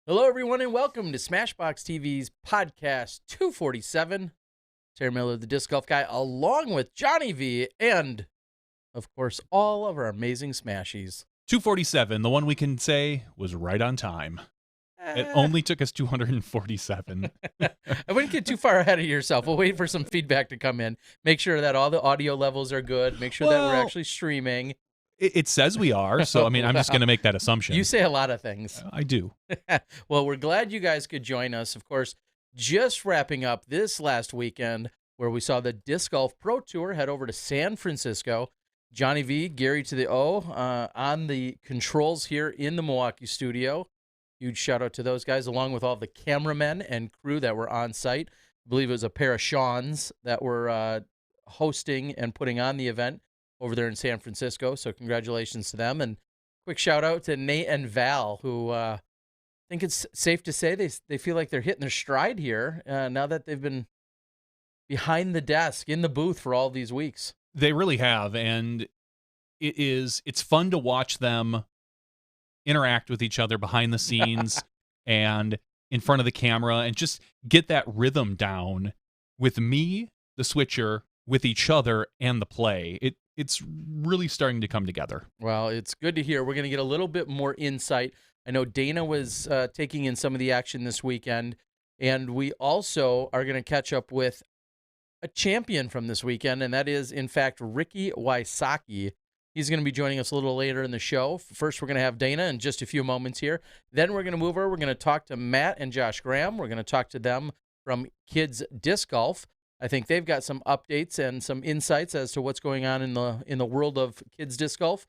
Hello, everyone, and welcome to SmashBoxxTV's podcast 247. Terry Miller, the Disc Golf Guy, along with Johnny V, and, of course, all of our amazing Smashies. 247, the one we can say was right on time. It only took us 247. I wouldn't get too far ahead of yourself. We'll wait for some feedback to come in. Make sure that all the audio levels are good. Make sure that we're actually streaming. It says we are, so I mean, I'm just going to make that assumption. You say a lot of things. I do. Well, we're glad you guys could join us. Of course, just wrapping up this last weekend where we saw the Disc Golf Pro Tour head over to San Francisco. Johnny V, Gary to the O on the controls here in the Milwaukee studio. Huge shout out to those guys, along with all the cameramen and crew that were on site. I believe it was a pair of Seans that were hosting and putting on the event over there in San Francisco. So congratulations to them. And quick shout out to Nate and Val, who I think it's safe to say they feel like they're hitting their stride here now that they've been behind the desk in the booth for all these weeks. They really have, and it's fun to watch them interact with each other behind the scenes and in front of the camera and just get that rhythm down with me, the switcher, with each other and the play. It's really starting to come together. Well, it's good to hear. We're going to get a little bit more insight. I know Dana was taking in some of the action this weekend, and we also are going to catch up with a champion from this weekend, and that is, in fact, Ricky Wysocki. He's going to be joining us a little later in the show. First, we're going to have Dana in just a few moments here. Then we're going to move over. We're going to talk to Matt and Josh Graham. We're going to talk to them from Kids Disc Golf. I think they've got some updates and some insights as to what's going on in the world of kids disc golf.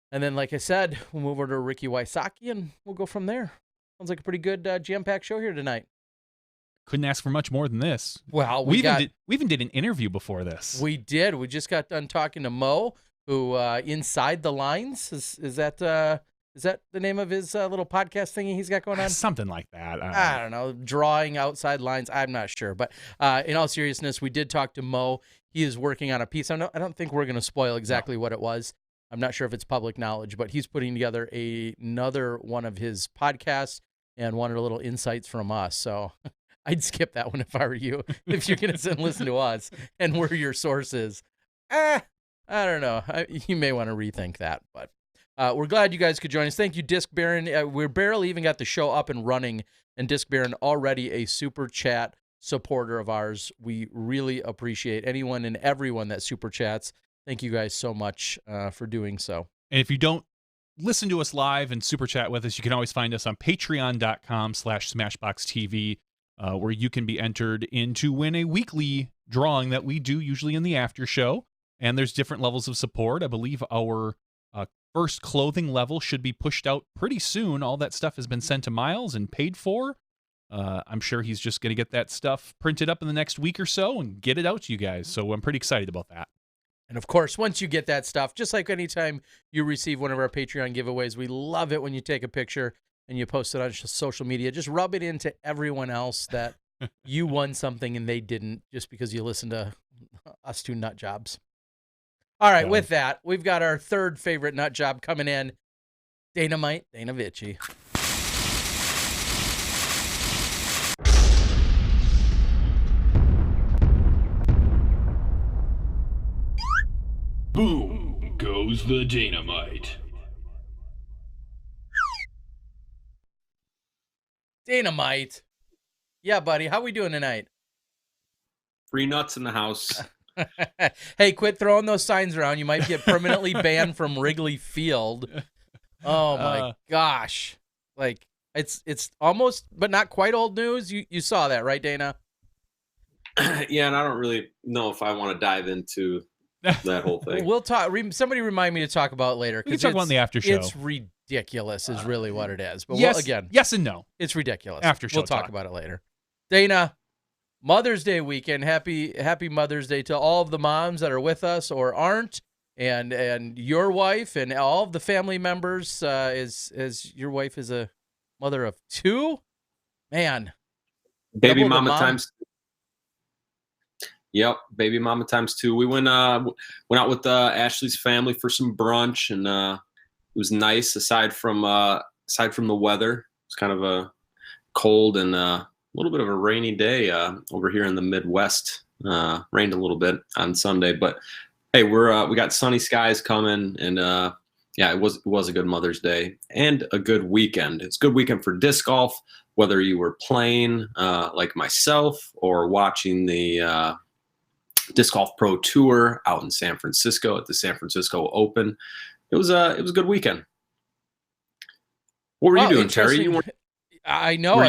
And then, like I said, we'll move over to Ricky Wysocki, and we'll go from there. Sounds like a pretty good jam-packed show here tonight. Couldn't ask for much more than this. Well, we even did an interview before this. We did. We just got done talking to Mo, who Inside the Lines is that the name of his little podcast thingy he's got going on? Something like that. I don't know. Drawing outside lines. I'm not sure. But in all seriousness, we did talk to Mo. He is working on a piece. I don't think we're going to spoil exactly what it was. I'm not sure if it's public knowledge, but he's putting together another one of his podcasts and wanted a little insights from us. So I'd skip that one if I were you. If you're going to sit and listen to us and we're your sources, I don't know. You may want to rethink that, but. We're glad you guys could join us. Thank you, Disc Baron. We're barely even got the show up and running, and Disc Baron already a super chat supporter of ours. We really appreciate anyone and everyone that super chats. Thank you guys so much for doing so. And if you don't listen to us live and super chat with us, you can always find us on patreon.com/SmashBoxxTV, where you can be entered in to win a weekly drawing that we do usually in the after show. And there's different levels of support. I believe our first clothing level should be pushed out pretty soon. All that stuff has been sent to Miles and paid for. I'm sure he's just going to get that stuff printed up in the next week or so and get it out to you guys. So I'm pretty excited about that. And of course, once you get that stuff, just like anytime you receive one of our Patreon giveaways, we love it when you take a picture and you post it on social media. Just rub it into everyone else that you won something and they didn't, just because you listen to us two nut jobs. All right, with that, we've got our third favorite nut job coming in, Dynamite Danavici. Boom goes the dynamite. Dynamite. Yeah, buddy, how we doing tonight? Free nuts in the house. Hey, quit throwing those signs around. You might get permanently banned from Wrigley Field. Oh my gosh. Like it's almost but not quite old news. You saw that, right, Dana? Yeah, and I don't really know if I want to dive into that whole thing. We'll talk. Somebody remind me to talk about it later. We can talk about it in the after show. It's ridiculous is really what it is. But yes, again, yes and no. It's ridiculous. After show we'll talk about it later. Dana, Mother's Day weekend. Happy Mother's Day to all of the moms that are with us or aren't, and your wife and all of the family members. As your wife is a mother of two, man. Baby mama times. Yep, baby mama times two. We went out with Ashley's family for some brunch, and it was nice. Aside from the weather, It's kind of a cold and a little bit of a rainy day over here in the Midwest. Rained a little bit on Sunday, but hey, we got sunny skies coming, and yeah, it was a good Mother's Day and a good weekend. It's a good weekend for disc golf, whether you were playing like myself or watching the Disc Golf Pro Tour out in San Francisco at the San Francisco Open. It was a good weekend. What were you doing, Terry? I know.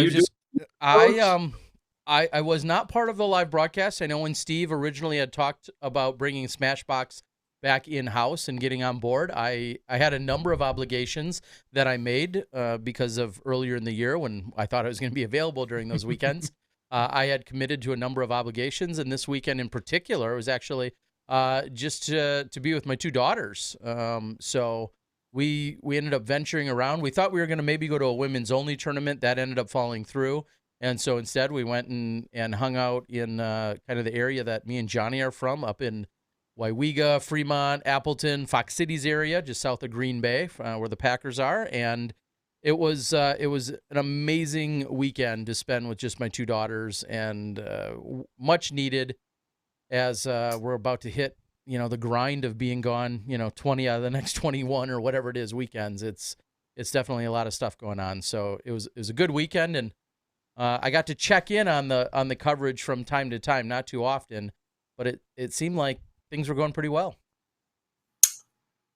I was not part of the live broadcast. I know when Steve originally had talked about bringing SmashBoxx back in-house and getting on board, I had a number of obligations that I made because of earlier in the year when I thought I was going to be available during those weekends. I had committed to a number of obligations, and this weekend in particular was actually just to be with my 2 daughters. So we ended up venturing around. We thought we were going to maybe go to a women's only tournament. That ended up falling through. And so instead we went and hung out in kind of the area that me and Johnny are from, up in Waiwega, Fremont, Appleton, Fox Cities area, just south of Green Bay, where the Packers are. And it was an amazing weekend to spend with just my 2 daughters, and much needed as we're about to hit, the grind of being gone, 20 out of the next 21 or whatever it is weekends. It's definitely a lot of stuff going on. So it was a good weekend, and I got to check in on the coverage from time to time, not too often, but it seemed like things were going pretty well.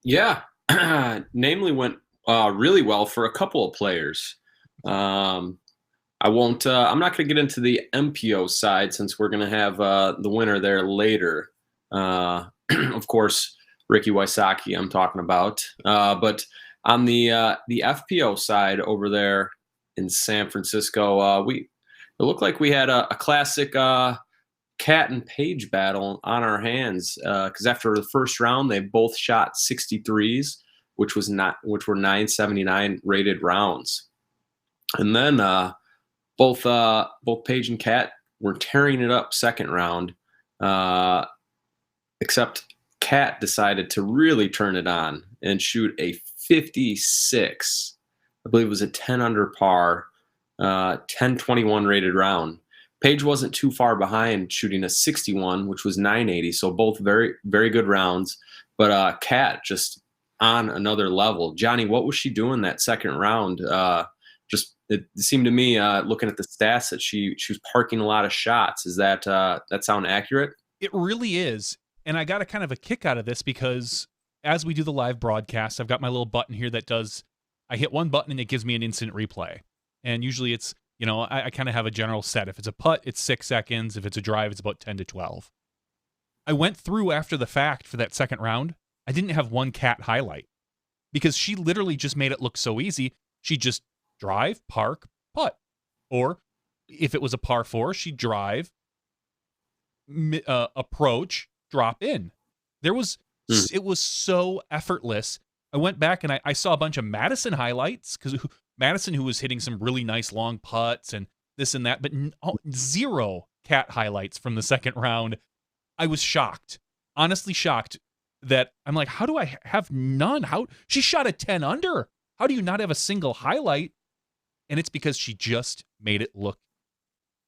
Yeah, namely went really well for a couple of players. I'm not going to get into the MPO side since we're going to have the winner there later. Of course, Ricky Wysocki I'm talking about. But on the FPO side over there in San Francisco, it looked like we had a classic Cat and Paige battle on our hands, because after the first round, they both shot 63s, which were 979 rated rounds. And then both Paige and Cat were tearing it up second round, except Cat decided to really turn it on and shoot a 56. I believe it was a 10 under par, 1021 rated round. Paige wasn't too far behind, shooting a 61, which was 980. So both very, very good rounds. But Cat just on another level. Johnny, what was she doing that second round? It seemed to me, looking at the stats, that she was parking a lot of shots. Is that sound accurate? It really is. And I got a kind of a kick out of this because as we do the live broadcast, I've got my little button here that I hit one button and it gives me an instant replay. And usually it's, I kind of have a general set. If it's a putt, it's 6 seconds. If it's a drive, it's about 10 to 12. I went through after the fact for that second round. I didn't have one Cat highlight because she literally just made it look so easy. She just drive, park, putt. Or if it was a par 4, she'd drive, approach, drop in. It was so effortless. I went back and I saw a bunch of Madison highlights, because Madison, who was hitting some really nice long putts and this and that, but zero Cat highlights from the second round. I was shocked, honestly shocked, that I'm like, how do I have none? She shot a 10 under. How do you not have a single highlight? And it's because she just made it look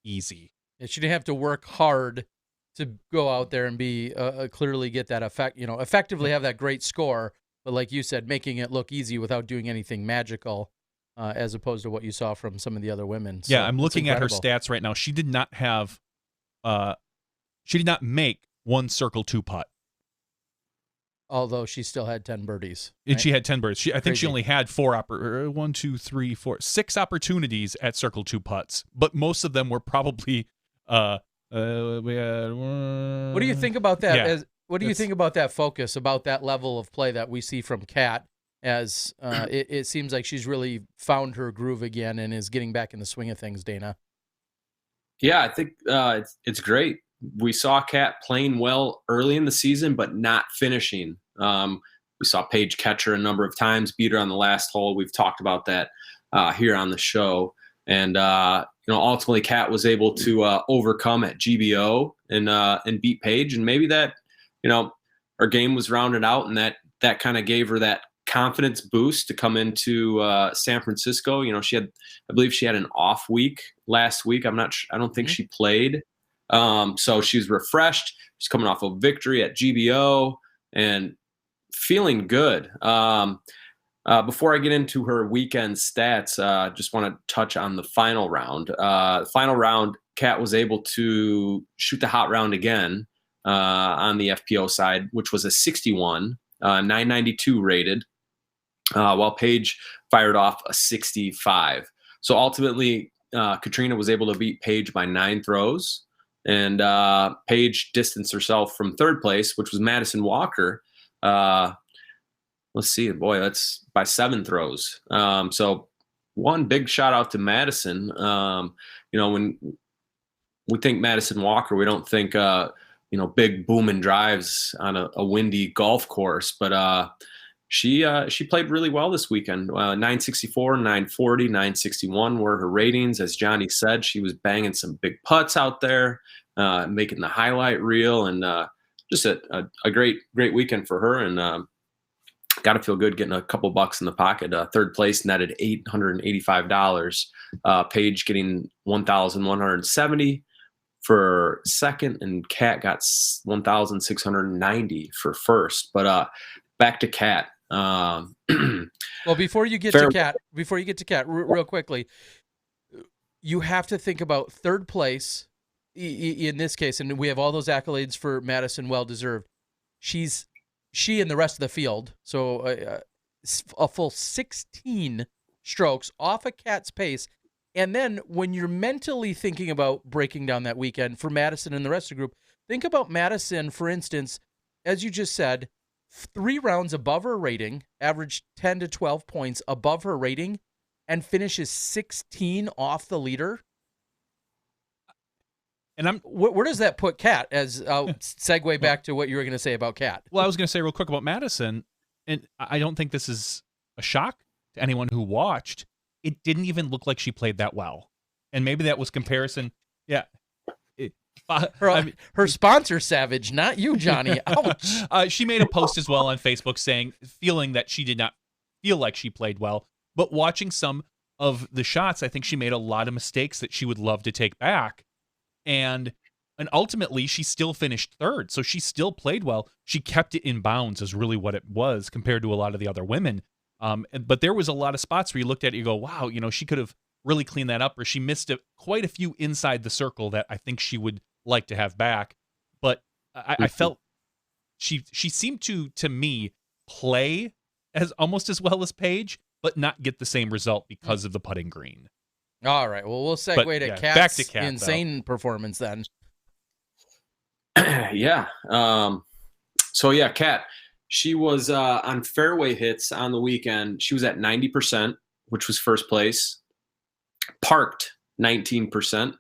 easy. And she didn't have to work hard to go out there and be clearly get that effect, effectively have that great score. But like you said, making it look easy without doing anything magical, as opposed to what you saw from some of the other women. So yeah, I'm looking at her stats right now. She did not make one circle 2 putt. Although she still had 10 birdies. Right? And she had 10 birdies. I think she only had 6 opportunities at circle 2 putts, but most of them were probably. What do you think about that? Yeah, what do you think about that focus, about that level of play that we see from Cat? As it seems like she's really found her groove again and is getting back in the swing of things, Dana. Yeah, I think it's great. We saw Cat playing well early in the season, but not finishing. We saw Paige catch her a number of times, beat her on the last hole. We've talked about that here on the show. And, ultimately Cat was able to overcome at GBO and beat Paige. And maybe that, her game was rounded out, and that kind of gave her that confidence boost to come into San Francisco. You know, I believe she had an off week last week. I don't think she played. So she's refreshed. She's coming off a victory at GBO and feeling good. Before I get into her weekend stats, just want to touch on the final round. Final round, Kat was able to shoot the hot round again on the FPO side, which was a 61, 992 rated, while Paige fired off a 65. So ultimately, Katrina was able to beat Paige by 9 throws, and Paige distanced herself from third place, which was Madison Walker. Let's see, boy, that's by 7 throws. So one big shout out to Madison. You know, when we think Madison Walker, we don't think, you know, big booming drives on a windy golf course, but she played really well this weekend. 964, 940, 961 were her ratings. As Johnny said, she was banging some big putts out there, making the highlight reel, and just a great weekend for her. And got to feel good getting a couple bucks in the pocket. Third place netted $885. Paige getting $1,170 for second, and Kat got $1,690 for first. But back to Kat. Well, before you get to Kat, real quickly, you have to think about third place in this case, and we have all those accolades for Madison, well deserved. She and the rest of the field, so a full 16 strokes off of Kat's pace. And then when you're mentally thinking about breaking down that weekend for Madison and the rest of the group, think about Madison, for instance, as you just said, 3 rounds above her rating, averaged 10 to 12 points above her rating, and finishes 16 off the leader. And where does that put Kat? As I'll segue back to what you were going to say about Kat. Well, I was going to say real quick about Madison, and I don't think this is a shock to anyone who watched. It didn't even look like she played that well, and maybe that was comparison. Yeah, her sponsor, Savage, not you, Johnny. Ouch. She made a post as well on Facebook feeling that she did not feel like she played well, but watching some of the shots, I think she made a lot of mistakes that she would love to take back. And ultimately, she still finished third, so she still played well. She kept it in bounds is really what it was compared to a lot of the other women. But there was a lot of spots where you looked at it, you go, wow, you know, she could have really cleaned that up, or she missed quite a few inside the circle that I think she would like to have back. But I felt she seemed to me, play almost as well as Paige, but not get the same result because of the putting green. All right. Well, we'll segue to Kat's back to Kat, insane performance then. Yeah. So yeah, Kat, she was on fairway hits on the weekend. She was at 90%, which was first place. Parked 19%,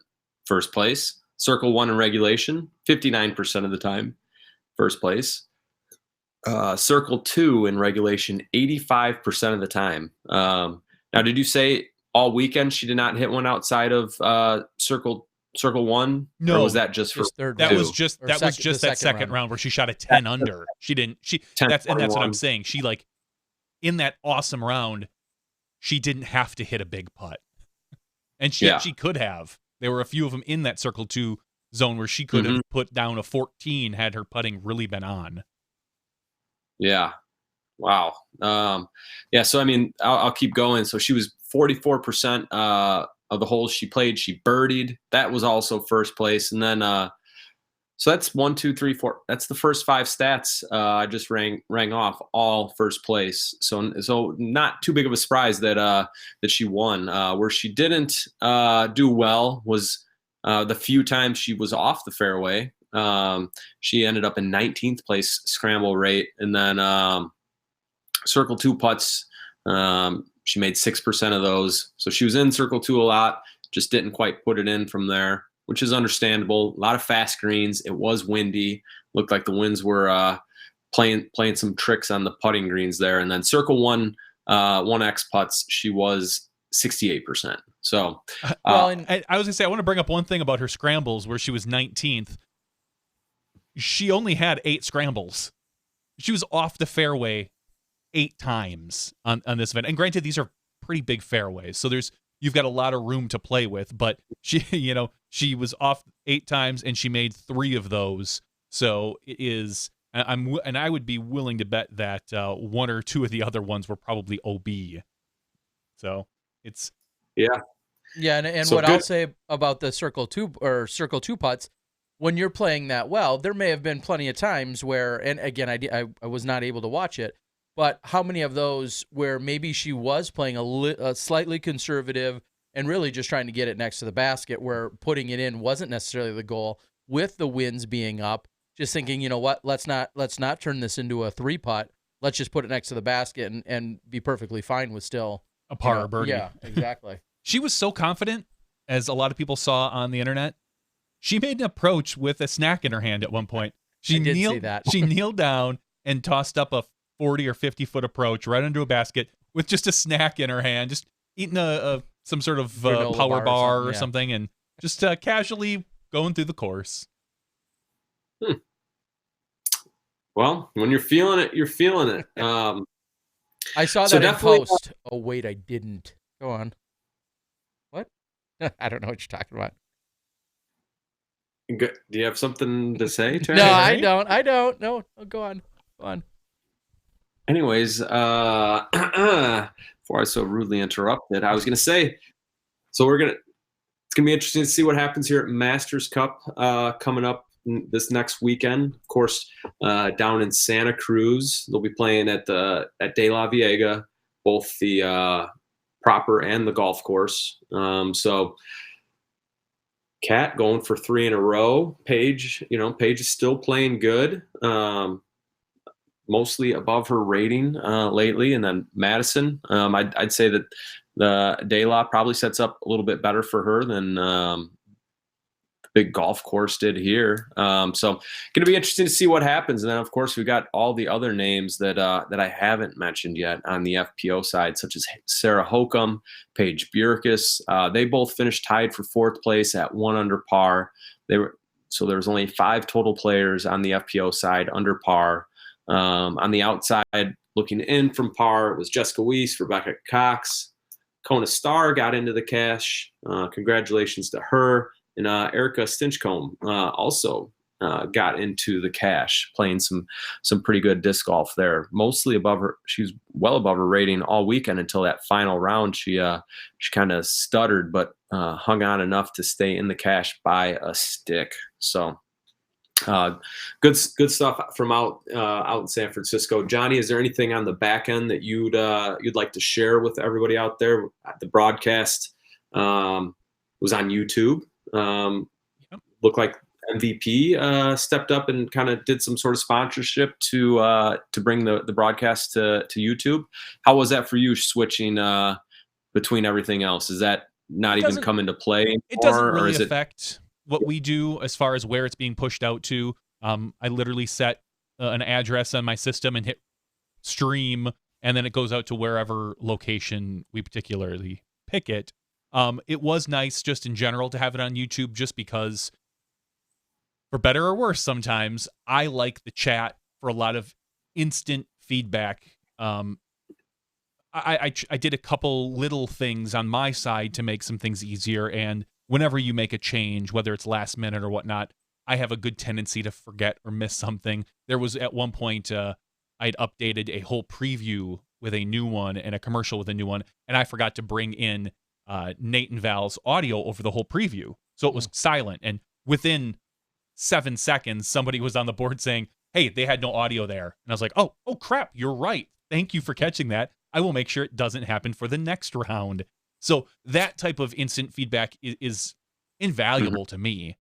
first place. Circle 1 in regulation, 59% of the time, first place. Circle 2 in regulation, 85% of the time. Now, did you say all weekend she did not hit one outside of circle 1? No, or was that just for third? That was just that second round where she shot a 10 under. She didn't. That's what I'm saying. She, like, in that awesome round, she didn't have to hit a big putt, and she could have. There were a few of them in that circle 2 zone where she could have put down a 14 had her putting really been on. Yeah. Wow. Yeah. So, I mean, I'll keep going. So she was 44% of the holes she played, she birdied. That was also first place. And then, so that's 1, 2, 3, 4. That's the first 5 stats I just rang off, all first place. So not too big of a surprise that she won. Where she didn't do well was the few times she was off the fairway. She ended up in 19th place scramble rate, and then circle 2 putts. She made 6% of those. So she was in circle 2 a lot, just didn't quite put it in from there, which is understandable. A lot of fast greens. It was windy. Looked like the winds were playing some tricks on the putting greens there. And then circle 1, 1X putts, she was 68%. So, and I was gonna say, I want to bring up one thing about her scrambles where she was 19th. She only had 8 scrambles. She was off the fairway 8 times on this event. And granted, these are pretty big fairways, so you've got a lot of room to play with. But she, she was off 8 times and she made 3 of those. So it is. I would be willing to bet that 1 or 2 of the other ones were probably OB. So it's yeah. And So what good. I'll say about the circle two putts, when you're playing that well, there may have been plenty of times where, and again, I was not able to watch it, but how many of those where maybe she was playing a slightly conservative and really just trying to get it next to the basket, where putting it in wasn't necessarily the goal, with the winds being up, just thinking, you know what, let's not turn this into a 3-putt. Let's just put it next to the basket and be perfectly fine with still a par or birdie. Yeah, exactly. She was so confident, as a lot of people saw on the internet. She made an approach with a snack in her hand at one point. I did see that. She kneeled down and tossed up a 40 or 50-foot approach right into a basket with just a snack in her hand, just eating some sort of power bar or something, and just casually going through the course. Well, when you're feeling it, you're feeling it. I saw So that in definitely- post. Oh, wait, I didn't. Go on. What? I don't know what you're talking about. Good. Do you have something to say, Travis? No, I don't. No, go on. Go on. Anyways, before I was so rudely interrupted, I was going to say, so it's going to be interesting to see what happens here at Masters Cup coming up this next weekend. Of course, down in Santa Cruz, they'll be playing at De La Viega, both the proper and the golf course. So Kat going for 3 in a row. Paige is still playing good. Mostly above her rating lately. And then Madison, I'd say that the De La probably sets up a little bit better for her than the big golf course did here. So going to be interesting to see what happens. And then, of course, we got all the other names that I haven't mentioned yet on the FPO side, such as Sarah Hokum, Paige Bjerkes. They both finished tied for 4th place at 1 under par. So there was only 5 total players on the FPO side under par. On the outside, looking in from par, it was Jessica Weiss, Rebecca Cox. Kona Starr got into the cash. Congratulations to her. And Erica Stinchcombe also got into the cash, playing some pretty good disc golf there. Mostly above her, she was well above her rating all weekend until that final round. She kind of stuttered, but hung on enough to stay in the cash by a stick. So good stuff from out in San Francisco. Johnny, is there anything on the back end that you'd like to share with everybody out there? The broadcast was on YouTube. Looked like MVP stepped up and kind of did some sort of sponsorship to bring the broadcast to YouTube. How was that for you, switching between everything else? Is that not even come into play anymore? It doesn't really affect what we do as far as where it's being pushed out to. I literally set an address on my system and hit stream, and then it goes out to wherever location we particularly pick it. It was nice just in general to have it on YouTube, just because, for better or worse, sometimes I like the chat for a lot of instant feedback. I did a couple little things on my side to make some things easier, and whenever you make a change, whether it's last minute or whatnot, I have a good tendency to forget or miss something. There was at one point I'd updated a whole preview with a new one and a commercial with a new one, and I forgot to bring in Nate and Val's audio over the whole preview. So it was silent, and within 7 seconds, somebody was on the board saying, "Hey, they had no audio there." And I was like, oh crap, you're right. Thank you for catching that. I will make sure it doesn't happen for the next round. So that type of instant feedback is invaluable to me.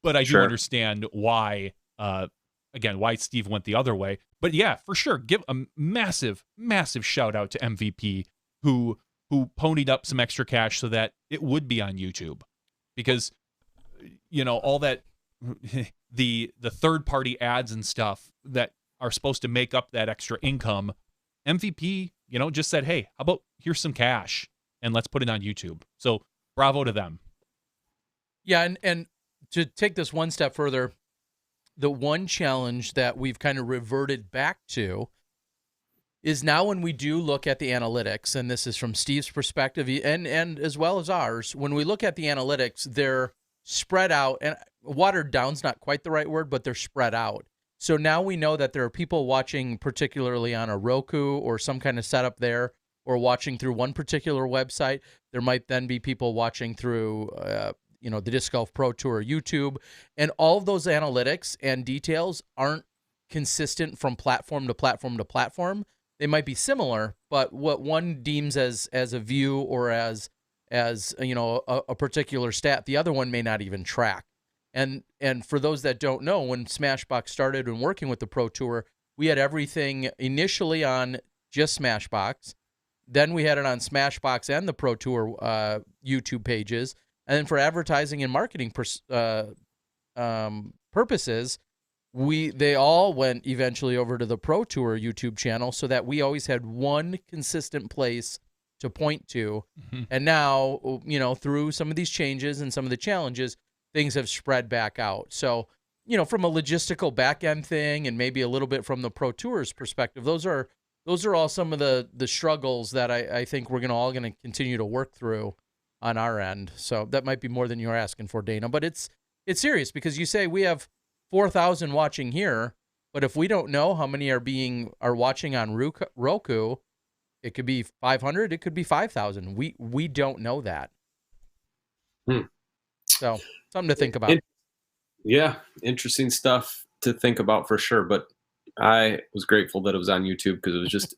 But I do understand why, why Steve went the other way. But yeah, for sure, give a massive, massive shout out to MVP, who ponied up some extra cash so that it would be on YouTube. Because, all that, the third-party ads and stuff that are supposed to make up that extra income, MVP, just said, hey, how about here's some cash and let's put it on YouTube. So bravo to them. Yeah, and to take this one step further, the one challenge that we've kind of reverted back to is now when we do look at the analytics, and this is from Steve's perspective and as well as ours, when we look at the analytics, they're spread out, and watered down's not quite the right word, but they're spread out. So now we know that there are people watching particularly on a Roku or some kind of setup there, or watching through one particular website. There might then be people watching through the Disc Golf Pro Tour YouTube, and all of those analytics and details aren't consistent from platform to platform to platform. They might be similar, but what one deems as a view or as a particular stat, the other one may not even track. And for those that don't know, when SmashBoxx started and working with the Pro Tour, we had everything initially on just SmashBoxx. Then we had it on SmashBoxx and the Pro Tour YouTube pages. And then for advertising and marketing purposes, they all went eventually over to the Pro Tour YouTube channel, so that we always had one consistent place to point to. Mm-hmm. And now, through some of these changes and some of the challenges, things have spread back out. So, from a logistical back end thing, and maybe a little bit from the Pro Tour's perspective, those are all some of the struggles that I think we're all going to continue to work through on our end. So that might be more than you're asking for, Dana, but it's serious, because you say we have 4,000 watching here, but if we don't know how many are watching on Roku, it could be 500, it could be 5,000. We don't know that. So something to think about. Yeah, interesting stuff to think about for sure. But I was grateful that it was on YouTube, because it was just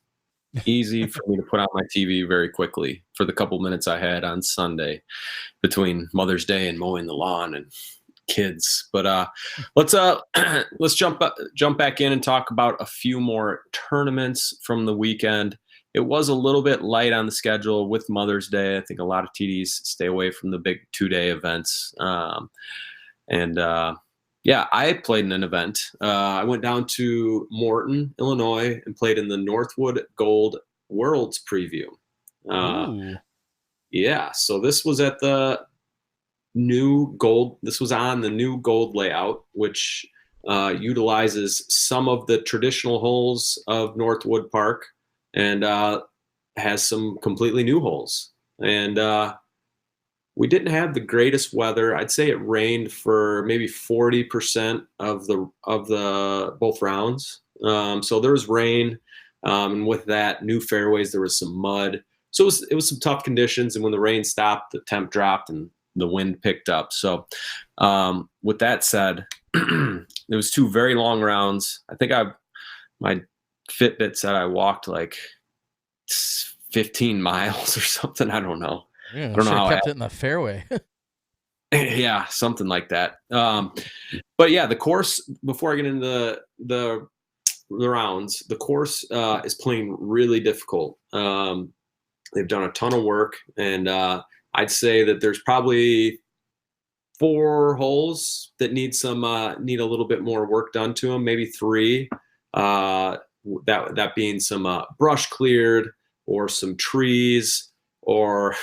easy for me to put on my TV very quickly for the couple minutes I had on Sunday between Mother's Day and mowing the lawn and kids. But let's jump back in and talk about a few more tournaments from the weekend. It was a little bit light on the schedule with Mother's Day. I think a lot of TDs stay away from the big 2-day events. Yeah, I played in an event. I went down to Morton, Illinois, and played in the Northwood Gold Worlds Preview. Yeah, so this was at the new gold. This was on the new gold layout, which utilizes some of the traditional holes of Northwood Park, and has some completely new holes. And we didn't have the greatest weather. I'd say it rained for maybe 40% of the both rounds. So there was rain, and with that, new fairways, there was some mud. So it was some tough conditions. And when the rain stopped, the temp dropped and the wind picked up. So with that said, there was 2 very long rounds. I think my Fitbit said I walked like 15 miles or something. I don't know. Yeah, I don't know how I kept it in the fairway. Yeah, something like that. But yeah, the course, before I get into the rounds, the course is playing really difficult. They've done a ton of work, and I'd say that there's probably 4 holes that need a little bit more work done to them, maybe 3. That being some brush cleared, or some trees, or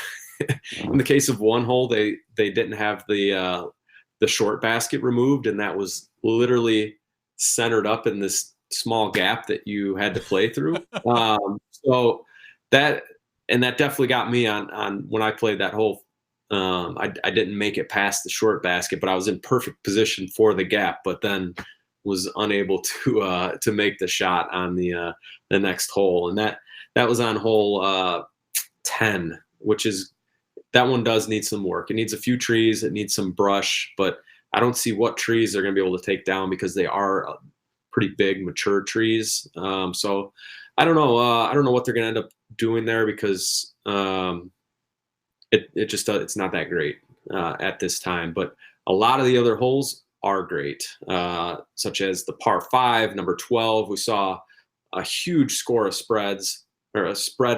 in the case of one hole, they didn't have the short basket removed, and that was literally centered up in this small gap that you had to play through. So that definitely got me on when I played that hole. I didn't make it past the short basket, but I was in perfect position for the gap, but then was unable to make the shot on the next hole. And that was on hole 10, that one does need some work. It needs a few trees. It needs some brush, but I don't see what trees they're going to be able to take down, because they are pretty big, mature trees. So I don't know. I don't know what they're going to end up doing there, because it's not that great at this time. But a lot of the other holes are great, such as the par 5, number 12. We saw a huge spread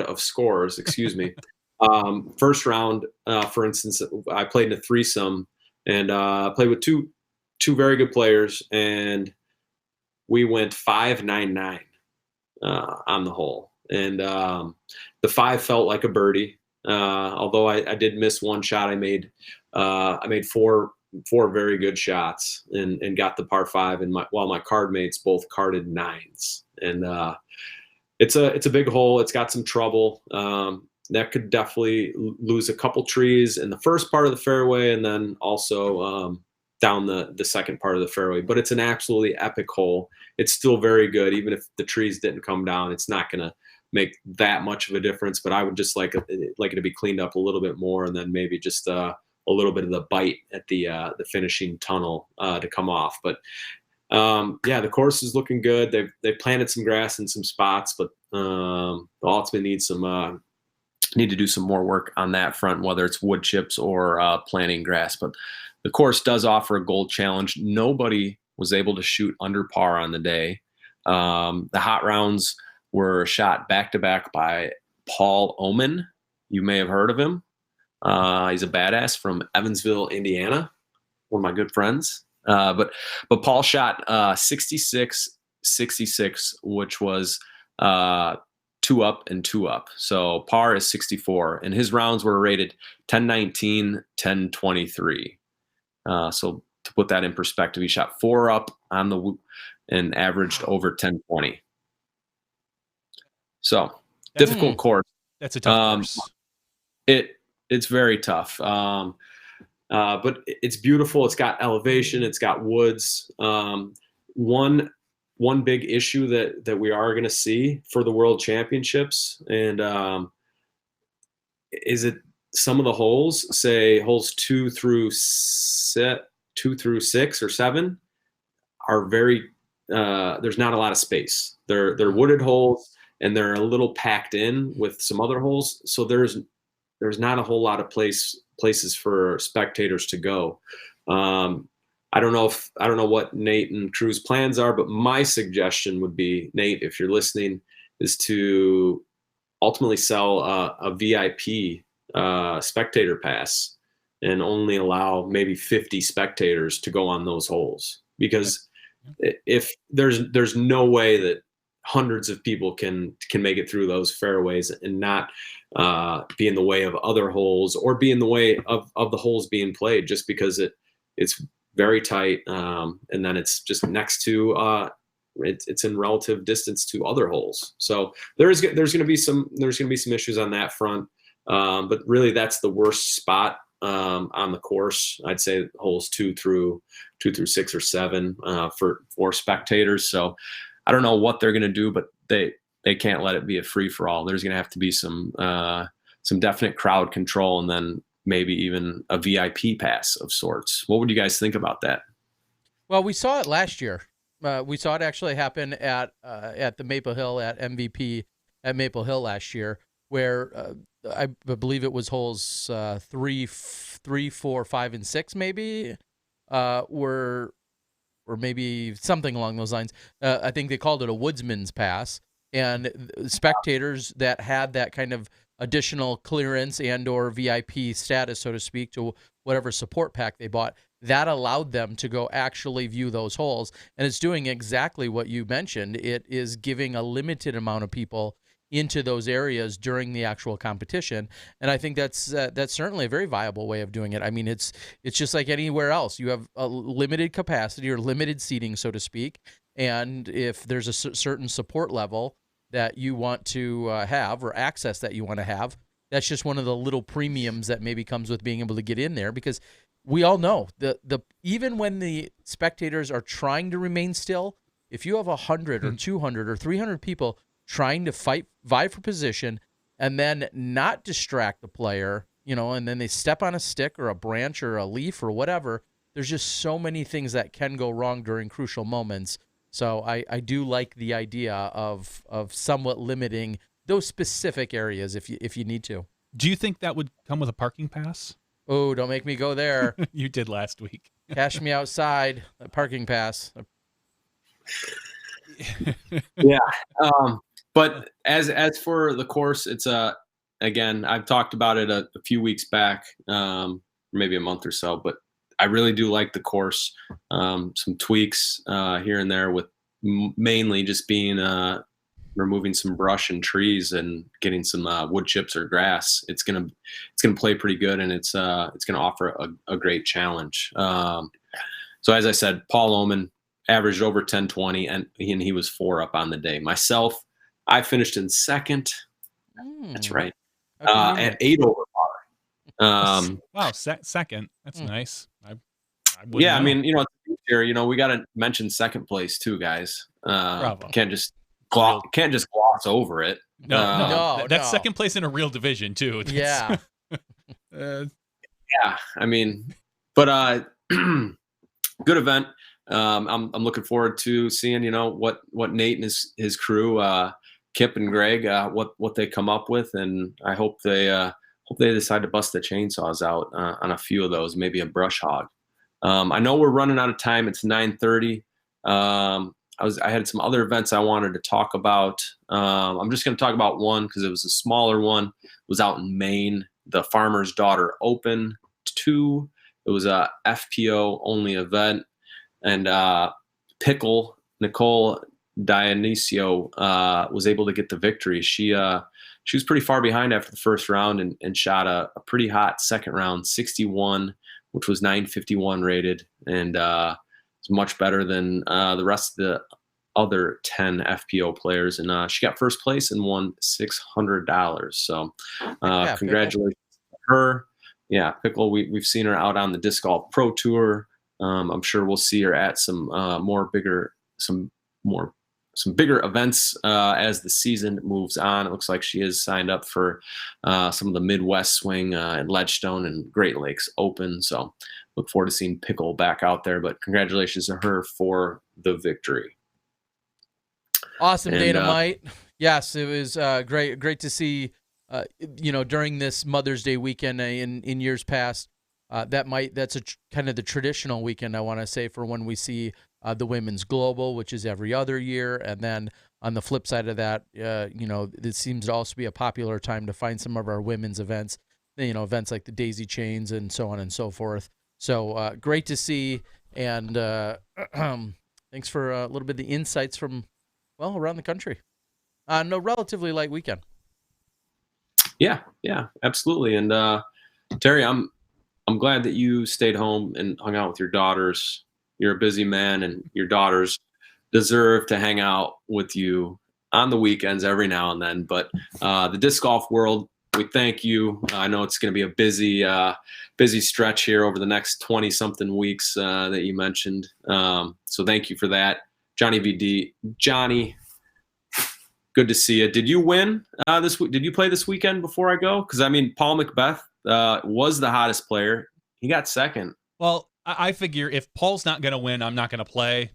of scores, excuse me. First round, for instance, I played in a threesome, and played with two very good players, and we went 5-9-9 on the hole. And the 5 felt like a birdie, although I did miss one shot. I made 4 very good shots and got the par 5, and while my card mates both carded 9s. And it's a big hole. It's got some trouble. That could definitely lose a couple trees in the first part of the fairway, and then also down the second part of the fairway. But it's an absolutely epic hole. It's still very good, even if the trees didn't come down. It's not going to make that much of a difference. But I would just like it to be cleaned up a little bit more, and then maybe just a little bit of the bite at the finishing tunnel to come off. But yeah, the course is looking good. They've planted some grass in some spots, but the ultimate need to do some more work on that front, whether it's wood chips or planting grass. But the course does offer a gold challenge. Nobody was able to shoot under par on the day. The hot rounds were shot back-to-back by Paul Oman. You may have heard of him. He's a badass from Evansville, Indiana, one of my good friends. But Paul shot 66, 66, which was 2 up and 2 up. So par is 64, and his rounds were rated 10-19, 10-23. So to put that in perspective, he shot 4 up on the and averaged over 10-20. So difficult course. That's a tough course. It's very tough. But it's beautiful. It's got elevation. It's got woods. One big issue that we are going to see for the World Championships, and is it some of the holes, say holes 2 through 6 or 7, are very there's not a lot of space. They're wooded holes, and they're a little packed in with some other holes. So there's not a whole lot of places for spectators to go. I don't know what Nate and crew's plans are, but my suggestion would be, Nate, if you're listening, is to ultimately sell a VIP spectator pass and only allow maybe 50 spectators to go on those holes, because if there's no way that hundreds of people can make it through those fairways and not be in the way of other holes, or be in the way of the holes being played, just because it's very tight, and then it's just next to it's in relative distance to other holes. So there's going to be some issues on that front, but really that's the worst spot on the course. I'd say holes 2 through 6 or 7 for spectators. So I don't know what they're going to do, but they can't let it be a free for all. There's going to have to be some definite crowd control, and then maybe even a VIP pass of sorts. What would you guys think about that? Well, we saw it last year. We saw it actually happen at the Maple Hill, at MVP at Maple Hill last year, where I believe it was holes 3, 4, 5, and 6 maybe were, or maybe something along those lines. I think they called it a woodsman's pass, and spectators that had that kind of additional clearance and or VIP status, so to speak, to whatever support pack they bought, that allowed them to go actually view those holes. And it's doing exactly what you mentioned. It is giving a limited amount of people into those areas during the actual competition. And I think that's certainly a very viable way of doing it. I mean, it's just like anywhere else. You have a limited capacity or limited seating, so to speak. And if there's a certain support level that you want to have, or access that you want to have, that's just one of the little premiums that maybe comes with being able to get in there, because we all know even when the spectators are trying to remain still, if you have 100 or 200 or 300 people trying to vie for position, and then not distract the player, and then they step on a stick or a branch or a leaf or whatever, there's just so many things that can go wrong during crucial moments. So I do like the idea of somewhat limiting those specific areas if you need to. Do you think that would come with a parking pass? Oh, don't make me go there. You did last week. Cash me outside, a parking pass. Yeah. But as for the course, it's again, I've talked about it a few weeks back, maybe a month or so, but I really do like the course. Some tweaks here and there, with mainly just being removing some brush and trees and getting some wood chips or grass. It's gonna play pretty good, and it's gonna offer a great challenge. So as I said, Paul Oman averaged over 10-20, and he was 4 up on the day. Myself, I finished in second. That's right. At 8 over par. Wow, second. That's nice. I wouldn't Yeah, I know. mean, you know, here, we got to mention second place too, guys. Bravo. Can't just gloss over it. No, that's no. second place in a real division too. Yeah. Yeah, I mean, but good event. I'm looking forward to seeing, you know, what Nate and his crew, Kip and Greg, what they come up with, and I hope they decide to bust the chainsaws out on a few of those, maybe a brush hog. I know we're running out of time. It's 9:30. I had some other events I wanted to talk about. I'm just going to talk about one because it was a smaller one. It was out in Maine, the Farmer's Daughter Open 2. It was a FPO only event, and Nicole Dionisio was able to get the victory. She was pretty far behind after the first round and shot a pretty hot second round, 61, which was 951 rated, and it's much better than the rest of the other 10 FPO players. And she got first place and won $600. So congratulations to her. Yeah, Pickle, we've seen her out on the Disc Golf Pro Tour. I'm sure we'll see her at some bigger events as the season moves on. It looks like she is signed up for some of the Midwest Swing and Ledgestone and Great Lakes Open. So look forward to seeing Pickle back out there. But congratulations to her for the victory. Awesome, Dynamite. Yes, it was great to see. During this Mother's Day weekend in years past, that's kind of the traditional weekend, I want to say, for when we see the Women's Global, which is every other year. And then on the flip side of that, it seems to also be a popular time to find some of our women's events, events like the Daisy Chains and so on and so forth. So great to see. And thanks for a little bit of the insights from, around the country on a relatively light weekend. Yeah, absolutely. And Terry, I'm glad that you stayed home and hung out with your daughters. You're a busy man, and your daughters deserve to hang out with you on the weekends every now and then. But the disc golf world, we thank you. I know it's going to be a busy stretch here over the next 20-something weeks that you mentioned. So thank you for that. Johnny VD. Johnny, good to see you. Did you win this week? Did you play this weekend before I go? Because, I mean, Paul Macbeth was the hottest player. He got second. Well, I figure if Paul's not going to win, I'm not going to play.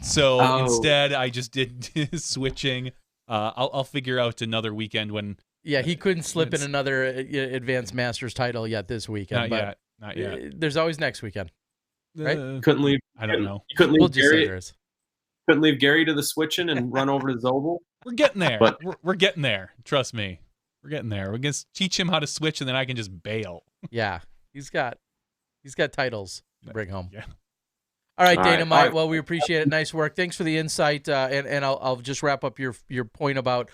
So instead, I just did switching. I'll figure out another weekend when. Yeah, he couldn't slip in another Advanced Masters title yet this weekend. Not yet. There's always next weekend, right? Couldn't leave. I don't know. You couldn't leave We'll just say Gary. there is. Couldn't leave Gary to the switching and run over to Zobel. We're getting there. But we're getting there. Trust me. We're getting there. We're going to teach him how to switch, and then I can just bail. Yeah, he's got titles to bring home. Yeah. All right, All Dynamite. right. Well, we appreciate it. Nice work. Thanks for the insight. And I'll just wrap up your point about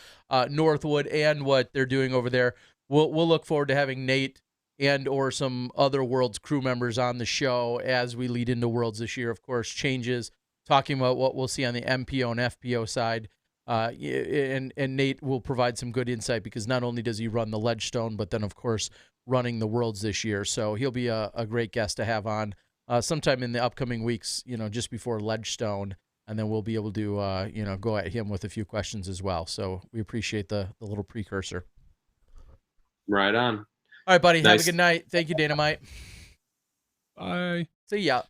Northwood and what they're doing over there. We'll look forward to having Nate and or some other Worlds crew members on the show as we lead into Worlds this year. Of course, changes. Talking about what we'll see on the MPO and FPO side. And Nate will provide some good insight because not only does he run the Ledgestone, but then, of course, running the Worlds this year. So he'll be a great guest to have on sometime in the upcoming weeks, just before Ledgestone. And then we'll be able to, go at him with a few questions as well. So we appreciate the little precursor. right on. All right, buddy. Nice. Have a good night. Thank you, Dynamite. Bye. See ya.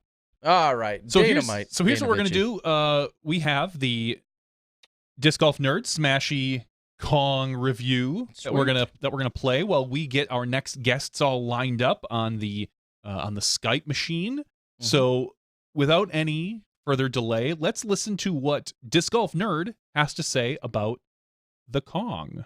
All right. So Dynamite. here's what we're going to Dynamite. do. We have the Disc Golf Nerds Smashy Kong review that we're gonna play while we get our next guests all lined up on the Skype machine. Mm-hmm. So without any further delay, let's listen to what Disc Golf Nerd has to say about the Kong.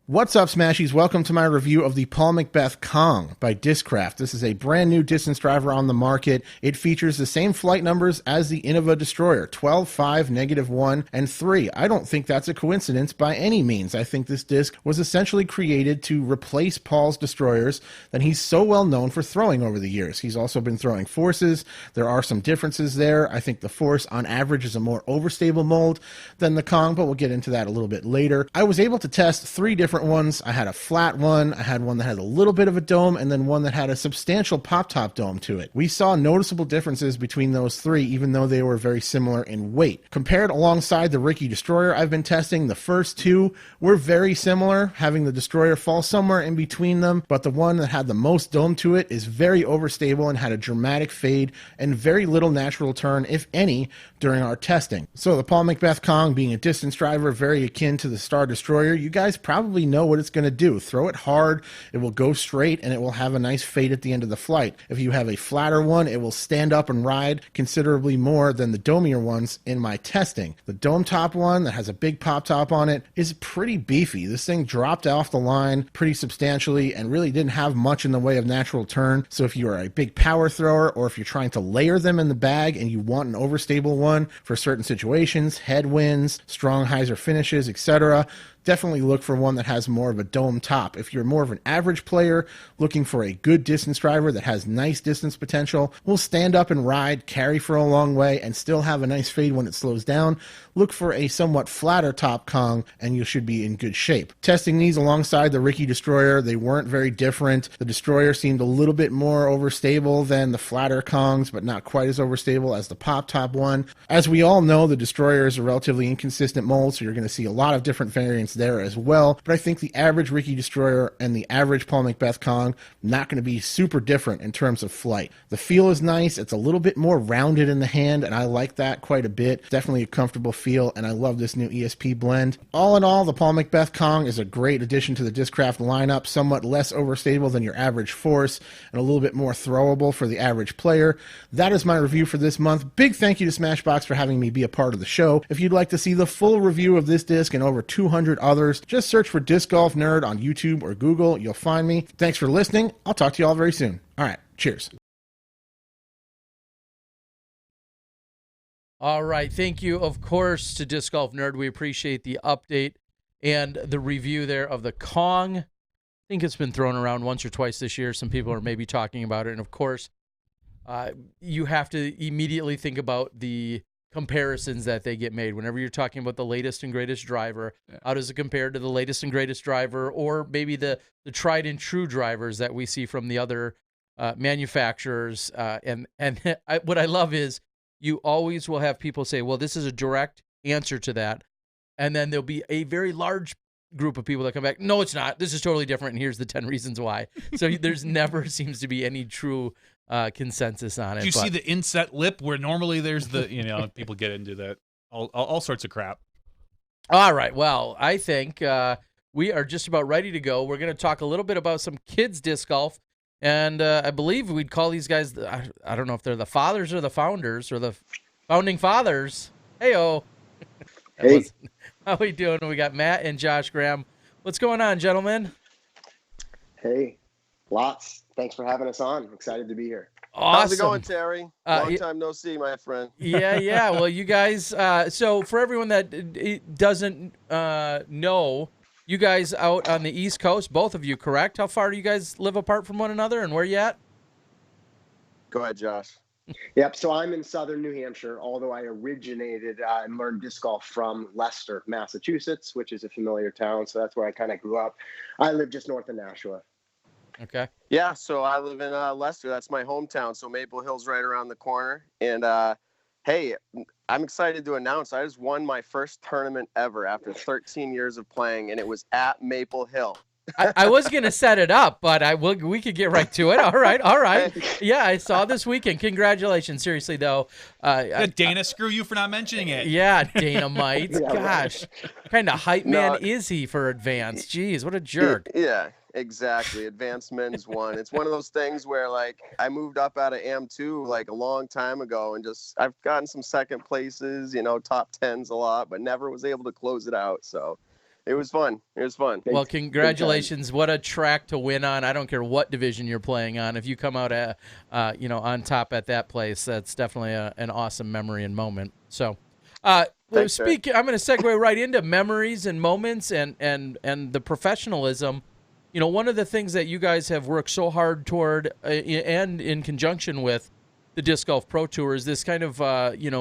What's up, Smashies? Welcome to my review of the Paul Macbeth Kong by Discraft. This is a brand new distance driver on the market. It features the same flight numbers as the Innova Destroyer, 12, 5, -1, and 3. I don't think that's a coincidence by any means. I think this disc was essentially created to replace Paul's destroyers that he's so well known for throwing over the years. He's also been throwing Forces. There are some differences there. I think the Force, on average, is a more overstable mold than the Kong, but we'll get into that a little bit later. I was able to test 3 different ones. I had a flat one, I had one that had a little bit of a dome, and then one that had a substantial pop-top dome to it. We saw noticeable differences between those 3, even though they were very similar in weight. Compared alongside the Ricky Destroyer I've been testing, the first 2 were very similar, having the Destroyer fall somewhere in between them, but the one that had the most dome to it is very overstable and had a dramatic fade and very little natural turn, if any, during our testing. So the Paul Macbeth Kong, being a distance driver very akin to the Star Destroyer, you guys probably know what it's going to do. Throw it hard, it will go straight, and it will have a nice fade at the end of the flight. If you have a flatter one, it will stand up and ride considerably more than the domier ones in my testing. The dome top one that has a big pop top on it is pretty beefy. This thing dropped off the line pretty substantially and really didn't have much in the way of natural turn. So if you are a big power thrower, or if you're trying to layer them in the bag and you want an overstable one for certain situations, headwinds, strong hyzer finishes, etc., definitely look for one that has more of a dome top. If you're more of an average player looking for a good distance driver that has nice distance potential, will stand up and ride, carry for a long way, and still have a nice fade when it slows down, look for a somewhat flatter top Kong and you should be in good shape. Testing these alongside the Ricky Destroyer, they weren't very different. The Destroyer seemed a little bit more overstable than the flatter Kongs, but not quite as overstable as the pop top one. As we all know, the Destroyer is a relatively inconsistent mold, so you're going to see a lot of different variants there as well, but I think the average Ricky Destroyer and the average Paul Macbeth Kong not going to be super different in terms of flight. The feel is nice, it's a little bit more rounded in the hand, and I like that quite a bit. Definitely a comfortable feel, and I love this new ESP blend. All in all, the Paul Macbeth Kong is a great addition to the Discraft lineup, somewhat less overstable than your average Force, and a little bit more throwable for the average player. That is my review for this month. Big thank you to Smashbox for having me be a part of the show. If you'd like to see the full review of this disc and over 200 others, just search for Disc Golf Nerd on YouTube or Google. You'll find me. Thanks for listening. I'll talk to you all very soon. All right. Cheers. All right. Thank you, of course, to Disc Golf Nerd. We appreciate the update and the review there of the Kong. I think it's been thrown around once or twice this year. Some people are maybe talking about it. And, of course, you have to immediately think about the comparisons that they get made whenever you're talking about the latest and greatest driver. How does it compare to the latest and greatest driver, or maybe the tried and true drivers that we see from the other manufacturers? And what I love is you always will have people say, well, this is a direct answer to that, and then there'll be a very large group of people that come back, no, it's not, this is totally different, and here's the 10 reasons why. So there's never seems to be any true consensus on it. Do you see the inset lip where normally there's the, people get into that, all sorts of crap. All right. Well, I think we are just about ready to go. We're going to talk a little bit about some kids disc golf. And I believe we'd call these guys, I don't know if they're the fathers or the founders or the founding fathers. Hey-o. Hey. How we doing? We got Matt and Josh Graham. What's going on, gentlemen? Hey, lots. Thanks for having us on. Excited to be here. Awesome. How's it going, Terry? Long time no see, my friend. Yeah. Well, you guys, so for everyone that doesn't know, you guys out on the East Coast, both of you, correct? How far do you guys live apart from one another, and where you at? Go ahead, Josh. Yep. So I'm in southern New Hampshire, although I originated and learned disc golf from Leicester, Massachusetts, which is a familiar town. So that's where I kind of grew up. I live just north of Nashua. Okay. Yeah, so I live in Leicester. That's my hometown. So Maple Hill's right around the corner. And hey, I'm excited to announce I just won my first tournament ever after 13 years of playing, and it was at Maple Hill. I was going to set it up, but we could get right to it. All right. Yeah, I saw this weekend. Congratulations. Seriously, though. Dana, screw you for not mentioning it. Yeah, Dynamite. Yeah, gosh. What kind of hype man is he for advanced? Jeez, what a jerk. Yeah, exactly. Advanced men's one. It's one of those things where, like, I moved up out of AM2 like a long time ago, and just I've gotten some second places, top 10s a lot, but never was able to close it out. So It was fun. It was fun. Well, Big congratulations! What a track to win on. I don't care what division you're playing on. If you come out on top at that place, that's definitely an awesome memory and moment. So, Thanks, sir. I'm going to segue right into memories and moments and the professionalism. You know, one of the things that you guys have worked so hard toward, and in conjunction with the Disc Golf Pro Tour, is this kind of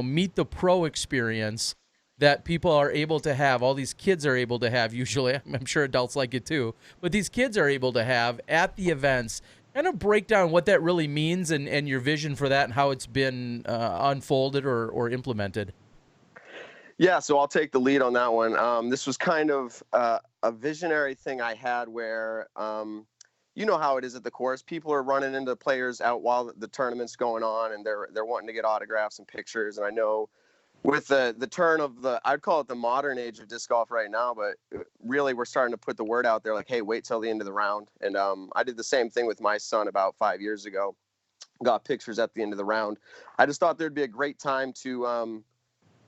meet the pro experience that people are able to have, all these kids are able to have usually. I'm sure adults like it too, but these kids are able to have at the events. Kind of break down what that really means and your vision for that and how it's been unfolded or implemented. Yeah, so I'll take the lead on that one. This was kind of a visionary thing I had where, you know how it is at the course. People are running into players out while the tournament's going on, and they're wanting to get autographs and pictures. And I know with the turn of I'd call it the modern age of disc golf right now, but really we're starting to put the word out there like, hey, wait till the end of the round. And I did the same thing with my son about 5 years ago. Got pictures at the end of the round. I just thought there'd be a great time to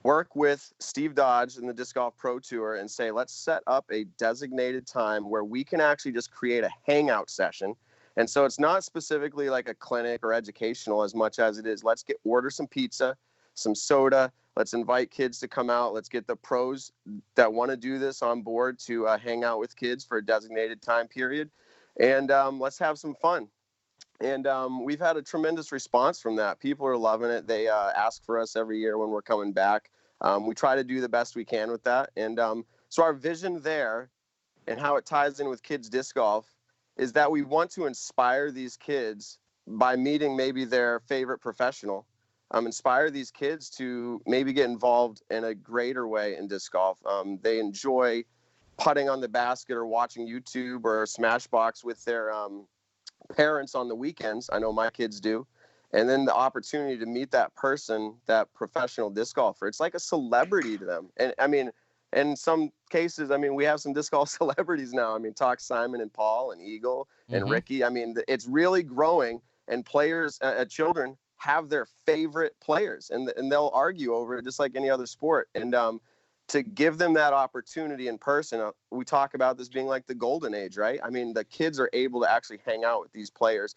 work with Steve Dodge and the Disc Golf Pro Tour and say, let's set up a designated time where we can actually just create a hangout session. And so it's not specifically like a clinic or educational as much as it is, let's order some pizza, some soda. Let's invite kids to come out. Let's get the pros that want to do this on board to hang out with kids for a designated time period. And let's have some fun. And we've had a tremendous response from that. People are loving it. They ask for us every year when we're coming back. We try to do the best we can with that. And so our vision there and how it ties in with kids disc golf is that we want to inspire these kids by meeting maybe their favorite professional. Inspire these kids to maybe get involved in a greater way in disc golf. They enjoy putting on the basket or watching YouTube or Smashbox with their parents on the weekends. I know my kids do. And then the opportunity to meet that person, that professional disc golfer, it's like a celebrity to them. And I mean, in some cases, I mean, we have some disc golf celebrities now. I mean, talk Simon and Paul and Eagle and Ricky. I mean, it's really growing, and players, children have their favorite players, and they'll argue over it just like any other sport. And to give them that opportunity in person, we talk about this being like the golden age, right? I mean, the kids are able to actually hang out with these players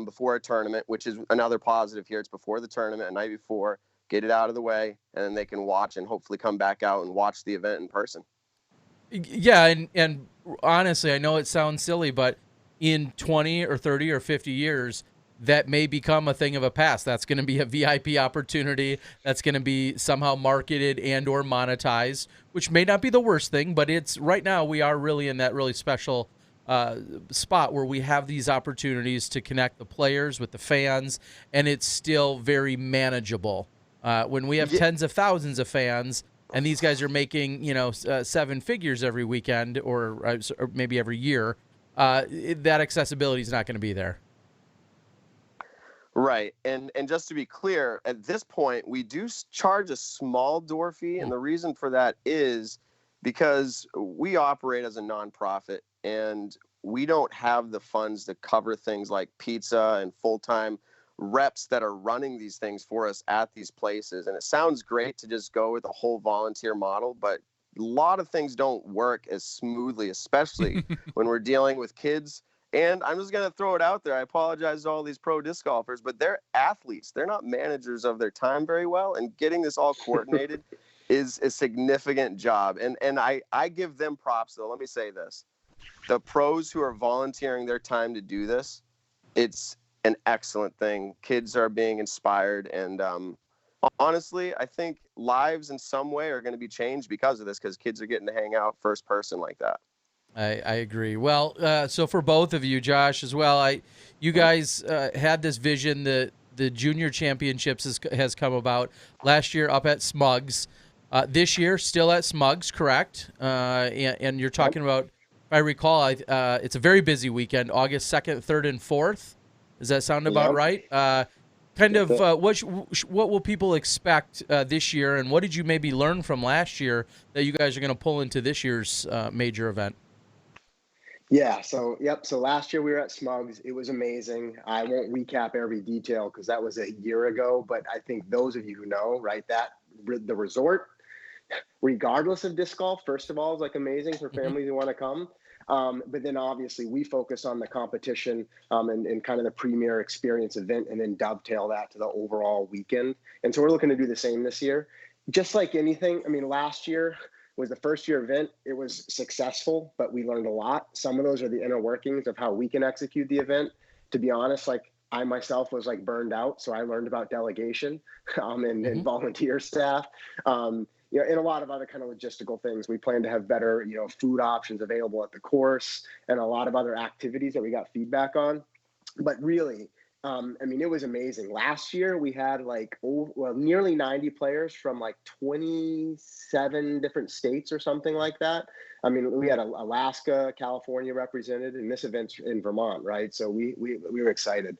before a tournament, which is another positive here. It's before the tournament, a night before, get it out of the way, and then they can watch and hopefully come back out and watch the event in person. Yeah, and honestly, I know it sounds silly, but in 20 or 30 or 50 years, that may become a thing of a past. That's going to be a VIP opportunity. That's going to be somehow marketed and or monetized, which may not be the worst thing, but it's right now we are really in that really special spot where we have these opportunities to connect the players with the fans, and it's still very manageable. When we have tens of thousands of fans, and these guys are making 7 figures every weekend or maybe every year, that accessibility is not going to be there. Right. And just to be clear, at this point, we do charge a small door fee. And the reason for that is because we operate as a nonprofit and we don't have the funds to cover things like pizza and full-time reps that are running these things for us at these places. And it sounds great to just go with a whole volunteer model, but a lot of things don't work as smoothly, especially when we're dealing with kids. And I'm just going to throw it out there. I apologize to all these pro disc golfers, but they're athletes. They're not managers of their time very well. And getting this all coordinated is a significant job. And I give them props, though. Let me say this. The pros who are volunteering their time to do this, it's an excellent thing. Kids are being inspired. And honestly, I think lives in some way are going to be changed because of this, because kids are getting to hang out first person like that. I agree. Well, so for both of you, Josh, as well, you guys had this vision that the junior championships has come about last year up at Smugs. This year, still at Smugs, correct? And you're talking about, if I recall, it's a very busy weekend, August 2nd, 3rd, and 4th. Does that sound about right? What will people expect this year, and what did you maybe learn from last year that you guys are going to pull into this year's major event? Yeah, so last year we were at Smugs. It was amazing. I won't recap every detail because that was a year ago, but I think those of you who know, right, that the resort, regardless of disc golf, first of all, is like amazing for families who want to come. But then obviously we focus on the competition and kind of the premier experience event, and then dovetail that to the overall weekend. And so we're looking to do the same this year. Just like anything, I mean, last year was the first year event. It was successful, but we learned a lot. Some of those are the inner workings of how we can execute the event. To be honest, like I myself was like burned out. So I learned about delegation and volunteer staff. You know, and a lot of other kind of logistical things. We plan to have better, you know, food options available at the course, and a lot of other activities that we got feedback on. But really, I mean, it was amazing. Last year we had like nearly 90 players from like 27 different states or something like that. I mean, we had Alaska, California represented, and this event's in Vermont, right? So we were excited.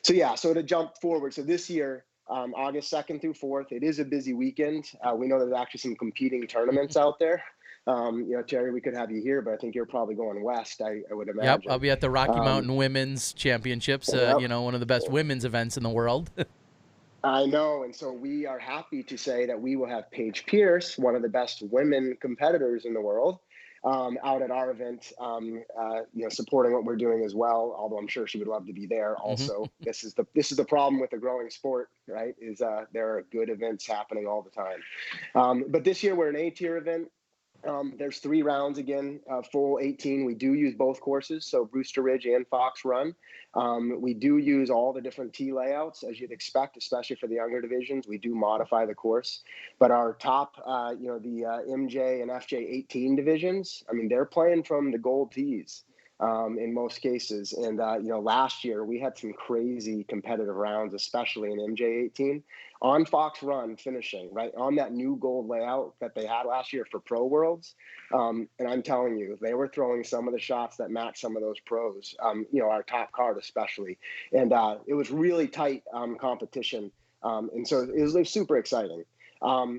So yeah, so to jump forward, so this year, August 2nd through 4th, it is a busy weekend. We know there's actually some competing tournaments out there. You know, Terry, we could have you here, but I think you're probably going west, I would imagine. Yep, I'll be at the Rocky Mountain Women's Championships, you know, one of the best women's events in the world. I know, and so we are happy to say that we will have Paige Pierce, one of the best women competitors in the world, out at our event, you know, supporting what we're doing as well. Although I'm sure she would love to be there. Also, this is the problem with the growing sport, right? Is there are good events happening all the time. But this year we're an A-tier event. There's 3 rounds again, full 18. We do use both courses, so Brewster Ridge and Fox Run. We do use all the different tee layouts, as you'd expect, especially for the younger divisions. We do modify the course. But our top, you know, the MJ and FJ 18 divisions, I mean, they're playing from the gold tees in most cases. And, you know, last year we had some crazy competitive rounds, especially in MJ 18. On Fox Run finishing, right, on that new gold layout that they had last year for Pro Worlds. And I'm telling you, they were throwing some of the shots that match some of those pros, you know, our top card especially. And it was really tight competition. And so it was super exciting.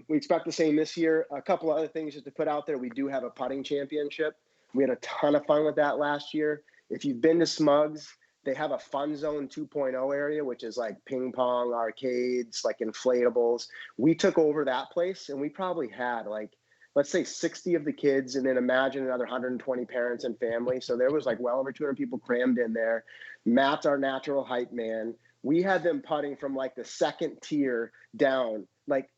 We expect the same this year. A couple of other things just to put out there. We do have a putting championship. We had a ton of fun with that last year. If you've been to Smugs, they have a Fun Zone 2.0 area, which is like ping pong, arcades, like inflatables. We took over that place, and we probably had like, let's say 60 of the kids, and then imagine another 120 parents and family. So there was like well over 200 people crammed in there. Matt's our natural hype man. We had them putting from like the second tier down. Like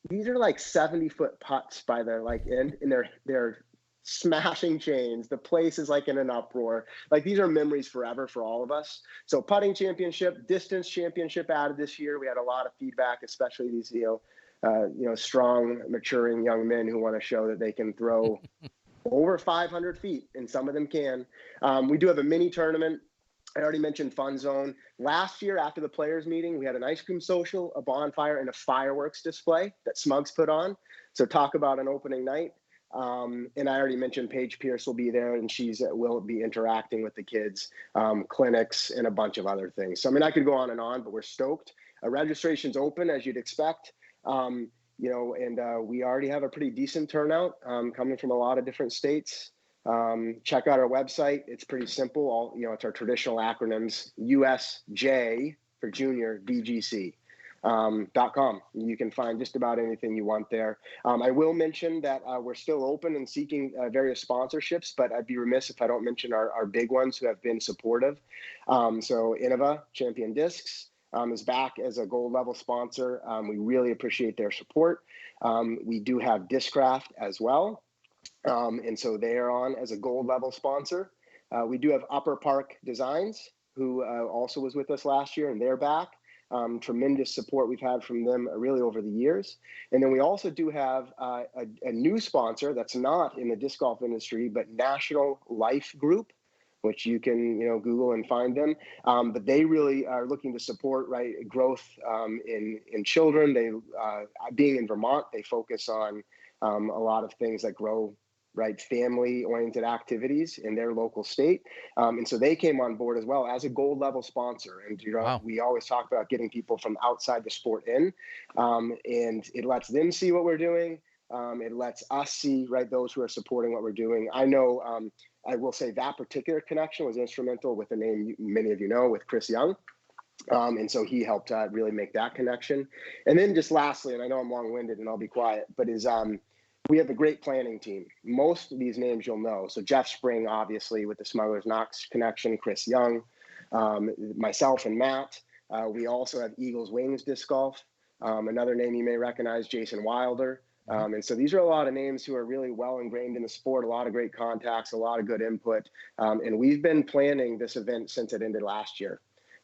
these are like 70-foot putts by the like end, and they're smashing chains. The place is like in an uproar. Like these are memories forever for all of us. So putting championship, distance championship added this year. We had a lot of feedback, especially these, you know, strong, maturing young men who want to show that they can throw over 500 feet, and some of them can. We do have a mini tournament. I already mentioned Fun Zone. Last year, after the players meeting, we had an ice cream social, a bonfire, and a fireworks display that Smugs put on. So talk about an opening night. And I already mentioned Paige Pierce will be there, and she's will be interacting with the kids, clinics, and a bunch of other things. So, I mean, I could go on, but we're stoked. Registration's open, as you'd expect, you know, and we already have a pretty decent turnout coming from a lot of different states. Check out our website. It's pretty simple. You know, it's our traditional acronyms, USJ for junior, DGC. .com. You can find just about anything you want there. I will mention that we're still open and seeking various sponsorships, but I'd be remiss if I don't mention our big ones who have been supportive. So Innova, Champion Discs, is back as a gold level sponsor. We really appreciate their support. We do have Discraft as well. And so they are on as a gold level sponsor. We do have Upper Park Designs, who also was with us last year, and they're back. Tremendous support we've had from them really over the years. And then we also do have a new sponsor that's not in the disc golf industry, but National Life Group, which you can, you know, Google and find them. But they really are looking to support, right, growth in children. They, being in Vermont, they focus on a lot of things that grow, right, family-oriented activities in their local state. And so they came on board as well as a gold level sponsor. And, you know, wow, we always talk about getting people from outside the sport in, and it lets them see what we're doing. It lets us see, right, those who are supporting what we're doing. I know, I will say that particular connection was instrumental with the name many of you know, with Chris Young. And so he helped really make that connection. And then just lastly, and I know I'm long-winded and I'll be quiet, but is We have a great planning team. Most of these names you'll know. So Jeff Spring, obviously, with the Smugglers Knox connection, Chris Young, myself and Matt. We also have Eagles Wings Disc Golf. Another name you may recognize, Jason Wilder. And so these are a lot of names who are really well ingrained in the sport, a lot of great contacts, a lot of good input. And we've been planning this event since it ended last year,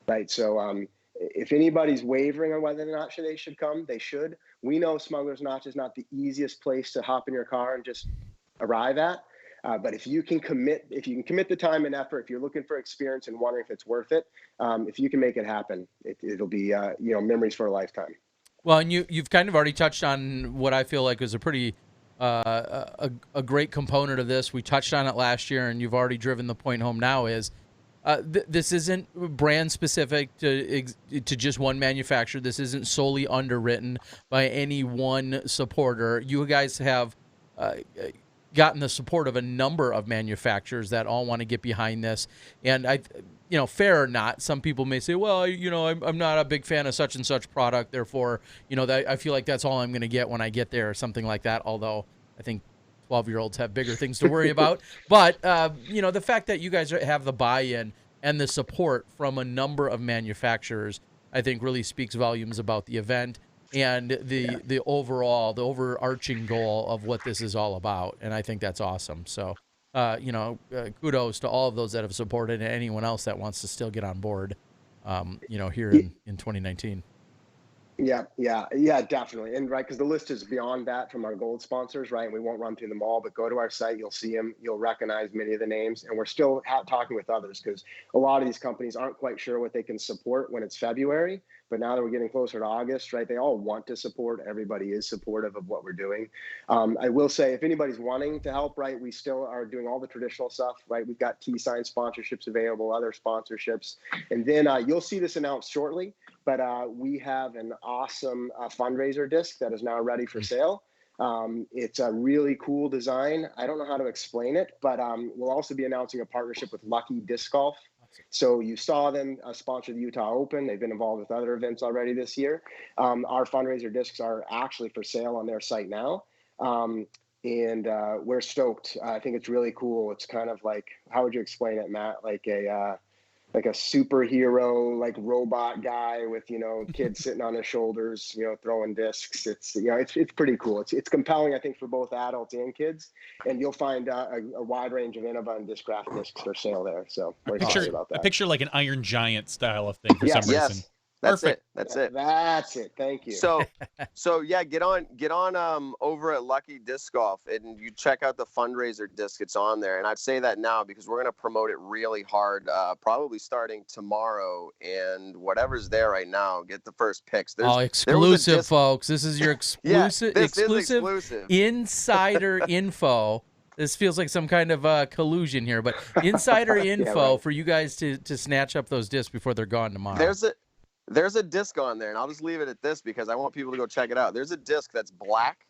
right? So if anybody's wavering on whether or not they should come, they should. We know Smugglers Notch is not the easiest place to hop in your car and just arrive at. But if you can commit the time and effort, if you're looking for experience and wondering if it's worth it, if you can make it happen, it'll be memories for a lifetime. Well, and you've kind of already touched on what I feel like is a pretty a great component of this. We touched on it last year, and you've already driven the point home now is this isn't brand specific to just one manufacturer. This isn't solely underwritten by any one supporter. You guys have gotten the support of a number of manufacturers that all want to get behind this. And fair or not, some people may say, well, I'm not a big fan of such and such product. Therefore, I feel like that's all I'm going to get when I get there or something like that. Although I think 12-year-olds have bigger things to worry about. But, the fact that you guys have the buy-in and the support from a number of manufacturers, I think really speaks volumes about the event and the overarching goal of what this is all about. And I think that's awesome. So, kudos to all of those that have supported and anyone else that wants to still get on board, here in 2019. Yeah, definitely. And right, because the list is beyond that from our gold sponsors, right? And we won't run through them all, but go to our site, you'll see them, you'll recognize many of the names. And we're still talking with others because a lot of these companies aren't quite sure what they can support when it's February. But now that we're getting closer to August, right, they all want to support. Everybody is supportive of what we're doing. I will say, if anybody's wanting to help, right, we still are doing all the traditional stuff, right? We've got T-Sign sponsorships available, other sponsorships. And then you'll see this announced shortly, but we have an awesome fundraiser disc that is now ready for sale. It's a really cool design. I don't know how to explain it, but we'll also be announcing a partnership with Lucky Disc Golf. So you saw them sponsor the Utah Open. They've been involved with other events already this year. Our fundraiser discs are actually for sale on their site now. And we're stoked. I think it's really cool. It's kind of like, how would you explain it, Matt? Like a superhero, like robot guy with, kids sitting on his shoulders, throwing discs. It's pretty cool. It's compelling, I think, for both adults and kids. And you'll find a wide range of Innova and Discraft discs for sale there. So we're excited about that. I picture like an Iron Giant style of thing for some reason. Yes. That's Perfect. it. That's it. Thank you. So yeah, get on over at Lucky Disc Golf and you check out the fundraiser disc. It's on there, and I'd say that now because we're gonna promote it really hard, probably starting tomorrow. And whatever's there right now, get the first picks. Exclusive, folks. This is your exclusive, this is exclusive insider info. This feels like some kind of collusion here, but insider info for you guys to snatch up those discs before they're gone tomorrow. There's a disc on there, and I'll just leave it at this because I want people to go check it out. There's a disc that's black,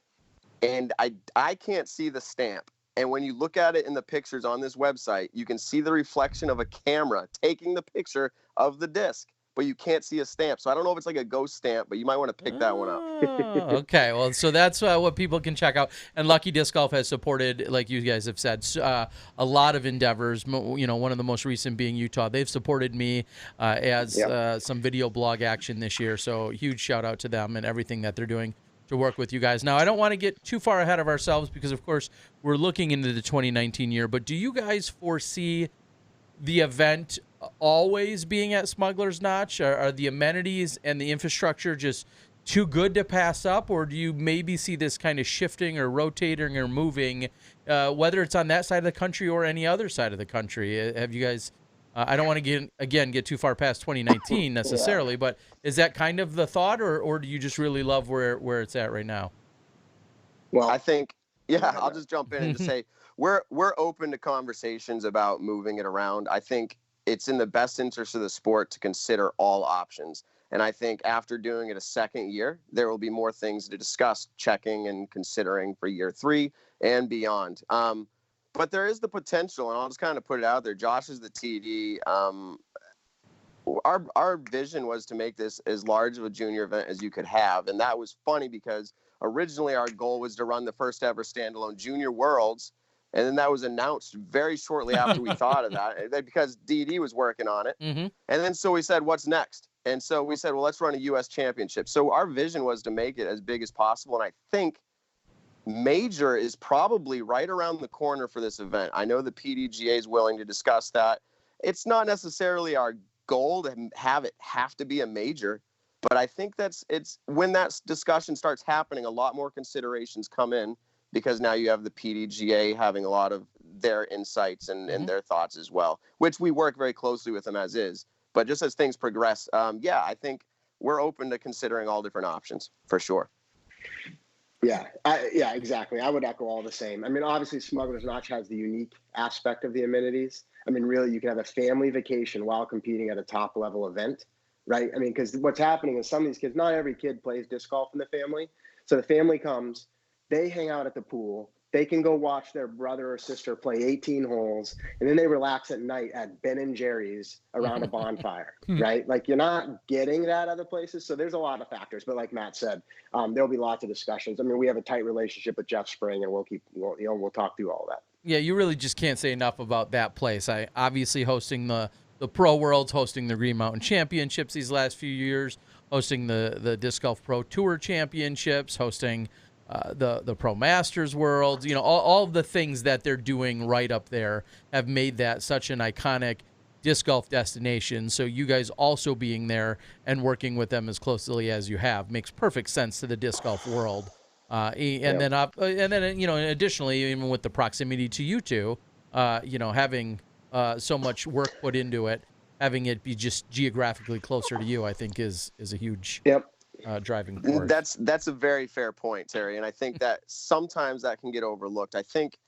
and I can't see the stamp. And when you look at it in the pictures on this website, you can see the reflection of a camera taking the picture of the disc, but you can't see a stamp. So I don't know if it's like a ghost stamp, but you might want to pick that one up. Okay, well, so that's what people can check out. And Lucky Disc Golf has supported, like you guys have said, a lot of endeavors. One of the most recent being Utah. They've supported me as some video blog action this year. So huge shout out to them and everything that they're doing to work with you guys. Now, I don't want to get too far ahead of ourselves because, of course, we're looking into the 2019 year. But do you guys foresee the event always being at Smuggler's Notch? Are the amenities and the infrastructure just too good to pass up, or do you maybe see this kind of shifting or rotating or moving, whether it's on that side of the country or any other side of the country? Have you guys? I don't want to get too far past 2019 necessarily, but is that kind of the thought, or do you just really love where it's at right now? Well, I think, I'll just jump in and just say we're open to conversations about moving it around. I think it's in the best interest of the sport to consider all options. And I think after doing it a second year, there will be more things to discuss, checking and considering for year 3 and beyond. But there is the potential, and I'll just kind of put it out there. Josh is the TD. Our vision was to make this as large of a junior event as you could have. And that was funny because Originally, our goal was to run the first ever standalone Junior Worlds. And then that was announced very shortly after we thought of that because DD was working on it. Mm-hmm. And then so we said, what's next? And so we said, well, let's run a U.S. championship. So our vision was to make it as big as possible. And I think Major is probably right around the corner for this event. I know the PDGA is willing to discuss that. It's not necessarily our goal to have it have to be a major, but I think it's when that discussion starts happening, a lot more considerations come in because now you have the PDGA having a lot of their insights and their thoughts as well, which we work very closely with them as is. But just as things progress, I think we're open to considering all different options for sure. Yeah, exactly. I would echo all the same. I mean, obviously, Smuggler's Notch has the unique aspect of the amenities. I mean, really, you can have a family vacation while competing at a top-level event, right? I mean, because what's happening is some of these kids, not every kid plays disc golf in the family. So the family comes, they hang out at the pool, they can go watch their brother or sister play 18 holes, and then they relax at night at Ben & Jerry's around a bonfire, right? Like, you're not getting that other places. So there's a lot of factors. But like Matt said, there'll be lots of discussions. I mean, we have a tight relationship with Jeff Spring, and we'll talk through all that. Yeah, you really just can't say enough about that place. I obviously hosting the Pro Worlds, hosting the Green Mountain Championships these last few years, hosting the Disc Golf Pro Tour Championships, hosting the Pro Masters Worlds, all of the things that they're doing right up there have made that such an iconic disc golf destination. So you guys also being there and working with them as closely as you have makes perfect sense to the disc golf world. Then additionally, even with the proximity to you two, having so much work put into it, having it be just geographically closer to you, I think is a huge driving force. That's a very fair point, Terry. And I think that sometimes that can get overlooked. I think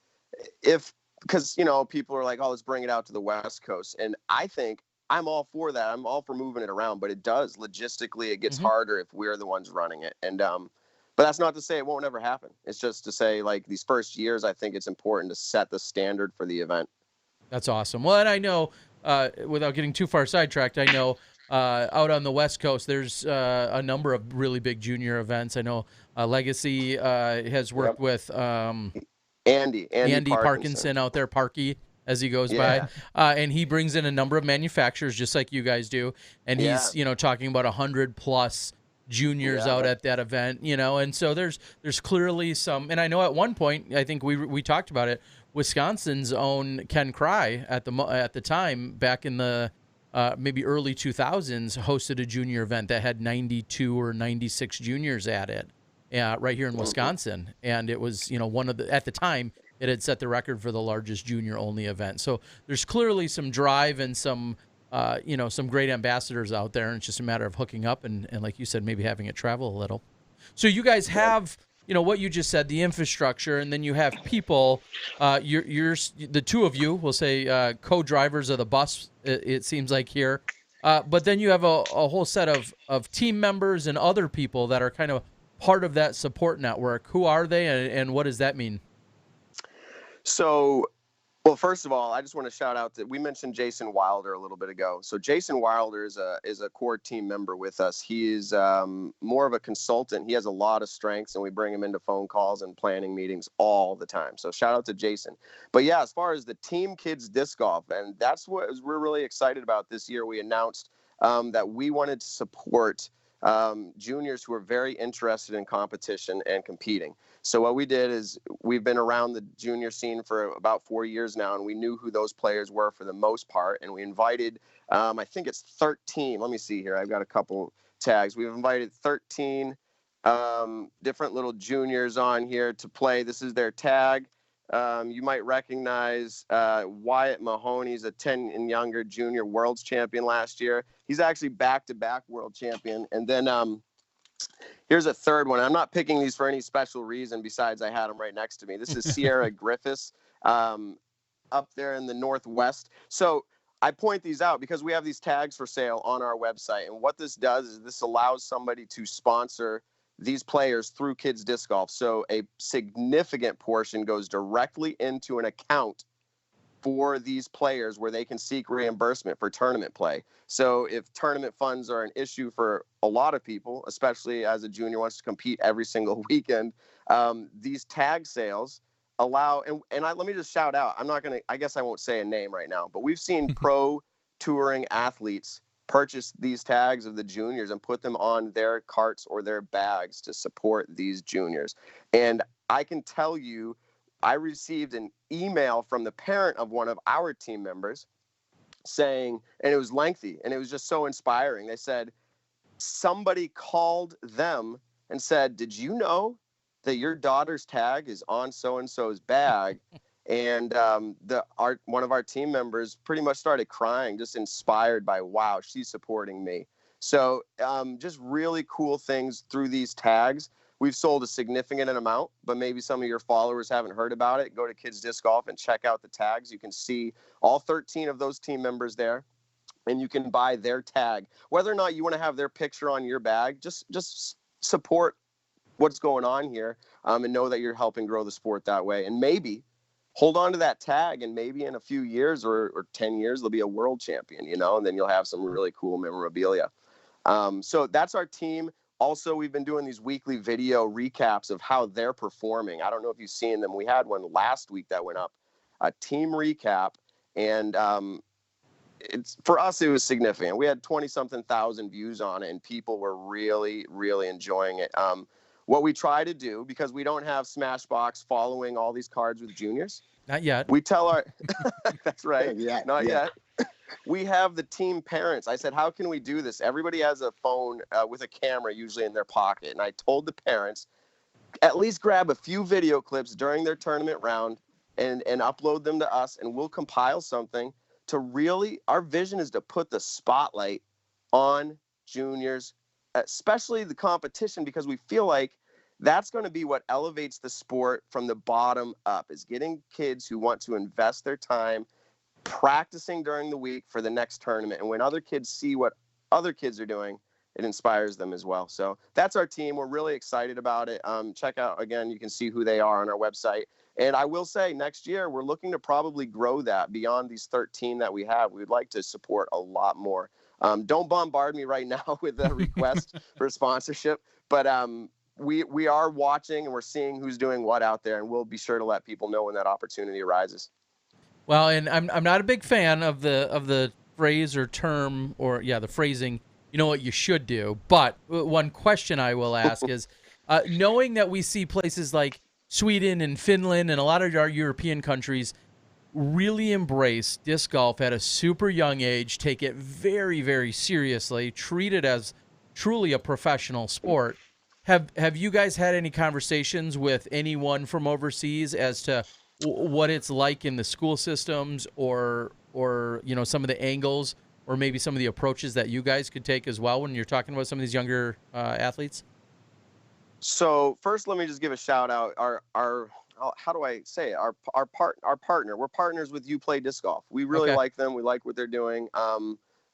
because people are like, oh, let's bring it out to the West Coast. And I think I'm all for that. I'm all for moving it around, but it does logistically, it gets harder if we're the ones running it. And, but that's not to say it won't ever happen. It's just to say, like, these first years, I think it's important to set the standard for the event. That's awesome. Well, and I know, without getting too far sidetracked, I know out on the West Coast, there's a number of really big junior events. I know Legacy has worked with Andy Parkinson out there, Parky, as he goes by. And he brings in a number of manufacturers, just like you guys do. And he's, talking about 100+ juniors out at that event, and so there's clearly some, and I know at one point, I think we talked about it, Wisconsin's own Ken Cry at the time back in the maybe early 2000s hosted a junior event that had 92 or 96 juniors at it right here in Wisconsin, and it was one of the, at the time it had set the record for the largest junior only event. So there's clearly some drive and some some great ambassadors out there, and it's just a matter of hooking up and like you said, maybe having it travel a little. So you guys have, what you just said, the infrastructure, and then you have people, you're the two of you, we'll say co-drivers of the bus, it seems like here. But then you have a whole set of team members and other people that are kind of part of that support network. Who are they, and what does that mean? So, well, first of all, I just want to shout out that we mentioned Jason Wilder a little bit ago. So Jason Wilder is a core team member with us. He is more of a consultant. He has a lot of strengths, and we bring him into phone calls and planning meetings all the time. So shout out to Jason. But yeah, as far as the Team Kids Disc Golf, and that's what we're really excited about this year. We announced that we wanted to support juniors who are very interested in competition and competing. So what we did is we've been around the junior scene for about 4 years now, and we knew who those players were for the most part. And we invited, I think it's 13. Let me see here. I've got a couple tags. We've invited 13 different little juniors on here to play. This is their tag. You might recognize Wyatt Mahoney's a 10 and younger junior world's champion last year. He's actually back-to-back world champion. And then here's a third one. I'm not picking these for any special reason besides I had them right next to me. This is Sierra Griffiths up there in the Northwest. So I point these out because we have these tags for sale on our website. And what this does is this allows somebody to sponsor these players through Kids Disc Golf. So a significant portion goes directly into an account for these players where they can seek reimbursement for tournament play. So if tournament funds are an issue for a lot of people, especially as a junior wants to compete every single weekend, these tag sales allow, let me just shout out, I guess I won't say a name right now, but we've seen pro touring athletes purchase these tags of the juniors and put them on their carts or their bags to support these juniors. And I can tell you, I received an email from the parent of one of our team members saying, and it was lengthy and it was just so inspiring. They said, somebody called them and said, did you know that your daughter's tag is on so-and-so's bag? And one of our team members pretty much started crying, just inspired by, wow, she's supporting me. So just really cool things through these tags. We've sold a significant amount, but maybe some of your followers haven't heard about it. Go to Kids Disc Golf and check out the tags. You can see all 13 of those team members there, and you can buy their tag. Whether or not you want to have their picture on your bag, just support what's going on here, and know that you're helping grow the sport that way. And maybe hold on to that tag, and maybe in a few years or 10 years, there'll be a world champion, and then you'll have some really cool memorabilia. So that's our team. Also, we've been doing these weekly video recaps of how they're performing. I don't know if you've seen them. We had one last week that went up, a team recap, and for us, it was significant. We had 20-something thousand views on it, and people were really, really enjoying it. What we try to do, because we don't have SmashBoxx following all these cards with juniors. Not yet. We tell our, that's right. Yeah, Not yet. We have the team parents. I said, how can we do this? Everybody has a phone with a camera usually in their pocket. And I told the parents, at least grab a few video clips during their tournament round and upload them to us, and we'll compile something to really, our vision is to put the spotlight on juniors, especially the competition, because we feel like that's going to be what elevates the sport from the bottom up, is getting kids who want to invest their time practicing during the week for the next tournament. And when other kids see what other kids are doing, it inspires them as well. So that's our team. We're really excited about it. Check out, again, you can see who they are on our website. And I will say, next year, we're looking to probably grow that beyond these 13 that we have. We'd like to support a lot more. Don't bombard me right now with a request for sponsorship, but we are watching and we're seeing who's doing what out there, and we'll be sure to let people know when that opportunity arises. Well, and I'm not a big fan of the phrase or term or the phrasing, you know what you should do. But one question I will ask is, knowing that we see places like Sweden and Finland and a lot of our European countries really embrace disc golf at a super young age, take it very, very seriously, treat it as truly a professional sport. Have you guys had any conversations with anyone from overseas as to what it's like in the school systems, or some of the angles, or maybe some of the approaches that you guys could take as well when you're talking about some of these younger athletes? So first, let me just give a shout out. Our how do I say it? Our partner. We're partners with You Play Disc Golf. We really like them. We like what they're doing.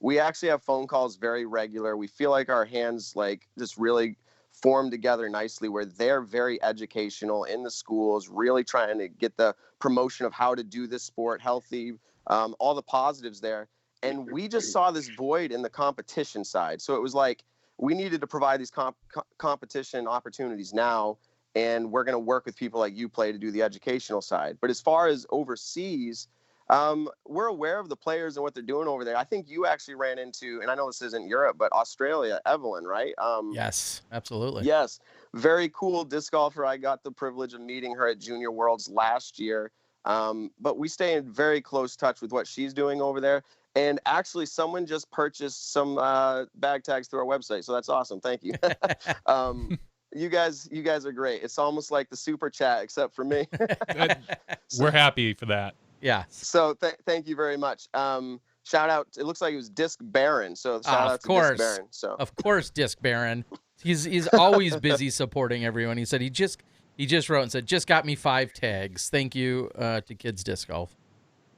We actually have phone calls very regular. We feel like our hands just really form together nicely, where they're very educational in the schools, really trying to get the promotion of how to do this sport healthy, all the positives there. And we just saw this void in the competition side. So it was like, we needed to provide these competition opportunities now, and we're going to work with people like You Play to do the educational side. But as far as overseas, we're aware of the players and what they're doing over there. I think you actually ran into, and I know this isn't Europe, but Australia, Evelyn, right? Yes, absolutely. Yes, very cool disc golfer. I got the privilege of meeting her at Junior Worlds last year. But we stay in very close touch with what she's doing over there. And actually, someone just purchased some bag tags through our website, so that's awesome. Thank you. You guys are great. It's almost like the super chat, except for me. We're happy for that. Yeah. So thank you very much. Shout out. It looks like it was Disc Baron. So shout out to Disc Baron. So of course, Disc Baron. He's always busy supporting everyone. He said he just wrote and said, just got me 5 tags. Thank you to Kids Disc Golf.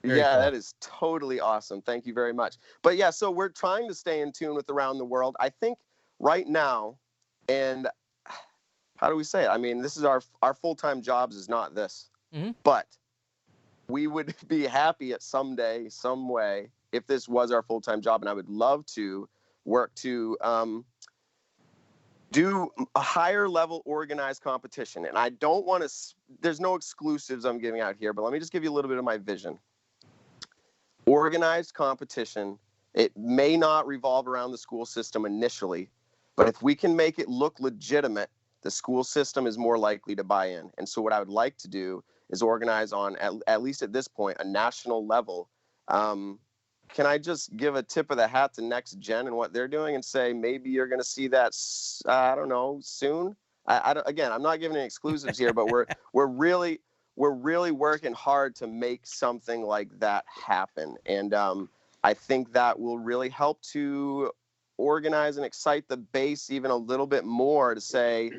Very cool. That is totally awesome. Thank you very much. But yeah, so we're trying to stay in tune with around the world. I think right now, and how do we say it? I mean, this is our full-time jobs is not this, but we would be happy at someday, some way, if this was our full-time job, and I would love to work to do a higher level organized competition. And I don't want to, there's no exclusives I'm giving out here, but let me just give you a little bit of my vision. Organized competition, it may not revolve around the school system initially, but if we can make it look legitimate, the school system is more likely to buy in. And so what I would like to do is organize on, at least at this point, a national level. Can I just give a tip of the hat to Next Gen and what they're doing and say, maybe you're going to see that, I don't know, soon? Again, I'm not giving any exclusives here, but we're really working hard to make something like that happen. And I think that will really help to organize and excite the base even a little bit more to say,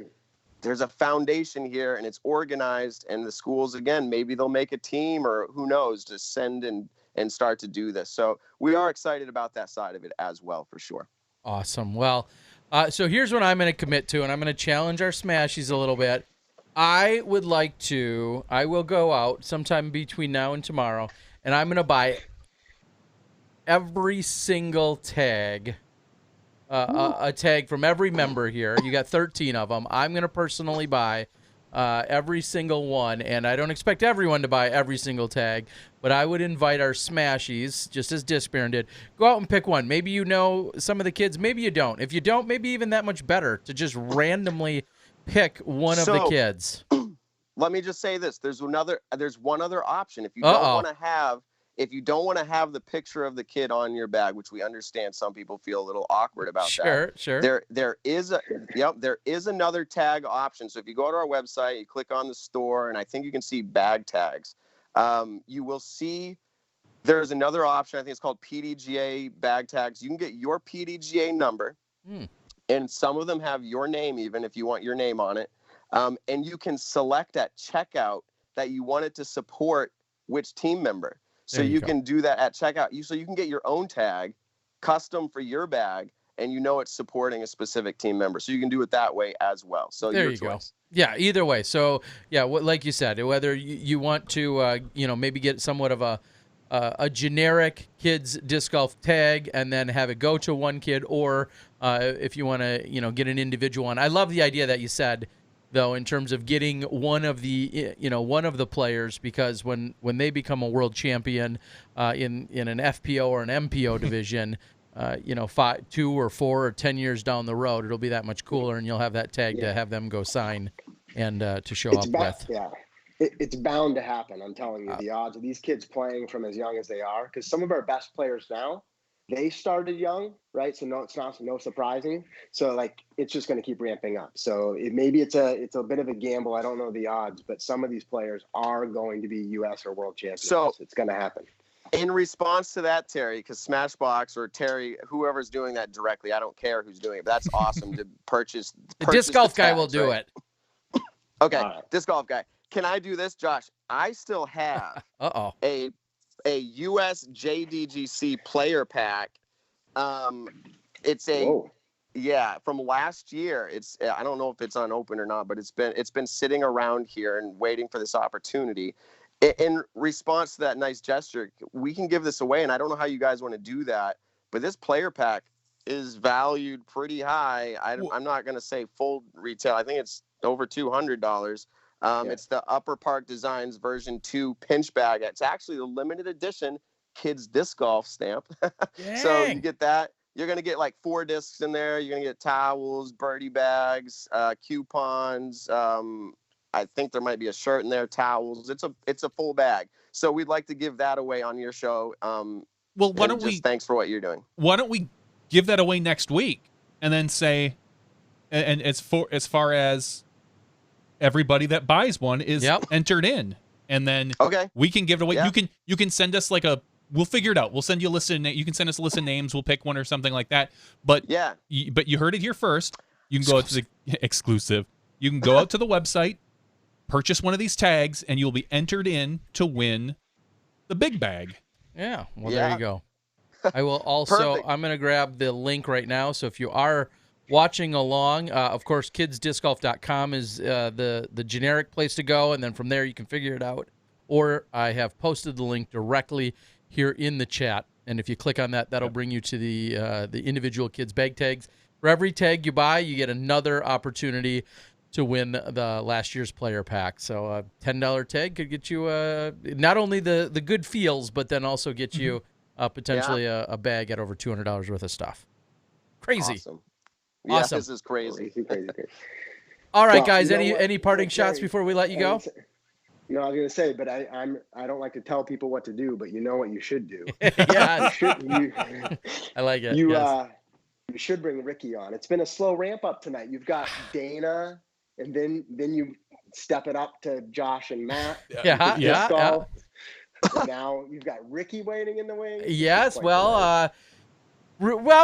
there's a foundation here and it's organized, and the schools, again, maybe they'll make a team or who knows to send and start to do this. So we are excited about that side of it as well, for sure. Awesome. Well, so here's what I'm going to commit to, and I'm going to challenge our Smashies a little bit. I will go out sometime between now and tomorrow, and I'm going to buy every single tag, a tag from every member here. You got 13 of them. I'm going to personally buy every single one, and I don't expect everyone to buy every single tag, but I would invite our Smashies, just as Discbaron did, go out and pick one. Maybe you know some of the kids, maybe you don't. If you don't, maybe even that much better to just randomly pick one of the kids. Let me just say this: there's one other option. If you don't want to have the picture of the kid on your bag, which we understand some people feel a little awkward about that. Sure. There is another tag option. So if you go to our website, you click on the store, and I think you can see bag tags. You will see there's another option. I think it's called PDGA bag tags. You can get your PDGA number, and some of them have your name, even if you want your name on it. And you can select at checkout that you want it to support which team member. So you can do that at checkout. So you can get your own tag, custom for your bag, and you know it's supporting a specific team member. So you can do it that way as well. So there you go. Yeah, either way. So yeah, like you said, whether you want to, maybe get somewhat of a generic kids disc golf tag and then have it go to one kid, or if you want to, get an individual one. I love the idea that you said, though, in terms of getting one of the players, because when they become a world champion in an FPO or an MPO division, 2 or 4 or 10 years down the road, it'll be that much cooler, and you'll have that tag to have them go sign and to show up with. Yeah, it's bound to happen. I'm telling you, the odds of these kids playing from as young as they are, because some of our best players now, they started young, right? So it's no surprising. So it's just going to keep ramping up. So maybe it's a bit of a gamble. I don't know the odds, but some of these players are going to be U.S. or world champions. So it's going to happen. In response to that, Terry, because Smashbox or Terry, whoever's doing that directly, I don't care who's doing it, but that's awesome to purchase. The disc golf guy will do it. Okay, disc golf guy. Can I do this, Josh? I still have a US JDGC player pack. It's from last year. I don't know if it's unopened or not, but it's been sitting around here and waiting for this opportunity. In response to that nice gesture, we can give this away, and I don't know how you guys want to do that, but this player pack is valued pretty high. I'm not going to say full retail. I think it's over $200. It's the Upper Park Designs version 2 pinch bag. It's actually the limited edition kids disc golf stamp. So you get that. You're going to get 4 discs in there. You're going to get towels, birdie bags, coupons. I think there might be a shirt in there, towels. It's a full bag. So we'd like to give that away on your show. Well, thanks for what you're doing. Why don't we give that away next week and then say, and as far as everybody that buys one is entered in, and then we can give it away. Yeah. You can send us we'll figure it out. We'll send you a list of you can send us a list of names. We'll pick one or something like that. But but you heard it here first. You can go out to the exclusive. You can go out to the website, purchase one of these tags, and you'll be entered in to win the big bag. Yeah. Well, there you go. I will also, I'm going to grab the link right now. So if you are watching along, of course, kidsdiscgolf.com is the generic place to go. And then from there, you can figure it out or I have posted the link directly here in the chat. And if you click on that, that'll bring you to the individual kids bag tags. For every tag you buy, you get another opportunity to win the last year's player pack. So a $10 tag could get you not only the good feels, but then also get you potentially a bag at over $200 worth of stuff. Crazy. Awesome. Awesome. Yeah, this is crazy. Crazy. All right, Well, guys. you know what? Any parting shots Terry, before we let you go? No, I was gonna say, but I don't like to tell people what to do, but you know what you should do. Yeah, You I like it. you yes. you should bring Ricky on. It's been a slow ramp up tonight. You've got Dana, and then you step it up to Josh and Matt. Yeah. Now you've got Ricky waiting in the wings. Yes. Well,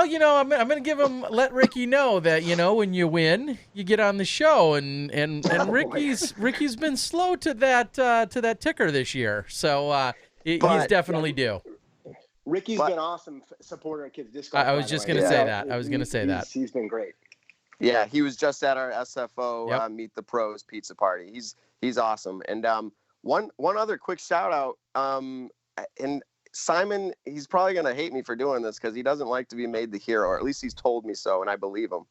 you know, I'm going to let Ricky know that, you know, when you win, you get on the show, and Ricky's been slow to that ticker this year, so he's definitely due. Ricky's been awesome supporter of Kids Disc Golf. I was just going to say that. I was going to say that. He's been great. Yeah, he was just at our SFO Meet the Pros pizza party. He's awesome. And one other quick shout out. And Simon, he's probably going to hate me for doing this because he doesn't like to be made the hero, or at least he's told me so, and I believe him.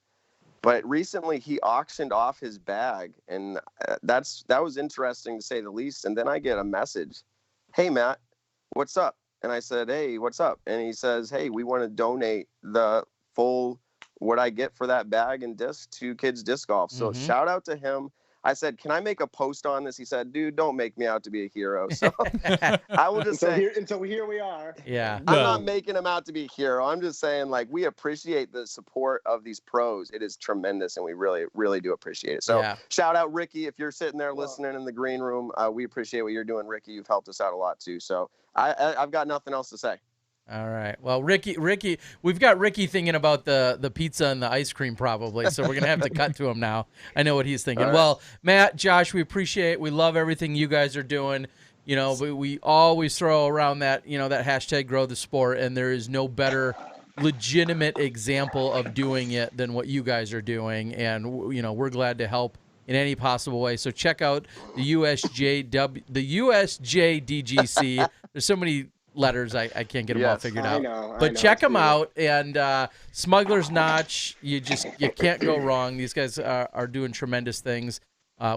But recently he auctioned off his bag, and that was interesting to say the least. And then I get a message, "Hey, Matt, what's up?" And I said, "Hey, what's up?" And he says, "Hey, we want to donate the full what I get for that bag and disc to Kids Disc Golf." So shout out to him. I said, "Can I make a post on this?" He said, "Dude, don't make me out to be a hero." So I will just say, so here we are. Yeah. I'm not making him out to be a hero. I'm just saying, like, we appreciate the support of these pros. It is tremendous, and we really, really do appreciate it. So shout out, Ricky, if you're sitting there listening in the green room. We appreciate what you're doing, Ricky. You've helped us out a lot too. So I've got nothing else to say. All right. Well, Ricky, we've got Ricky thinking about the pizza and the ice cream probably, so we're going to have to cut to him now. I know what he's thinking. Right. Well, Matt, Josh, we love everything you guys are doing. You know, we always throw around that, you know, that hashtag grow the sport, and there is no better legitimate example of doing it than what you guys are doing. And, you know, we're glad to help in any possible way. So check out the USJDGC. There's so many letters, I can't get them all figured out. I know, check them out. And Smuggler's Notch, you can't go wrong. These guys are doing tremendous things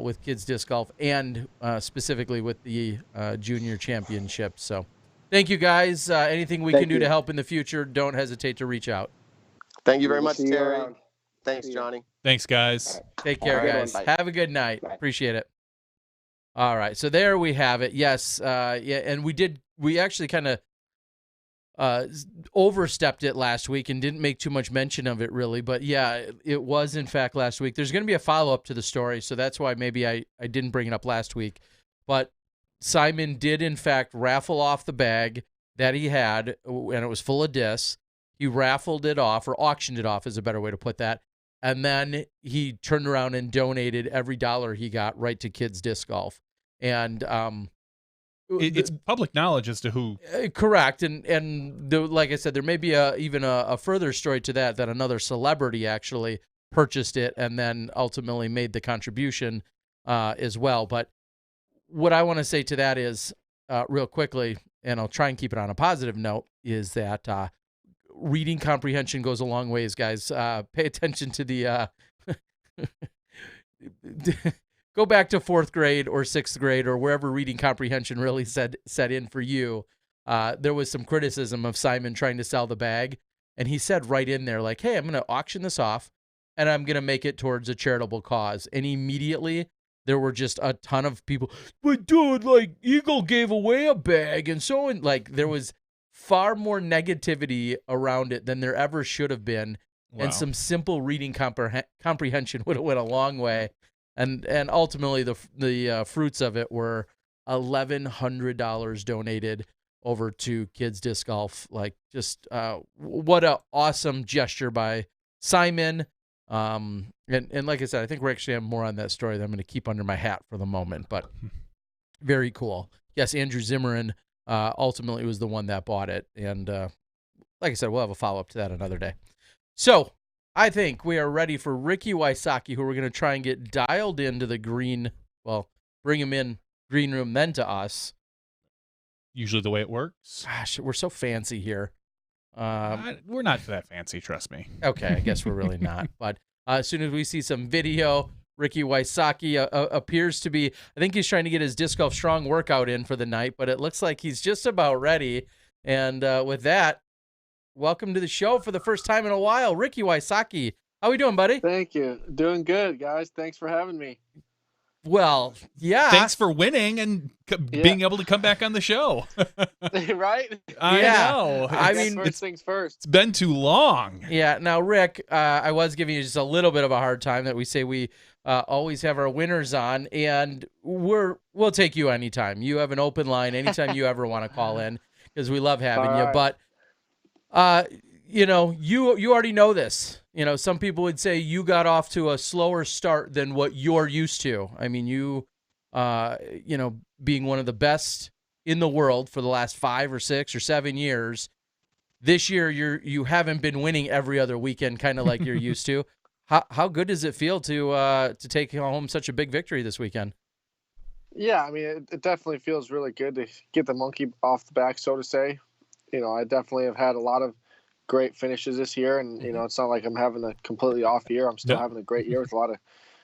with Kids Disc Golf, and specifically with the Junior Championship. So thank you, guys. Anything we can do to help in the future, don't hesitate to reach out. Thank you very much, Terry. Thanks, Johnny. Thanks, guys. Right. Take care, guys. Have a good night. Bye. Appreciate it. All right, so there we have it. Yes, and we actually kind of overstepped it last week and didn't make too much mention of it, really. But yeah, it was in fact last week. There's going to be a follow-up to the story, so that's why maybe I didn't bring it up last week. But Simon did in fact raffle off the bag that he had, and it was full of discs. He raffled it off, or auctioned it off is a better way to put that. And then he turned around and donated every dollar he got right to Kids Disc Golf. And it's public knowledge as to who. Correct. And like I said, there may be even a further story to that another celebrity actually purchased it and then ultimately made the contribution as well. But what I want to say to that is, real quickly, and I'll try and keep it on a positive note, is that reading comprehension goes a long ways, guys. Pay attention to the go back to 4th grade or 6th grade or wherever reading comprehension really set in for you. There was some criticism of Simon trying to sell the bag, and he said right in there, like, "Hey, I'm going to auction this off, and I'm going to make it towards a charitable cause." And immediately there were just a ton of people, "But dude, like, Eagle gave away a bag," and so on. Like, there was far more negativity around it than there ever should have been. Wow. And some simple reading comprehension would have went a long way. And ultimately the fruits of it were $1,100 donated over to Kids Disc Golf. Like, just what a awesome gesture by Simon. And like I said, I think we're actually have more on that story that I'm going to keep under my hat for the moment, but very cool. Yes, Andrew Zimmerman ultimately was the one that bought it. And like I said, we'll have a follow-up to that another day. So I think we are ready for Ricky Wysocki, who we're going to try and get dialed into the bring him in green room, then to us. usually the way it works. Gosh, we're so fancy here. We're not that fancy, trust me. Okay, I guess we're really not. But as soon as we see some video, Ricky Wysocki appears to be, I think he's trying to get his Disc Golf Strong workout in for the night, but it looks like he's just about ready. And with that, welcome to the show for the first time in a while, Ricky Wysocki. How we doing, buddy? Thank you. Doing good, guys. Thanks for having me. Well, yeah. Thanks for winning and being able to come back on the show. Right? I know. I mean, first things first. It's been too long. Yeah. Now, Rick, I was giving you just a little bit of a hard time that we say we always have our winners on, and we'll take you anytime. You have an open line anytime you ever want to call in, because we love having you. Right. But you already know this. Some people would say you got off to a slower start than what you're used to. I mean, you being one of the best in the world for the last 5 or 6 or 7 years. This year, you haven't been winning every other weekend, kind of like you're used to. How good does it feel to take home such a big victory this weekend? Yeah, I mean, it definitely feels really good to get the monkey off the back, so to say. I definitely have had a lot of great finishes this year, and it's not like I'm having a completely off year. I'm still having a great year with a lot of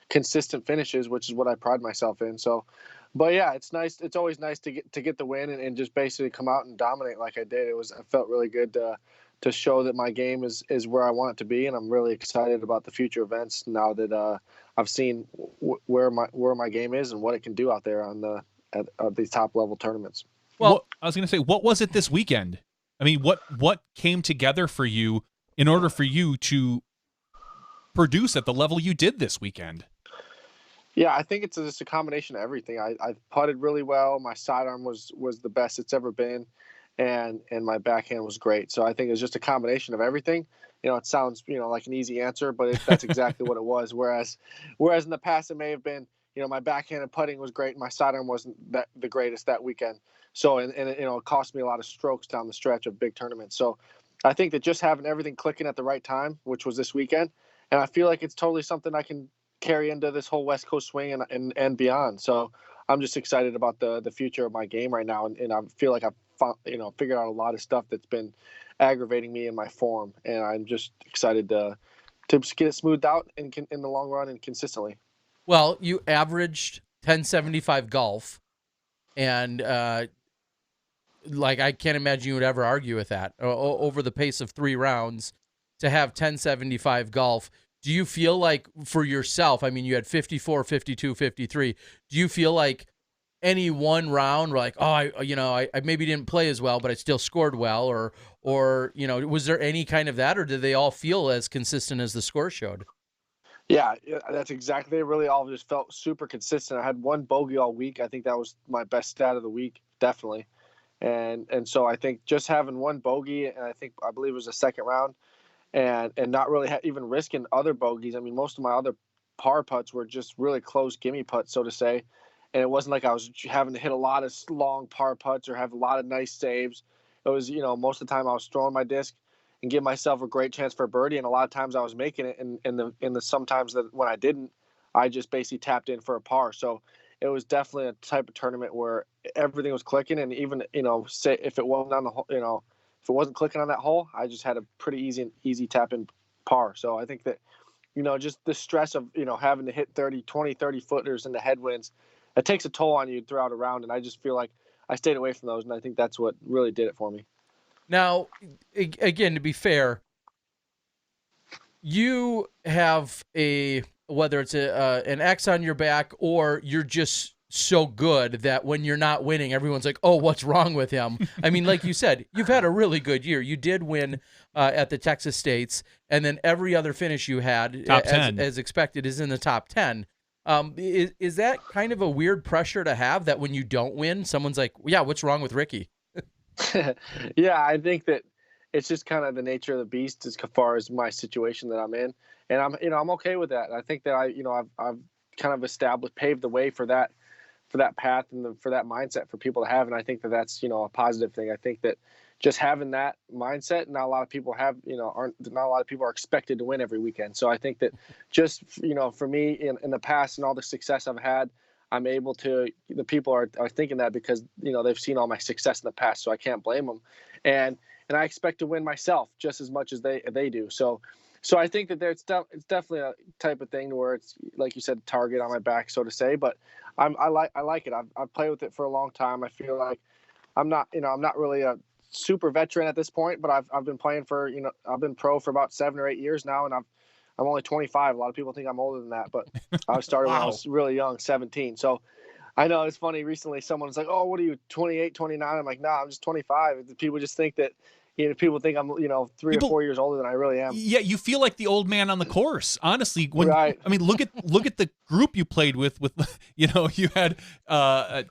consistent finishes, which is what I pride myself in. So, but yeah, it's nice. It's always nice to get the win and just basically come out and dominate like I did. I felt really good to show that my game is where I want it to be, and I'm really excited about the future events now that I've seen where my game is and what it can do out there at these top level tournaments. Well, I was going to say, what was it this weekend? I mean, what came together for you in order for you to produce at the level you did this weekend? Yeah, I think it's just a combination of everything. I putted really well. My sidearm was the best it's ever been, and my backhand was great. So I think it's just a combination of everything. It sounds like an easy answer, but that's exactly what it was. Whereas in the past it may have been my backhand and putting was great, and my sidearm wasn't the greatest that weekend. So and it cost me a lot of strokes down the stretch of big tournaments. So I think that just having everything clicking at the right time, which was this weekend, and I feel like it's totally something I can carry into this whole West Coast swing and beyond. So I'm just excited about the future of my game right now, and I feel like I've figured out a lot of stuff that's been aggravating me in my form, and I'm just excited to get it smoothed out in the long run and consistently. Well, you averaged 1075 golf, and I can't imagine you would ever argue with that over the pace of 3 rounds to have 1075 golf. Do you feel like for yourself, I mean, you had 54, 52, 53. Do you feel like any one round, like, I maybe didn't play as well, but I still scored well, or was there any kind of that, or did they all feel as consistent as the score showed? Yeah, that's exactly. They really all just felt super consistent. I had 1 bogey all week. I think that was my best stat of the week, definitely. And so I think just having 1 bogey, and I believe it was the second round, and not really even risking other bogeys. I mean, most of my other par putts were just really close gimme putts, so to say. And it wasn't like I was having to hit a lot of long par putts or have a lot of nice saves. It was, most of the time I was throwing my disc and give myself a great chance for a birdie. And a lot of times I was making it. And in the sometimes that when I didn't, I just basically tapped in for a par. So it was definitely a type of tournament where everything was clicking. And even, say if it wasn't on the hole, if it wasn't clicking on that hole, I just had a pretty easy tap in par. So I think that, just the stress of, having to hit 20, 30 footers in the headwinds, it takes a toll on you throughout a round. And I just feel like I stayed away from those. And I think that's what really did it for me. Now, again, to be fair, you have whether it's an X on your back or you're just so good that when you're not winning, everyone's like, oh, what's wrong with him? I mean, like you said, you've had a really good year. You did win at the Texas States, and then every other finish you had, top 10. As expected, is in the top 10. Is that kind of a weird pressure to have, that when you don't win, someone's like, yeah, what's wrong with Ricky? Yeah, I think that it's just kind of the nature of the beast as far as my situation that I'm in, and I'm okay with that. I think that I've kind of paved the way for that path and for that mindset for people to have, and I think that that's a positive thing. I think that just having that mindset, not a lot of people have, not a lot of people are expected to win every weekend. So I think that just for me in the past and all the success I've had, I'm able to, the people are thinking that because, they've seen all my success in the past, so I can't blame them. And I expect to win myself just as much as they do. So I think that it's definitely a type of thing where it's, like you said, target on my back, so to say, but I like it. I've played with it for a long time. I feel like I'm not really a super veteran at this point, but I've been playing for, I've been pro for about 7 or 8 years now, and I'm only 25. A lot of people think I'm older than that, but I started when I was really young, 17. So I know it's funny. Recently, someone was like, "Oh, what are you, 28, 29?" I'm like, "Nah, I'm just 25." People just think that, people think I'm, 3 or 4 years older than I really am. Yeah, you feel like the old man on the course, honestly. Right. I mean, look at the group you played with, you had, I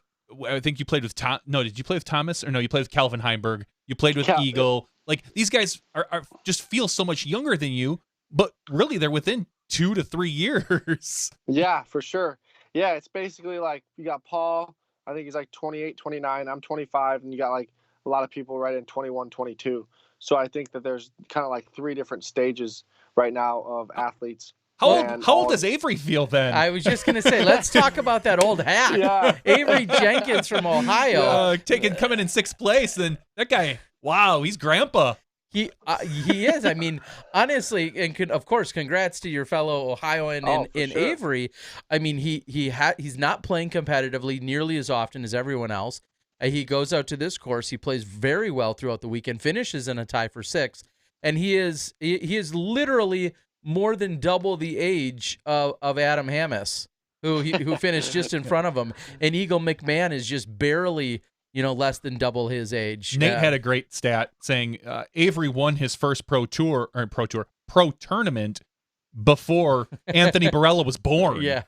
think you played with Tom. No, did you play with Thomas? Or no, you played with Calvin Heimberg. You played with Eagle. Like, these guys are just feel so much younger than you, but really they're within 2 to 3 years. Yeah, for sure. Yeah, it's basically like you got Paul, I think he's like 28, 29. I'm 25, and you got like a lot of people right in 21, 22. So I think that there's kind of like 3 different stages right now of athletes. How old does Avery feel then? I was just going to say, let's talk about that old hack. Yeah. Avery Jenkins from Ohio. Coming in 6th place, then that guy, wow, he's grandpa. He is. I mean, honestly, and of course, congrats to your fellow Ohioan in sure. Avery. I mean, he's not playing competitively nearly as often as everyone else. He goes out to this course. He plays very well throughout the weekend, finishes in a tie for 6th, and he is literally more than double the age of Adam Hammis, who finished just in front of him. And Eagle McMahon is just barely, less than double his age. Nate had a great stat saying Avery won his first pro tournament before Anthony Barella was born. Yeah.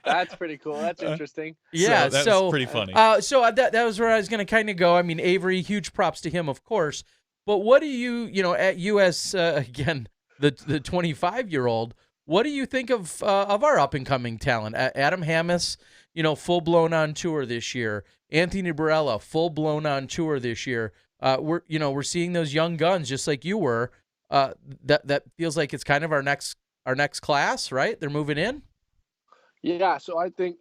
That's pretty cool. That's interesting. Yeah, so that's pretty funny. So that was where I was going to kind of go. I mean, Avery, huge props to him, of course. But what do you, at US, again, the 25-year-old, what do you think of our up-and-coming talent? Adam Hammis, full-blown on tour this year. Anthony Barella, full-blown on tour this year. We're seeing those young guns just like you were. That feels like it's kind of our next class, right? They're moving in. Yeah, so I think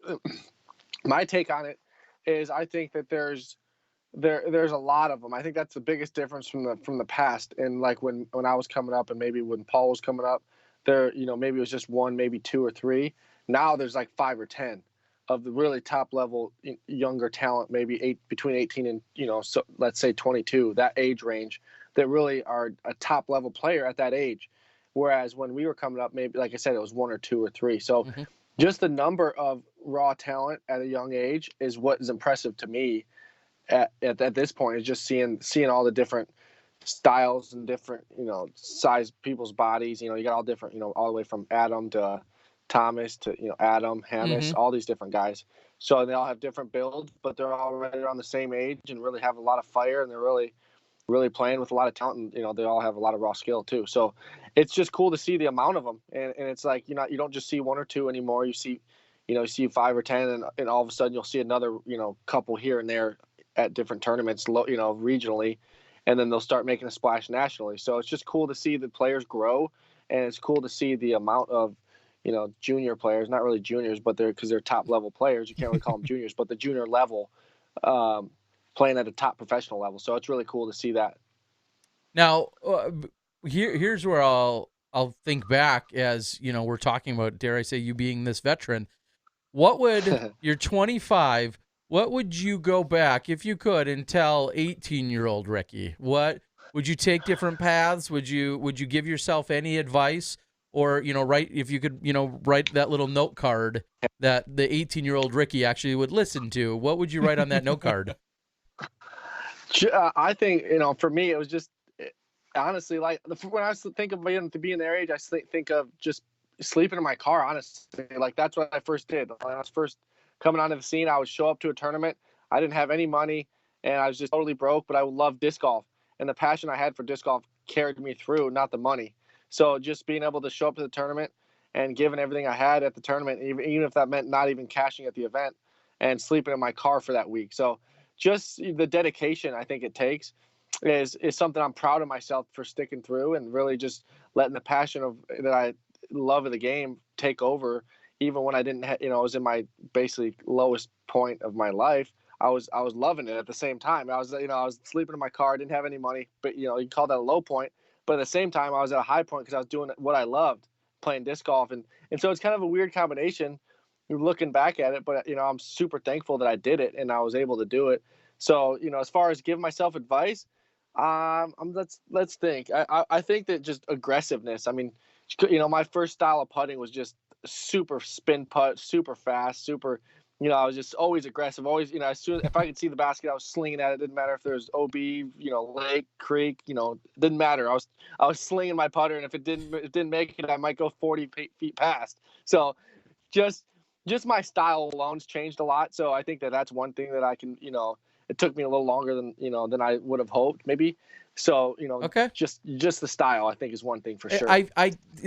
my take on it is I think that there's a lot of them. I think that's the biggest difference from the past. And like when I was coming up, and maybe when Paul was coming up, there maybe it was just 1, maybe 2 or 3. Now there's like 5 or 10 of the really top level younger talent, maybe between 18 and so let's say 22, that age range, that really are a top level player at that age. Whereas when we were coming up, maybe, like I said, it was 1 or 2 or 3. So just the number of raw talent at a young age is what is impressive to me at this point, is just seeing all the different styles and different, size people's bodies. You got all different, all the way from Adam to Thomas to, Adam, Hammis, all these different guys. So they all have different builds, but they're all right around the same age and really have a lot of fire, and they're really, really playing with a lot of talent. And, they all have a lot of raw skill too. So it's just cool to see the amount of them. And it's like, you don't just see 1 or 2 anymore. You see, you see 5 or 10, and all of a sudden you'll see another, couple here and there at different tournaments, regionally, and then they'll start making a splash nationally. So it's just cool to see the players grow, and it's cool to see the amount of, junior players, not really juniors, but because they're top level players. You can't really call them juniors, but the junior level, playing at a top professional level. So it's really cool to see that. Now, here's where I'll think back as, we're talking about, dare I say, you being this veteran. What would you're 25, what would you go back if you could and tell 18-year-old Ricky? What would you take different paths? Would you give yourself any advice? Or, write, if you could, write that little note card that the 18-year-old Ricky actually would listen to, what would you write on that note card? I think, for me, it was just, honestly, like, when I think of being their age, I think of just sleeping in my car, honestly. Like, that's what I first did. When I was first coming onto the scene, I would show up to a tournament. I didn't have any money, and I was just totally broke, but I would love disc golf. And the passion I had for disc golf carried me through, not the money. So just being able to show up to the tournament and giving everything I had at the tournament, even if that meant not even cashing at the event, and sleeping in my car for that week. So just the dedication I think it takes is something I'm proud of myself for sticking through, and really just letting the passion that I love of the game take over, even when I didn't, I was in my basically lowest point of my life. I was loving it at the same time. I was sleeping in my car, didn't have any money, but you call that a low point. But at the same time, I was at a high point because I was doing what I loved, playing disc golf, and so it's kind of a weird combination. You're looking back at it, but I'm super thankful that I did it and I was able to do it. So as far as giving myself advice, let's think. I think that just aggressiveness. I mean, my first style of putting was just super spin putt, super fast, super. I was just always aggressive. Always, as soon if I could see the basket, I was slinging at it. Didn't matter if there was OB, lake, creek, didn't matter. I was slinging my putter, and if it didn't make it, I might go 40 feet past. So, just my style alone's changed a lot. So I think that's one thing that I can, it took me a little longer than I would have hoped, maybe. So, okay. just the style, I think, is one thing for sure.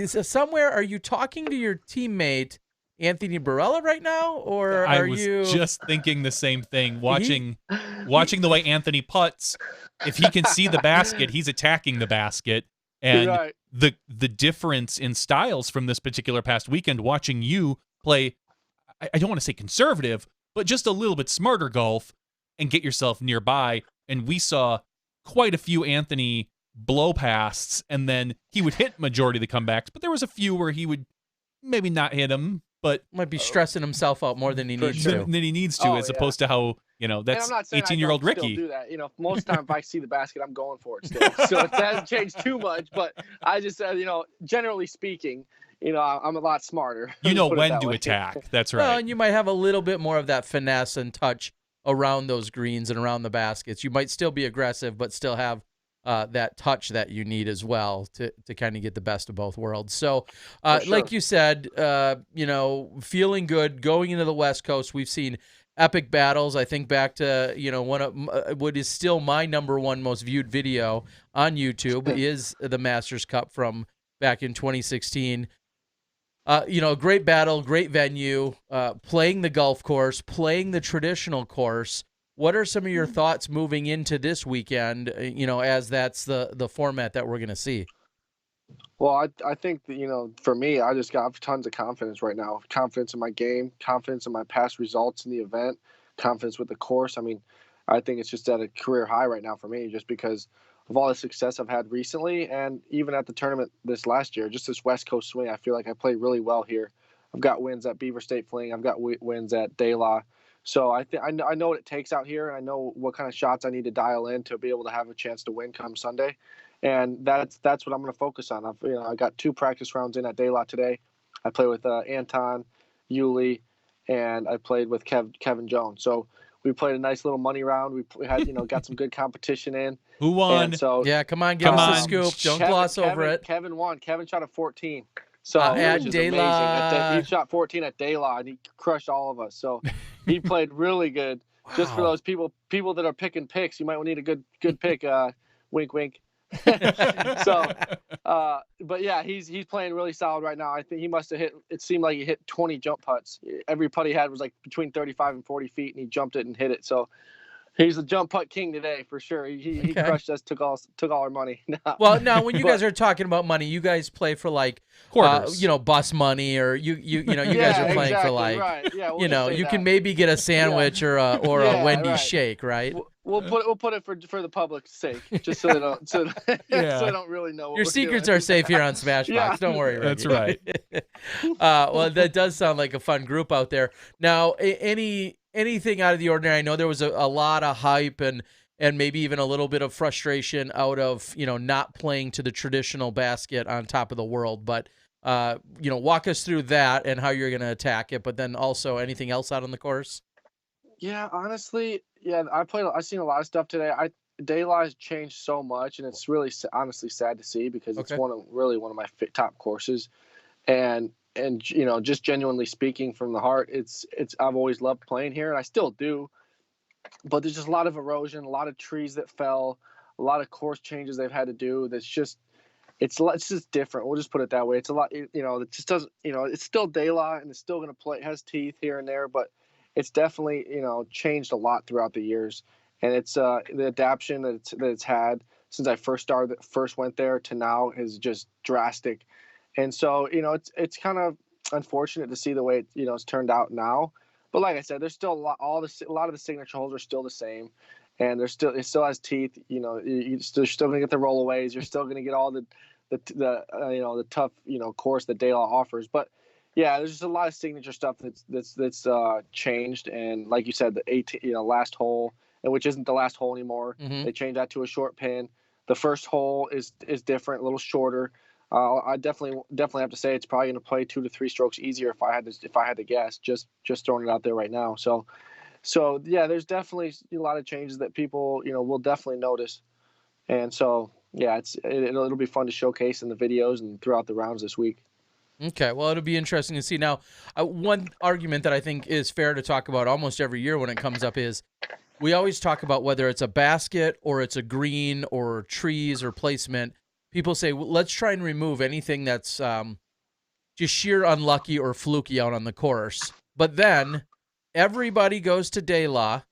Somewhere, are you talking to your teammate Anthony Barella right now, or I was just thinking the same thing. Watching the way Anthony putts, if he can see the basket, he's attacking the basket, and right. the difference in styles from this particular past weekend. Watching you play, I don't want to say conservative, but just a little bit smarter golf, and get yourself nearby. And we saw quite a few Anthony blow pasts, and then he would hit majority of the comebacks, but there was a few where he would maybe not hit them. But might be stressing himself out more than he needs to. As opposed to how that's 18-year-old Ricky. Still do that. Most of the time if I see the basket, I'm going for it still. So it hasn't changed too much. But I just generally speaking, I'm a lot smarter. When to attack. That's right. Well, and you might have a little bit more of that finesse and touch around those greens and around the baskets. You might still be aggressive, but still have that touch that you need as well to kind of get the best of both worlds. So, sure. Like you said, feeling good going into the West Coast. We've seen epic battles. I think back to one of what is still my number one most viewed video on YouTube is the Masters Cup from back in 2016. Great battle, great venue, playing the golf course, playing the traditional course. What are some of your thoughts moving into this weekend, as that's the format that we're going to see? Well, I think that, for me, I just got tons of confidence right now. Confidence in my game, confidence in my past results in the event, confidence with the course. I mean, I think it's just at a career high right now for me just because of all the success I've had recently and even at the tournament this last year, just this West Coast swing. I feel like I played really well here. I've got wins at Beaver State Fling. I've got wins at De La. So I know what it takes out here. I know what kind of shots I need to dial in to be able to have a chance to win come Sunday, and that's what I'm going to focus on. I got 2 practice rounds in at De La today. I played with Anton, Yuli, and I played with Kevin Jones. So we played a nice little money round. We had got some good competition in. Who won? And so yeah, come on, give us the scoop. Don't gloss over it. Kevin won. Kevin shot a 14. So at De La, he shot 14 at De La, and he crushed all of us. So he played really good. Wow. Just for those people that are picking picks, you might need a good pick. Wink, wink. So, but yeah, he's playing really solid right now. I think he must have hit. It seemed like he hit 20 jump putts. Every putt he had was like between 35 and 40 feet, and he jumped it and hit it. So. He's the jump putt king today for sure. He crushed us, took all our money. Well, now when you guys are talking about money, you guys play for like bus money, or you guys are playing for like right. Yeah, you can maybe get a sandwich or a Wendy's shake, right? We'll put it for the public's sake, just so they don't so they don't really know. Your secrets are safe here on SmashBox. Yeah. Don't worry, Ricky. That's right. Well, that does sound like a fun group out there. Now, anything out of the ordinary? I know there was a lot of hype and maybe even a little bit of frustration out of not playing to the traditional basket on top of the world. But walk us through that and how you're going to attack it. But then also anything else out on the course? Yeah, honestly, I've seen a lot of stuff today. De La has changed so much, and it's really honestly sad to see because it's one of my top courses, and just genuinely speaking from the heart, it's I've always loved playing here, and I still do, but there's just a lot of erosion, a lot of trees that fell, a lot of course changes they've had to do. It's just different. We'll just put it that way. It's a lot, it just doesn't, it's still De La, and it's still going to play. It has teeth here and there, but it's definitely, changed a lot throughout the years. And it's the adaptation that it's had since I first went there to now is just drastic. And so, it's kind of, unfortunate to see the way it's turned out now. But like I said, there's still a lot of the signature holes are still the same, and it still has teeth. You're still gonna get the rollaways. You're still gonna get all the tough course that De La offers. But yeah, there's just a lot of signature stuff that's changed. And like you said, the 18 last hole, and which isn't the last hole anymore. Mhm. They changed that to a short pin. The first hole is different, a little shorter. I definitely have to say it's probably going to play 2 to 3 strokes easier if I had to guess. Just throwing it out there right now. So yeah, there's definitely a lot of changes that people will definitely notice. And so yeah, it'll be fun to showcase in the videos and throughout the rounds this week. Okay, well, it'll be interesting to see. Now, one argument that I think is fair to talk about almost every year when it comes up is we always talk about whether it's a basket or it's a green or trees or placement. People say, well, let's try and remove anything that's just sheer unlucky or fluky out on the course. But then everybody goes to De La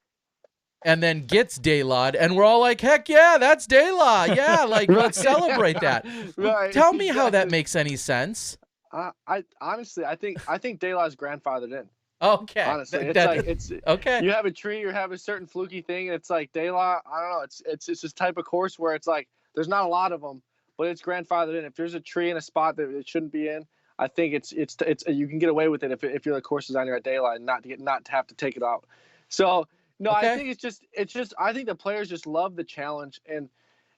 and then gets De La'd, and we're all like, heck yeah, that's De La. Yeah, like, let's celebrate that. Right. Tell me how that makes any sense. I honestly, I think De La's grandfathered in. Okay. Honestly, it's okay. You have a tree, you have a certain fluky thing, and it's like De La. I don't know. It's this type of course where it's like there's not a lot of them, but it's grandfathered in. If there's a tree in a spot that it shouldn't be in, I think it's you can get away with it if you're the course designer at De La and not to have to take it out. So no, Okay. I think it's just I think the players just love the challenge, and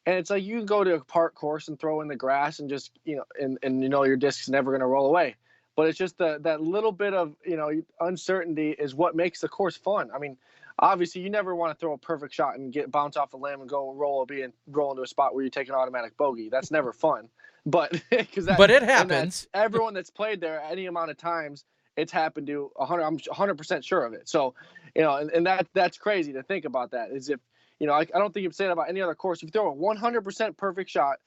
it's like you can go to a park course and throw in the grass and just and your disc's never going to roll away. But it's just that little bit of uncertainty is what makes the course fun. I mean, obviously you never want to throw a perfect shot and bounce off the limb and go roll into a spot where you take an automatic bogey. That's never fun. But but it happens. Everyone that's played there any amount of times, it's happened to 100. I'm 100% sure of it. So and that's crazy to think about that. Is if I don't think you've said about any other course. If you throw a 100% perfect shot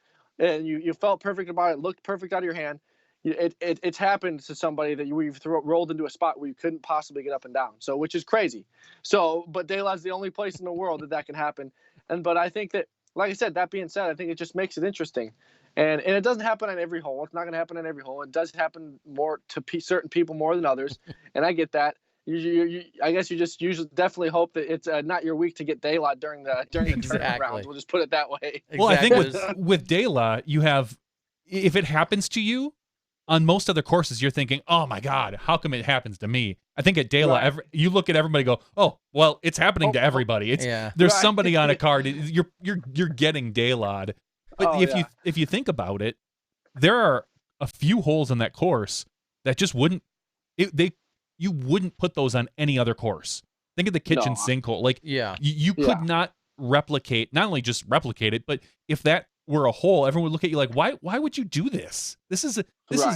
and you felt perfect about it, looked perfect out of your hand, it's happened to somebody that you've rolled into a spot where you couldn't possibly get up and down. So, which is crazy. So, but De La's the only place in the world that can happen. But I think that, like I said, that being said, I think it just makes it interesting. And it doesn't happen on every hole. It's not going to happen on every hole. It does happen more to certain people more than others. And I get that. I guess you just usually definitely hope that it's not your week to get De La during the tournament rounds. We'll just put it that way. Well, I think with De La, you have, if it happens to you, on most other courses, you're thinking, "Oh my God, how come it happens to me?" I think at De La, you look at everybody, and go, "Oh, well, it's happening to everybody. There's somebody on a card. You're getting De La'd." But if you think about it, there are a few holes on that course that just wouldn't you wouldn't put those on any other course. Think of the kitchen sink hole. Like you could not not only just replicate it, but if that were a hole, everyone would look at you like, why would you do this? This is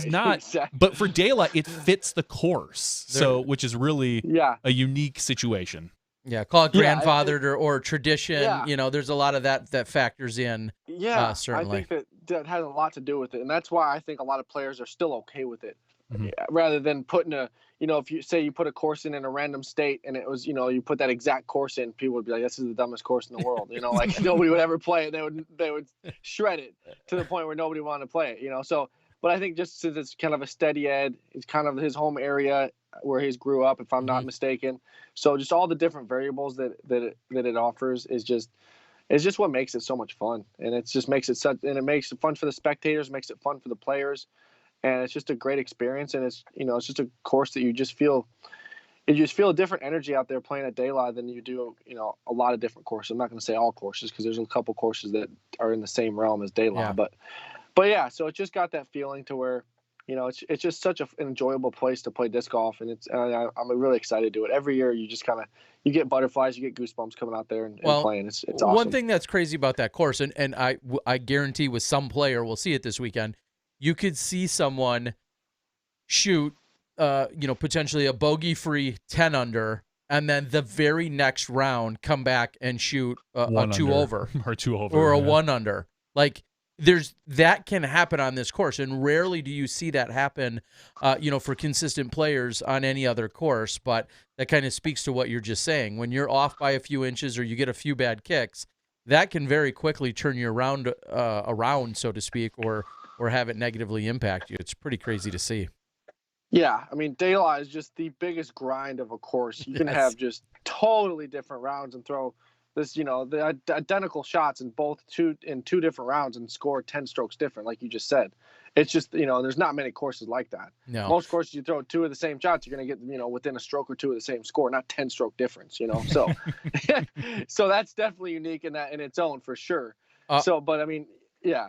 not. Exactly. But for De La, it fits the course, which is really a unique situation. Yeah, call it grandfathered or tradition. Yeah. There's a lot of that factors in. Yeah, certainly. I think that has a lot to do with it, and that's why I think a lot of players are still okay with it, rather than putting if you say you put a course in a random state and it was, you put that exact course in, people would be like, this is the dumbest course in the world. Like nobody would ever play it. They would shred it to the point where nobody wanted to play it. So, but I think just since it's kind of a steady ed, it's kind of his home area where he grew up, if I'm not mistaken. So just all the different variables that it offers is just what makes it so much fun. And it just makes it and it makes it fun for the spectators, makes it fun for the players. And it's just a great experience, and it's it's just a course that you just feel a different energy out there playing at De La than you do a lot of different courses. I'm not going to say all courses because there's a couple courses that are in the same realm as De La, but yeah. So it just got that feeling to where it's just such an enjoyable place to play disc golf, and I'm really excited to do it. Every year you just you get butterflies, you get goosebumps coming out there and playing. It's awesome. One thing that's crazy about that course, and I guarantee with some player we'll see it this weekend. You could see someone shoot, potentially a bogey-free 10 under, and then the very next round come back and shoot a 2 over or 2 over or a 1 under. Like that can happen on this course, and rarely do you see that happen, for consistent players on any other course. But that kind of speaks to what you're just saying. When you're off by a few inches or you get a few bad kicks, that can very quickly turn your round around, so to speak, or have it negatively impact you. It's pretty crazy to see. Yeah, I mean, De La is just the biggest grind of a course. You can Yes. have just totally different rounds and throw this, the identical shots in two different rounds and score 10 strokes different, like you just said. It's just, there's not many courses like that. No. Most courses, you throw two of the same shots, you're going to get, within a stroke or two of the same score, not 10 stroke difference, So, so that's definitely unique in its own for sure. But I mean, yeah.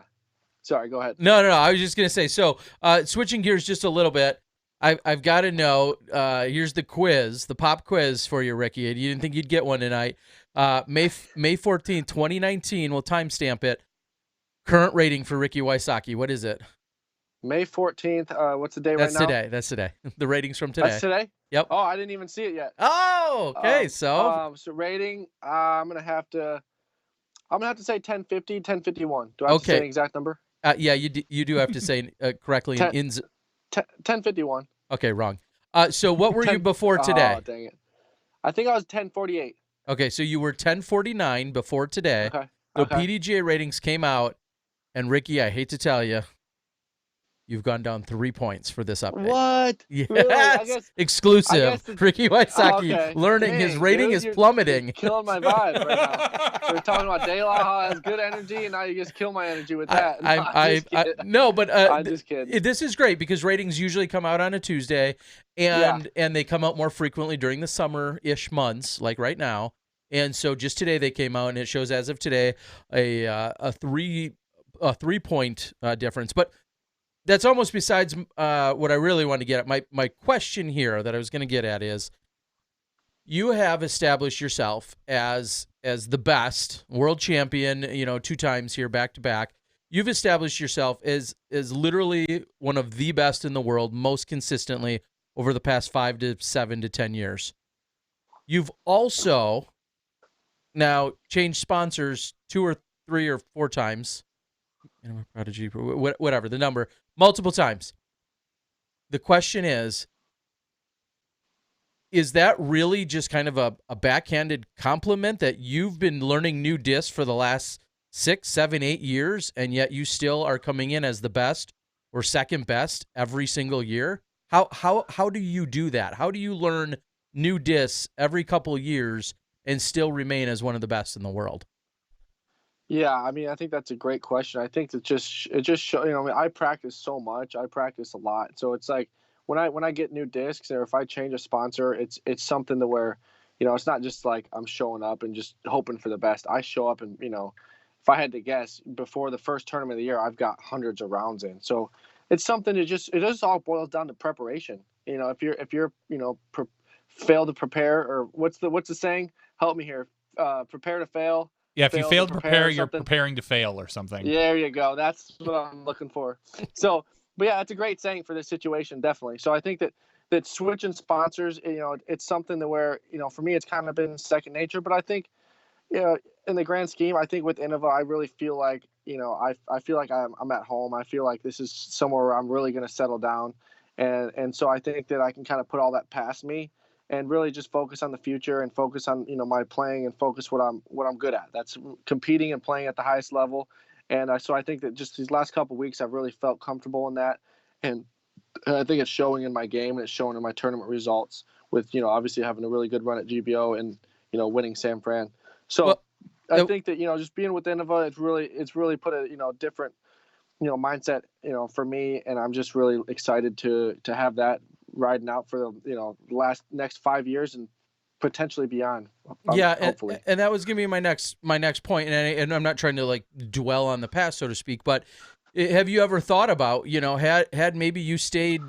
Sorry, go ahead. No. I was just gonna say. So, switching gears just a little bit. I've got to know. Here's the quiz, the pop quiz for you, Ricky. You didn't think you'd get one tonight. May 14th, 2019. We'll timestamp it. Current rating for Ricky Wysocki. What is it? May 14th. What's the day That's right now? today. That's today. The ratings from today. That's today? Yep. Oh, I didn't even see it yet. Oh, okay. So rating, I'm gonna have to say 1050, 1051. Do I have to say an exact number? Yeah, you do have to say correctly. 1051. Okay, wrong. So what were you before today? Oh, dang it. I think I was 1048. Okay, so you were 1049 before today. Okay. The PDGA ratings came out, and Ricky, I hate to tell you, you've gone down 3 points for this update. What? Yes, really? exclusive. Ricky Wysocki learning his rating is plummeting. You're killing my vibe right now. We're talking about De La, how it has good energy, and now you just kill my energy with that. I'm just kidding. This is great because ratings usually come out on a Tuesday, and they come out more frequently during the summer-ish months, like right now. And so just today they came out, and it shows as of today a 3-point difference, but. That's almost besides what I really want to get at. My question here that I was going to get at is, you have established yourself as the best world champion, 2 times here back to back. You've established yourself as literally one of the best in the world, most consistently over the past 5 to 7 to 10 years. You've also now changed sponsors 2 or 3 or 4 times. Prodigy, whatever the number, multiple times. The question is that really just kind of a backhanded compliment that you've been learning new discs for the last 6, 7, 8 years, and yet you still are coming in as the best or second best every single year? How do you do that? How do you learn new discs every couple years and still remain as one of the best in the world? Yeah, I mean, I think that's a great question. I think it just shows, I mean, I practice so much. I practice a lot. So it's like when I get new discs, or if I change a sponsor, it's something to where, it's not just like I'm showing up and just hoping for the best. I show up and, if I had to guess, before the first tournament of the year, I've got hundreds of rounds in. So it's something it just all boils down to preparation. If you're fail to prepare, or what's the saying? Help me here. Prepare to fail. Yeah, if you fail to prepare, you're preparing to fail or something. There you go. That's what I'm looking for. So, but yeah, that's a great saying for this situation, definitely. So I think that switching sponsors, it's something that where, for me, it's kind of been second nature. But I think, in the grand scheme, I think with Innova, I really feel like, I feel like I'm at home. I feel like this is somewhere where I'm really going to settle down. And so I think that I can kind of put all that past me and really just focus on the future and focus on, my playing and focus what I'm good at. That's competing and playing at the highest level. And so I think that just these last couple of weeks, I've really felt comfortable in that. And I think it's showing in my game and it's showing in my tournament results with, obviously having a really good run at GBO and, winning San Fran. So I think that, just being with Innova, it's really put a, different, mindset, for me. And I'm just really excited to have that riding out for the next 5 years and potentially beyond. Hopefully. And that was gonna be my next point. And I'm not trying to like dwell on the past, so to speak, but have you ever thought about, had maybe you stayed?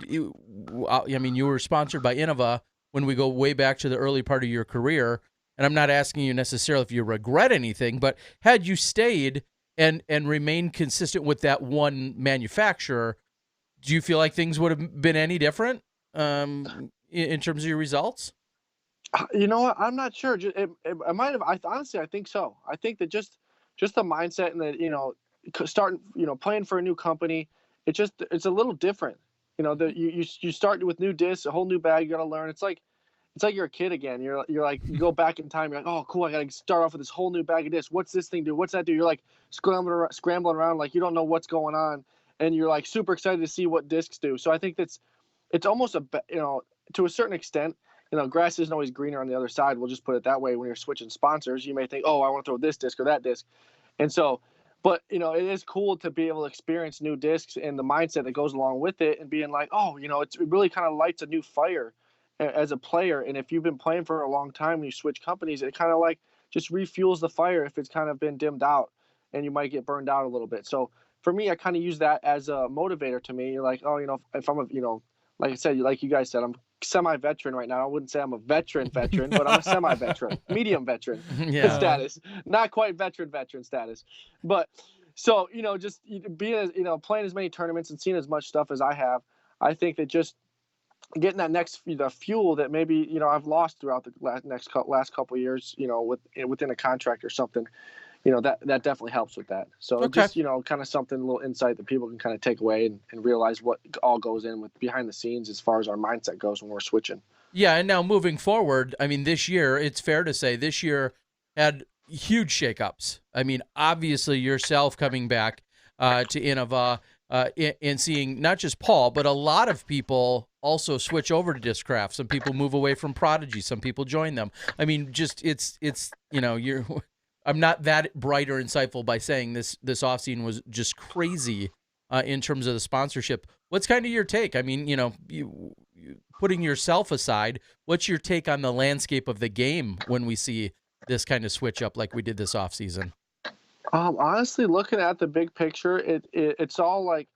I mean, you were sponsored by Innova when we go way back to the early part of your career, and I'm not asking you necessarily if you regret anything, but had you stayed and remained consistent with that one manufacturer, do you feel like things would have been any different? In terms of your results? You know what? I'm not sure. It might have. Honestly, I think so. I think that just the mindset and the, starting, playing for a new company, it's a little different. You start with new discs, a whole new bag. You got to learn. It's like you're a kid again. You're like, you go back in time. You're like, oh, cool. I got to start off with this whole new bag of discs. What's this thing do? What's that do? You're like scrambling around like you don't know what's going on, and you're like super excited to see what discs do. So I think it's almost to a certain extent, grass isn't always greener on the other side. We'll just put it that way. When you're switching sponsors, you may think, oh, I want to throw this disc or that disc. And so, but it is cool to be able to experience new discs and the mindset that goes along with it, and being like, oh, it really kind of lights a new fire as a player. And if you've been playing for a long time and you switch companies, it kind of like just refuels the fire if it's kind of been dimmed out and you might get burned out a little bit. So for me, I kind of use that as a motivator to me. You're like, oh, if I'm like I said, like you guys said, I'm semi-veteran right now. I wouldn't say I'm a veteran, but I'm a semi-veteran, medium veteran status, not quite veteran status. But so, just being, playing as many tournaments and seeing as much stuff as I have, I think that just getting that next fuel that maybe, I've lost throughout the last couple of years, within a contract or something, that definitely helps with that. So just, kind of something, a little insight that people can kind of take away and realize what all goes in with behind the scenes as far as our mindset goes when we're switching. Yeah. And now moving forward, I mean, this year, it's fair to say this year had huge shakeups. I mean, obviously yourself coming back to Innova and seeing not just Paul, but a lot of people also switch over to Discraft. Some people move away from Prodigy. Some people join them. I mean, just it's I'm not that bright or insightful by saying this offseason was just crazy in terms of the sponsorship. What's kind of your take? I mean, you putting yourself aside, what's your take on the landscape of the game when we see this kind of switch up like we did this offseason? Honestly, looking at the big picture, it's all like,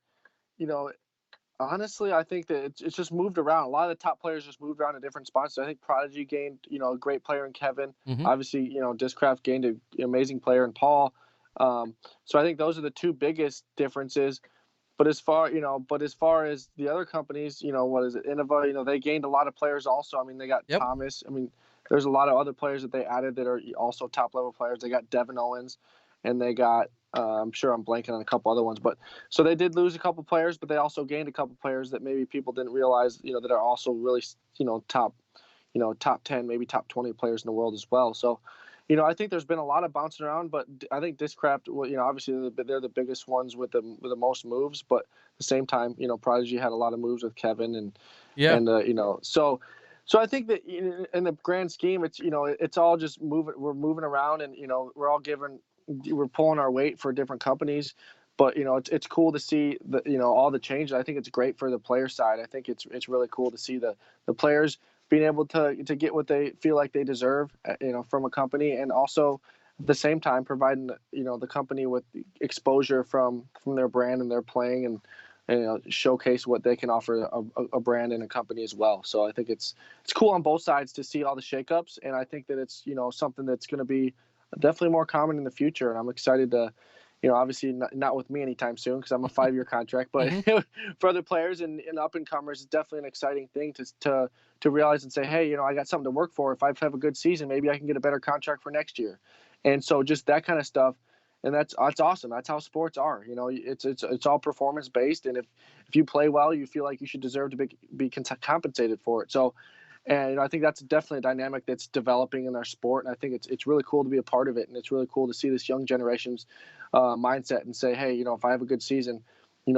honestly, I think that it's just moved around. A lot of the top players just moved around to different spots. I think Prodigy gained, a great player in Kevin. Mm-hmm. Obviously, Discraft gained an amazing player in Paul. So I think those are the two biggest differences. But as far as the other companies, what is it, Innova? They gained a lot of players also. I mean, they got Thomas. I mean, there's a lot of other players that they added that are also top level players. They got Devin Owens, and they got. I'm sure I'm blanking on a couple other ones, but so they did lose a couple players, but they also gained a couple players that maybe people didn't realize, that are also really, top 10, maybe top 20 players in the world as well. So, I think there's been a lot of bouncing around, but I think Discraft, obviously they're the biggest ones with the most moves, but at the same time, Prodigy had a lot of moves with Kevin and so I think that in the grand scheme, it's, it's all just moving. We're moving around, and we're pulling our weight for different companies, but it's cool to see all the changes. I think it's great for the player side. I think it's really cool to see the players being able to get what they feel like they deserve, from a company, and also at the same time providing the company with exposure from their brand and their playing, and showcase what they can offer a brand and a company as well. So I think it's cool on both sides to see all the shakeups, and I think that it's something that's going to be definitely more common in the future. And I'm excited to, obviously not with me anytime soon because I'm a 5-year contract, but for other players and up and comers, it's definitely an exciting thing to realize and say, hey, I got something to work for. If I have a good season, maybe I can get a better contract for next year. And so just that kind of stuff. And that's awesome. That's how sports are. It's all performance based. And if you play well, you feel like you should deserve to be compensated for it. So, and I think that's definitely a dynamic that's developing in our sport. And I think it's really cool to be a part of it. And it's really cool to see this young generation's mindset and say, hey, if I have a good season,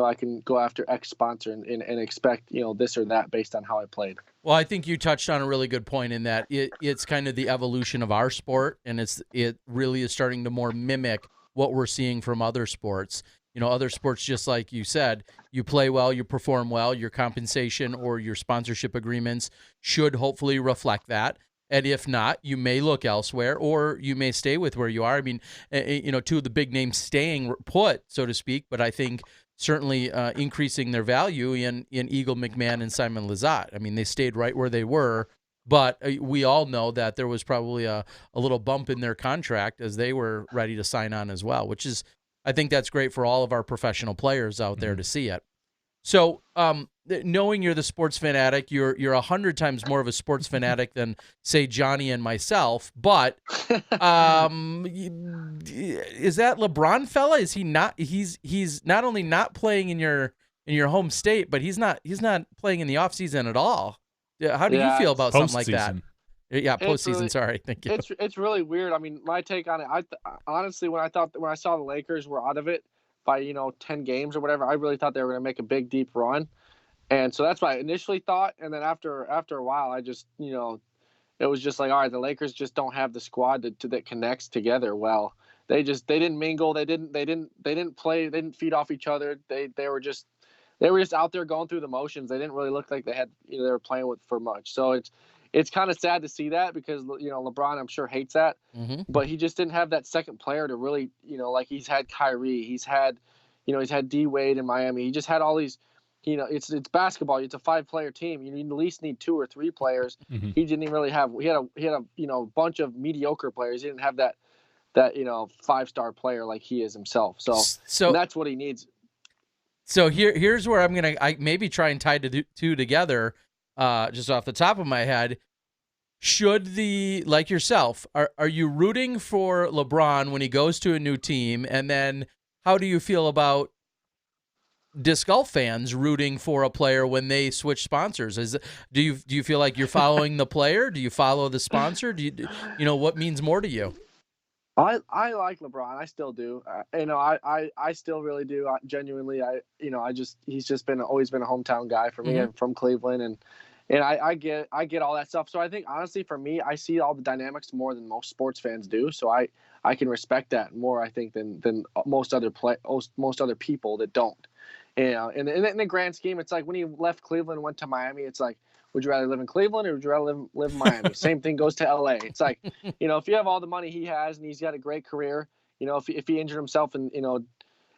I can go after X sponsor and expect, this or that based on how I played. Well, I think you touched on a really good point in that it's kind of the evolution of our sport, and it really is starting to more mimic what we're seeing from other sports. Other sports, just like you said, you play well, you perform well, your compensation or your sponsorship agreements should hopefully reflect that. And if not, you may look elsewhere, or you may stay with where you are. I mean, two of the big names staying put, so to speak, but I think certainly increasing their value in Eagle McMahon and Simon Lizotte. I mean, they stayed right where they were, but we all know that there was probably a little bump in their contract as they were ready to sign on as well, which is, I think that's great for all of our professional players out there to see it. So, knowing you're the sports fanatic, you're 100 times more of a sports fanatic than, say, Johnny and myself. But is that LeBron fella? Is he not? He's not only not playing in your home state, but he's not playing in the off season at all. How do you feel about something like that? Yeah, postseason. Really, sorry, thank you. It's really weird. I mean, my take on it. Honestly, when I saw the Lakers were out of it by 10 games or whatever, I really thought they were going to make a big deep run, And so that's what I initially thought. And then after a while, I just, it was just like, all right, the Lakers just don't have the squad that connects together well. They didn't mingle. They didn't play. They didn't feed off each other. They were just out there going through the motions. They didn't really look like they had, they were playing with for much. So it's kind of sad to see that because, LeBron, I'm sure, hates that. Mm-hmm. But he just didn't have that second player to really, like he's had Kyrie. He's had D Wade in Miami. He just had all these, it's basketball. It's a 5-player team. You at least need 2 or 3 players. Mm-hmm. He didn't even really have. He had a bunch of mediocre players. He didn't have that 5-star player like he is himself. So that's what he needs. So here's where I'm gonna maybe try and tie the two together, just off the top of my head. Should like yourself, are you rooting for LeBron when he goes to a new team, and then how do you feel about disc golf fans rooting for a player when they switch sponsors? Do you feel like you're following the player? Do you follow the sponsor? Do you what means more to you? I like LeBron. I still do. I still really do. Genuinely, he's just always been a hometown guy for me. Mm-hmm. I'm from Cleveland, and I get all that stuff. So I think honestly for me, I see all the dynamics more than most sports fans do. So I can respect that more, I think, than most other people that don't. And in the grand scheme, it's like when he left Cleveland and went to Miami, it's like, would you rather live in Cleveland or would you rather live in Miami? Same thing goes to LA. It's like, if you have all the money he has and he's got a great career, if he injured himself and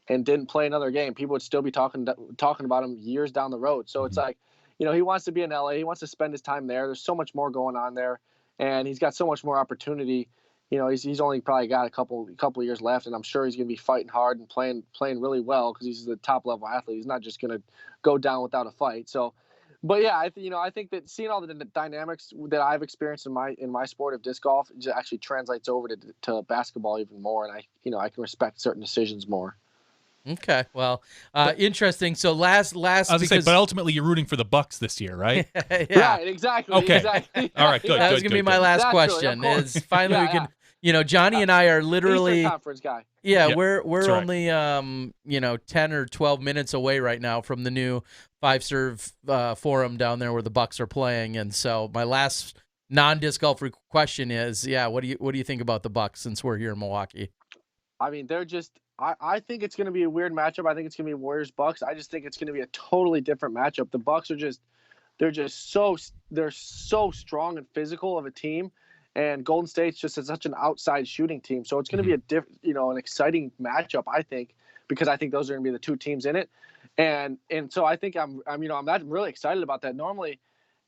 didn't play another game, people would still be talking about him years down the road. So it's like, he wants to be in LA. He wants to spend his time there. There's so much more going on there, and he's got so much more opportunity. He's only probably got a couple of years left, and I'm sure he's going to be fighting hard and playing really well because he's the top level athlete. He's not just going to go down without a fight. So, but yeah, I think that seeing all the dynamics that I've experienced in my sport of disc golf actually translates over to basketball even more, and I can respect certain decisions more. Okay, well, interesting. So last, I was gonna say, but ultimately you're rooting for the Bucks this year, right? Yeah. Right, exactly. Okay. Exactly. All right, good. That was gonna be my last Naturally, question. of course. Is finally we can, Johnny and I are literally Eastern Conference guy. Yeah, Yep, we're that's right. only 10 or 12 minutes away right now from the new 5-serve forum down there where the Bucks are playing, and so my last non-disc golf question is, what do you think about the Bucks since we're here in Milwaukee? I mean, they're just. I think it's going to be a weird matchup. I think it's going to be Warriors Bucks. I just think it's going to be a totally different matchup. The Bucks are they're so strong and physical of a team, and Golden State's just such an outside shooting team. So it's going to be an exciting matchup, I think, because I think those are going to be the two teams in it, and so I think I'm not really excited about that. Normally,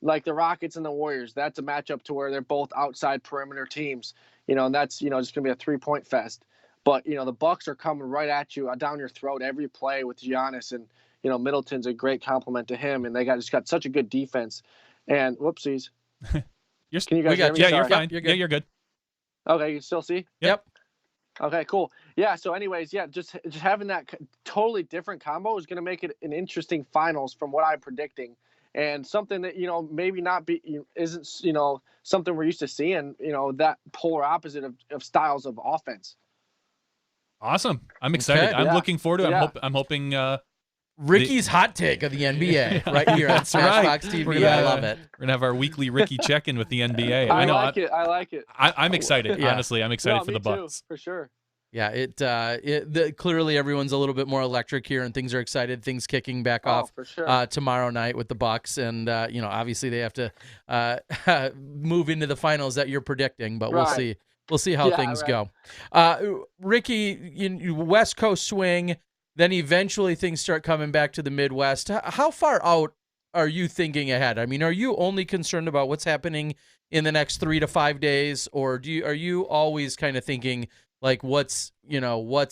like the Rockets and the Warriors, that's a matchup to where they're both outside perimeter teams, and that's just going to be a 3-point fest. But, the Bucks are coming right at you, down your throat every play with Giannis. And, Middleton's a great compliment to him. And they just got such a good defense. And whoopsies. Can you guys hear me? Yeah, Sorry. you're fine. You're good. Yeah, you're good. Okay, you still see? Yep. Okay, cool. Yeah, so anyways, just having that totally different combo is going to make it an interesting finals from what I'm predicting. And something that, maybe isn't, something we're used to seeing, that polar opposite of styles of offense. Awesome. I'm excited. Okay. I'm looking forward to it. Yeah. I'm hoping Ricky's hot take of the NBA right here on That's right. SmashBoxxTV. I love it. We're gonna have our weekly Ricky check-in with the NBA. I know. I like it. I'm excited. Yeah. Honestly, I'm excited for the me too, Bucks. for sure. Yeah, clearly everyone's a little bit more electric here, and things are excited. Things kicking back off for sure. tomorrow night with the Bucks, and obviously they have to move into the finals that you're predicting, but we'll see. We'll see how things go. Ricky, West Coast swing, then eventually things start coming back to the Midwest. How far out are you thinking ahead? I mean, are you only concerned about what's happening in the next 3 to 5 days, or are you always kind of thinking like what's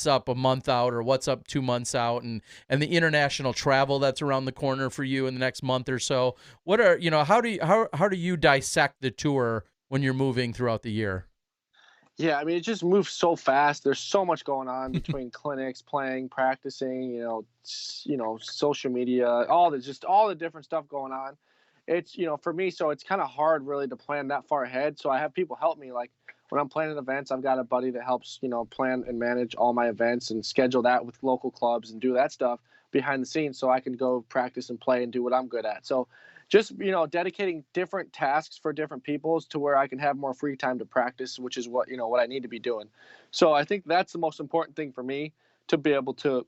up a month out or what's up 2 months out, and the international travel that's around the corner for you in the next month or so? What are how do you dissect the tour when you're moving throughout the year? Yeah, I mean, it just moves so fast. There's so much going on between clinics, playing, practicing, social media, all the different stuff going on. It's, for me, so it's kind of hard really to plan that far ahead. So I have people help me. Like when I'm planning events, I've got a buddy that helps, plan and manage all my events and schedule that with local clubs and do that stuff. behind the scenes so I can go practice and play and do what I'm good at. So just, dedicating different tasks for different people to where I can have more free time to practice, which is what, what I need to be doing. So I think that's the most important thing for me, to be able to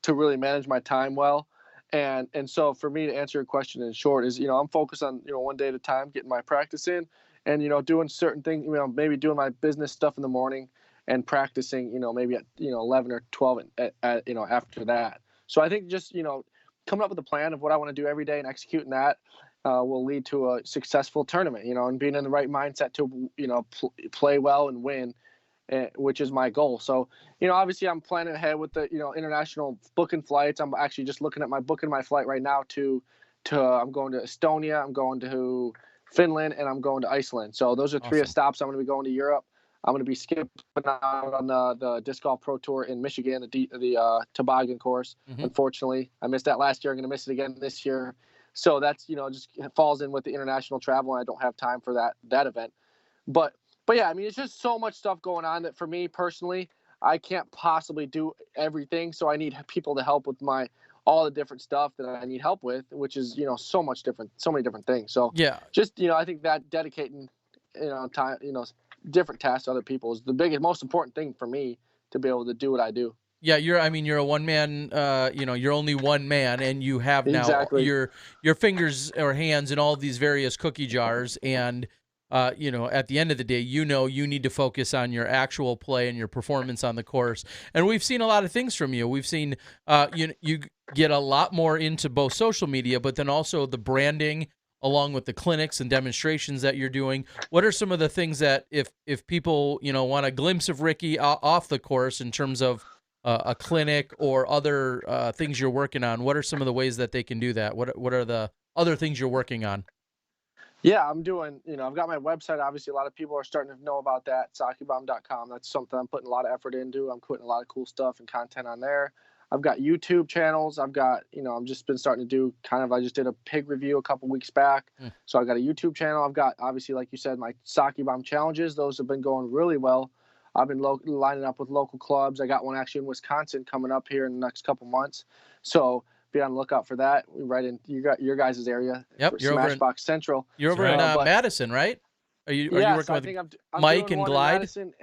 really manage my time well. And so for me, to answer your question in short is, I'm focused on, one day at a time, getting my practice in and, doing certain things, maybe doing my business stuff in the morning and practicing, maybe at, 11 or 12 after that. So I think just, coming up with a plan of what I want to do every day and executing that will lead to a successful tournament, and being in the right mindset to, play well and win, which is my goal. So, obviously I'm planning ahead with the, international booking flights. I'm actually just looking at booking my flight right now to I'm going to Estonia, I'm going to Finland, and I'm going to Iceland. So those are three stops. I'm going to be going to Europe. I'm going to be skipping out on the Disc Golf Pro Tour in Michigan, the toboggan course. Unfortunately, I missed that last year. I'm going to miss it again this year. So that's, just falls in with the international travel, and I don't have time for that event. But yeah, I mean, it's just so much stuff going on that for me personally, I can't possibly do everything. So I need people to help with all the different stuff that I need help with, which is, so many different things. So yeah, just, I think that dedicating, time, different tasks to other people is the biggest, most important thing for me to be able to do what I do. Yeah, you're a one man, you're only one man, and you have now your fingers or hands in all these various cookie jars. And, at the end of the day, you need to focus on your actual play and your performance on the course. And we've seen a lot of things from you. We've seen you get a lot more into both social media, but then also the branding, along with the clinics and demonstrations that you're doing. What are some of the things that if people, want a glimpse of Ricky off the course in terms of a clinic or other things you're working on, what are some of the ways that they can do that? What are the other things you're working on? Yeah, I'm doing, I've got my website. Obviously, a lot of people are starting to know about that, SockyBomb.com. That's something I'm putting a lot of effort into. I'm putting a lot of cool stuff and content on there. I've got YouTube channels. I've got, I've just been starting to do I just did a pig review a couple weeks back. So I've got a YouTube channel. I've got, obviously, like you said, my Socky Bomb challenges. Those have been going really well. I've been lining up with local clubs. I got one actually in Wisconsin coming up here in the next couple months. So be on the lookout for that. Right in your guys' area. Yep, you're SmashBox Central. You're over in Madison, right? Are you working with Mike and Glide? Madison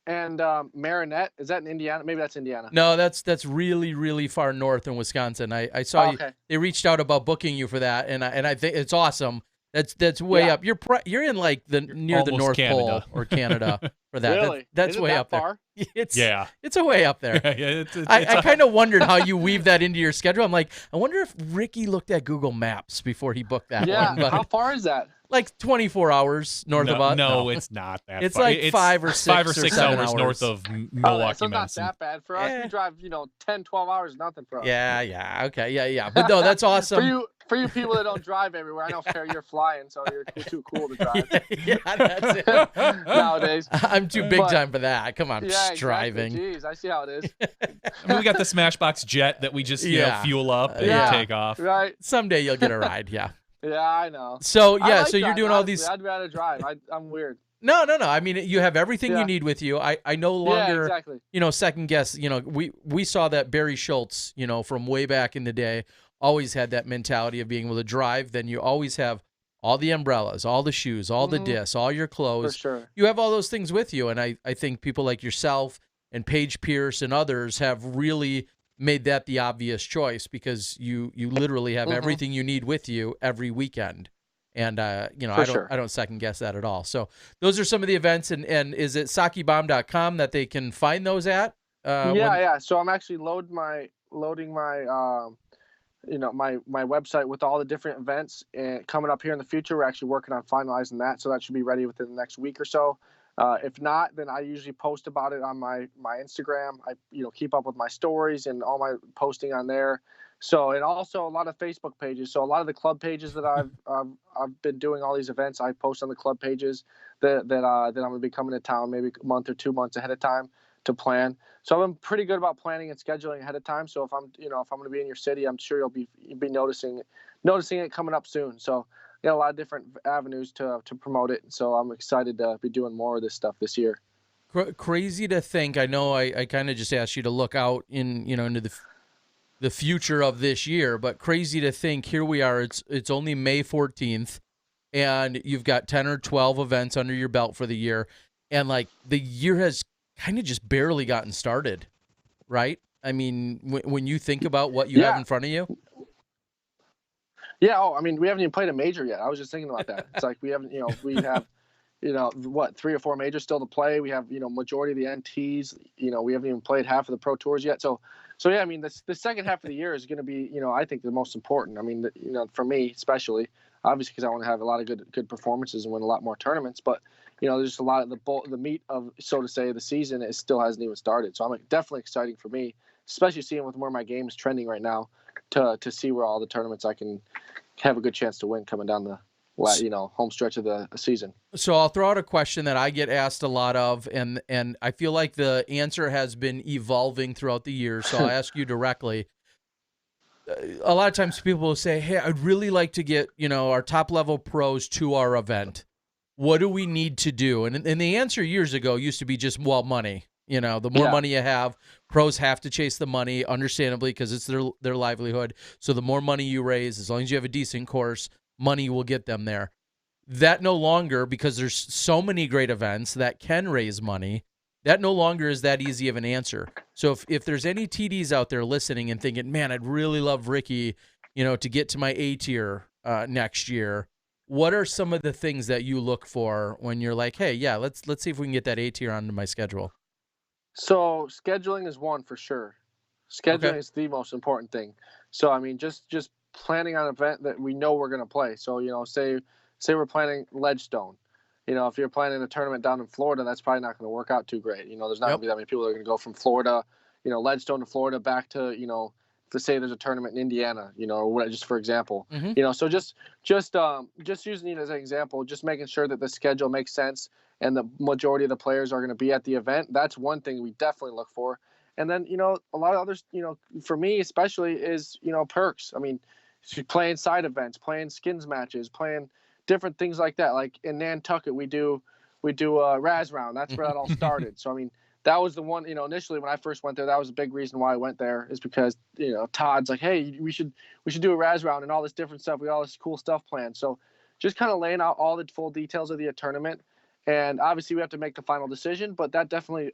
and Marinette. Is that in Indiana? Maybe that's Indiana. No, that's really, really far north in Wisconsin. I saw you. They reached out about booking you for that, and I think it's awesome. That's way up. You're in like near the North Canada. Pole or Canada for that. Really? That's way up far? there. It's a way up there. It's I kind of wondered how you weave that into your schedule. I'm like, I wonder if Ricky looked at Google Maps before he booked that one. Yeah, how far is that? Like 24 hours north of us. No, it's not that it's far. Like it's 5 or 6 hours north of Milwaukee, so Madison. Not that bad for us. We drive, 10, 12 hours, nothing for us. Yeah, okay, yeah. But no, that's awesome. For you people that don't drive everywhere, I know, Fair, you're flying, so you're too cool to drive. Yeah, that's it. Nowadays. I'm too big time for that. Come on, exactly. driving. Jeez, I see how it is. I mean, we got the SmashBox jet that we just fuel up and take off. Right. Someday you'll get a ride, yeah. Yeah, I know. So like so you're doing all these. I'd rather drive. I'm weird. No. I mean, you have everything you need with you. I no longer, exactly. Second guess. We saw that Barry Schultz, from way back in the day, always had that mentality of being able to drive. Then you always have all the umbrellas, all the shoes, all the discs, all your clothes. For sure. You have all those things with you, and I think people like yourself and Paige Pierce and others have really made that the obvious choice, because you literally have everything you need with you every weekend. And I don't second guess that at all. So those are some of the events, and is it SockyBomb.com that they can find those at? Yeah. So I'm actually loading my my website with all the different events and coming up here in the future. We're actually working on finalizing that, so that should be ready within the next week or so. If not, then I usually post about it on my Instagram. I keep up with my stories and all my posting on there. So, and also a lot of Facebook pages. So a lot of the club pages that I've been doing all these events, I post on the club pages that I'm going to be coming to town maybe a month or 2 months ahead of time to plan. So I'm pretty good about planning and scheduling ahead of time. So if I'm going to be in your city, I'm sure you'll be noticing it coming up soon. So a lot of different avenues to promote it. So I'm excited to be doing more of this stuff this year. Crazy to think. I know I kind of just asked you to look out into the future of this year. But crazy to think, here we are. It's only May 14th, and you've got 10 or 12 events under your belt for the year, and like the year has kind of just barely gotten started, right? I mean, when you think about what you have in front of you. Yeah. Oh, I mean, we haven't even played a major yet. I was just thinking about that. It's like we haven't, we have, what, 3 or 4 majors still to play. We have, majority of the NTs. We haven't even played half of the Pro Tours yet. So yeah, I mean, the second half of the year is going to be, I think the most important. I mean, for me especially, obviously, because I want to have a lot of good performances and win a lot more tournaments. But there's just a lot of the meat of, so to say, the season. It still hasn't even started. So I'm definitely exciting for me, especially seeing with where my game is trending right now, to see where all the tournaments I can have a good chance to win coming down the home stretch of the season. So I'll throw out a question that I get asked a lot of, and I feel like the answer has been evolving throughout the years. So I'll ask you directly. A lot of times people will say, hey, I'd really like to get, our top level pros to our event. What do we need to do? And the answer years ago used to be just, well, money. The more money you have, pros have to chase the money, understandably, because it's their livelihood. So the more money you raise, as long as you have a decent course, money will get them there. That no longer, because there's so many great events that can raise money, that no longer is that easy of an answer. So if there's any TDs out there listening and thinking, man, I'd really love Ricky, to get to my A tier next year, what are some of the things that you look for when you're like, hey, yeah, let's see if we can get that A tier onto my schedule? So scheduling is one for sure. Scheduling is the most important thing. So I mean, just planning on an event that we know we're going to play. So say we're planning Ledgestone. If you're planning a tournament down in Florida, that's probably not going to work out too great. There's not going to be that many people that are going to go from Florida, Ledgestone to Florida back to to say there's a tournament in Indiana, or what, just for example. So just using it as an example, just making sure that the schedule makes sense and the majority of the players are going to be at the event. That's one thing we definitely look for. And then, a lot of others, for me especially is, perks. I mean, playing side events, playing skins matches, playing different things like that. Like in Nantucket, we do a Raz round. That's where that all started. So, I mean, that was the one, initially when I first went there, that was a big reason why I went there, is because, Todd's like, hey, we should do a Raz round and all this different stuff. We got all this cool stuff planned. So just kind of laying out all the full details of the tournament. And obviously we have to make the final decision, but that definitely,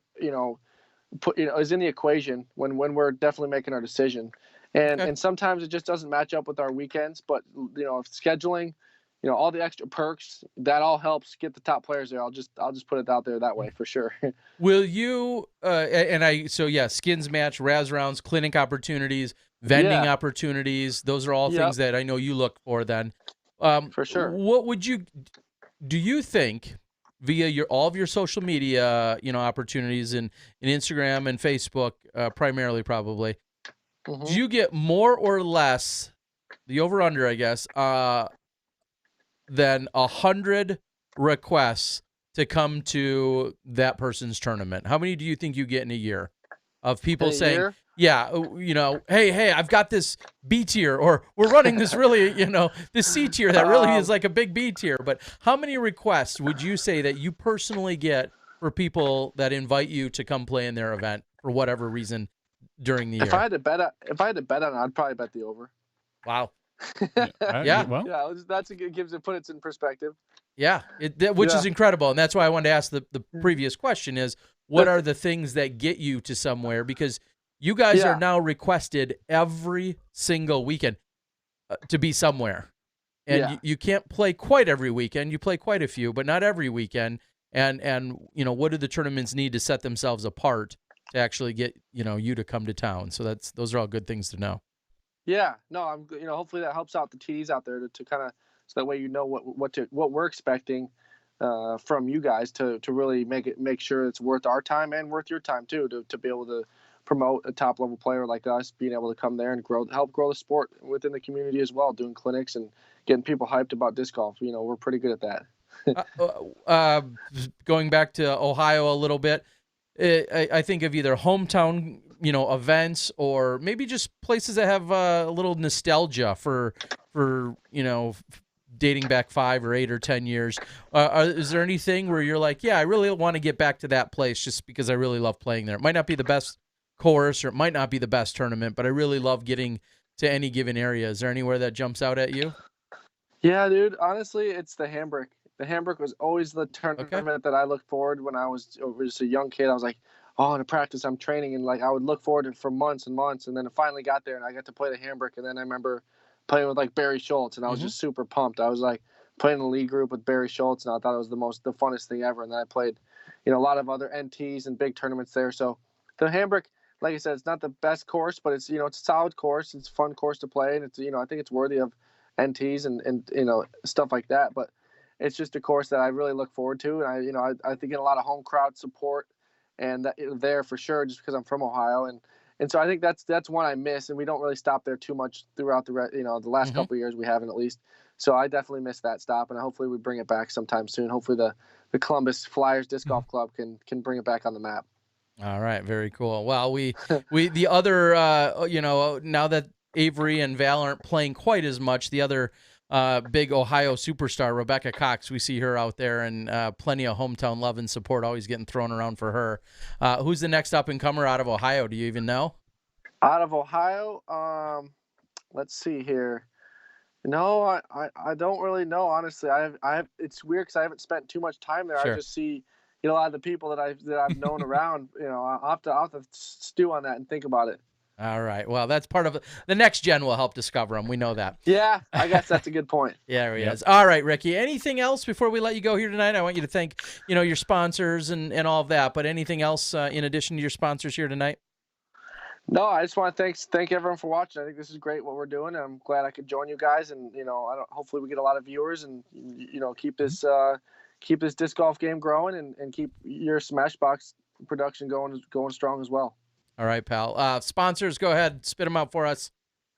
is in the equation when we're definitely making our decision. And sometimes it just doesn't match up with our weekends, but scheduling, all the extra perks, that all helps get the top players there. I'll just put it out there that way for sure. Will you skins match, Raz rounds, clinic opportunities, vending opportunities, those are all things that I know you look for then. For sure. What do you think via all of your social media, opportunities in Instagram and Facebook, primarily probably, do you get more or less, the over-under, I guess, than 100 requests to come to that person's tournament? How many do you think you get in a year of people saying, hey, I've got this B tier, or we're running this really, this C tier that really is like a big B tier. But how many requests would you say that you personally get for people that invite you to come play in their event for whatever reason during the year? If I had to bet on it, I'd probably bet the over. Wow. That's puts it in perspective. Yeah, which is incredible, and that's why I wanted to ask the previous question is, what are the things that get you to somewhere? Because you guys are now requested every single weekend to be somewhere, and you can't play quite every weekend. You play quite a few, but not every weekend. And what do the tournaments need to set themselves apart to actually get you to come to town? So those are all good things to know. Yeah, no, I'm hopefully that helps out the TDs out there to kind of, so that way what we're expecting from you guys to really make sure it's worth our time and worth your time too, to be able to promote a top level player like us, being able to come there and help grow the sport within the community as well, doing clinics and getting people hyped about disc golf. We're pretty good at that. Going back to Ohio a little bit, I think of either hometown events or maybe just places that have a little nostalgia for dating back 5 or 8 or 10 years. Is there anything where you're like, yeah, I really want to get back to that place just because I really love playing there? It might not be the best course, or it might not be the best tournament, but I really love getting to any given area. Is there anywhere that jumps out at you? Yeah, dude. Honestly, it's the Hamburg. The Hamburg was always the tournament that I looked forward when I was a young kid. I was like, oh, in practice, I'm training, and like I would look forward to it for months and months, and then I finally got there, and I got to play the Hamburg, and then I remember playing with like Barry Schultz, and I was just super pumped. I was like playing in the league group with Barry Schultz, and I thought it was the funnest thing ever. And then I played, a lot of other NTs and big tournaments there. So the Hamburg, like I said, it's not the best course, but it's it's a solid course. It's a fun course to play, and it's I think it's worthy of NTs and stuff like that. But it's just a course that I really look forward to, and I think get a lot of home crowd support, and there for sure, just because I'm from Ohio, and so I think that's one I miss, and we don't really stop there too much throughout the last couple of years we haven't, at least. So I definitely miss that stop, and hopefully we bring it back sometime soon. Hopefully the Columbus Flyers Disc Golf Club can bring it back on the map. All right, very cool. Well, we the other now that Avery and Val aren't playing quite as much, the other big Ohio superstar, Rebecca Cox, we see her out there, and plenty of hometown love and support always getting thrown around for her. Who's the next up-and-comer out of Ohio? Do you even know? Out of Ohio, let's see here. No, I don't really know, honestly. I have it's weird because I haven't spent too much time there. Sure. I just see a lot of the people that I've known around. I'll have to stew on that and think about it. All right. Well, that's part of it. The next gen will help discover them. We know that. Yeah, I guess that's a good point. Yeah, he is. All right, Ricky. Anything else before we let you go here tonight? I want you to thank, your sponsors and all of that. But anything else in addition to your sponsors here tonight? No, I just want to thank everyone for watching. I think this is great what we're doing, and I'm glad I could join you guys. And hopefully we get a lot of viewers, and keep this disc golf game growing, and keep your SmashBoxx production going strong as well. All right, pal. Sponsors, go ahead, spit them out for us.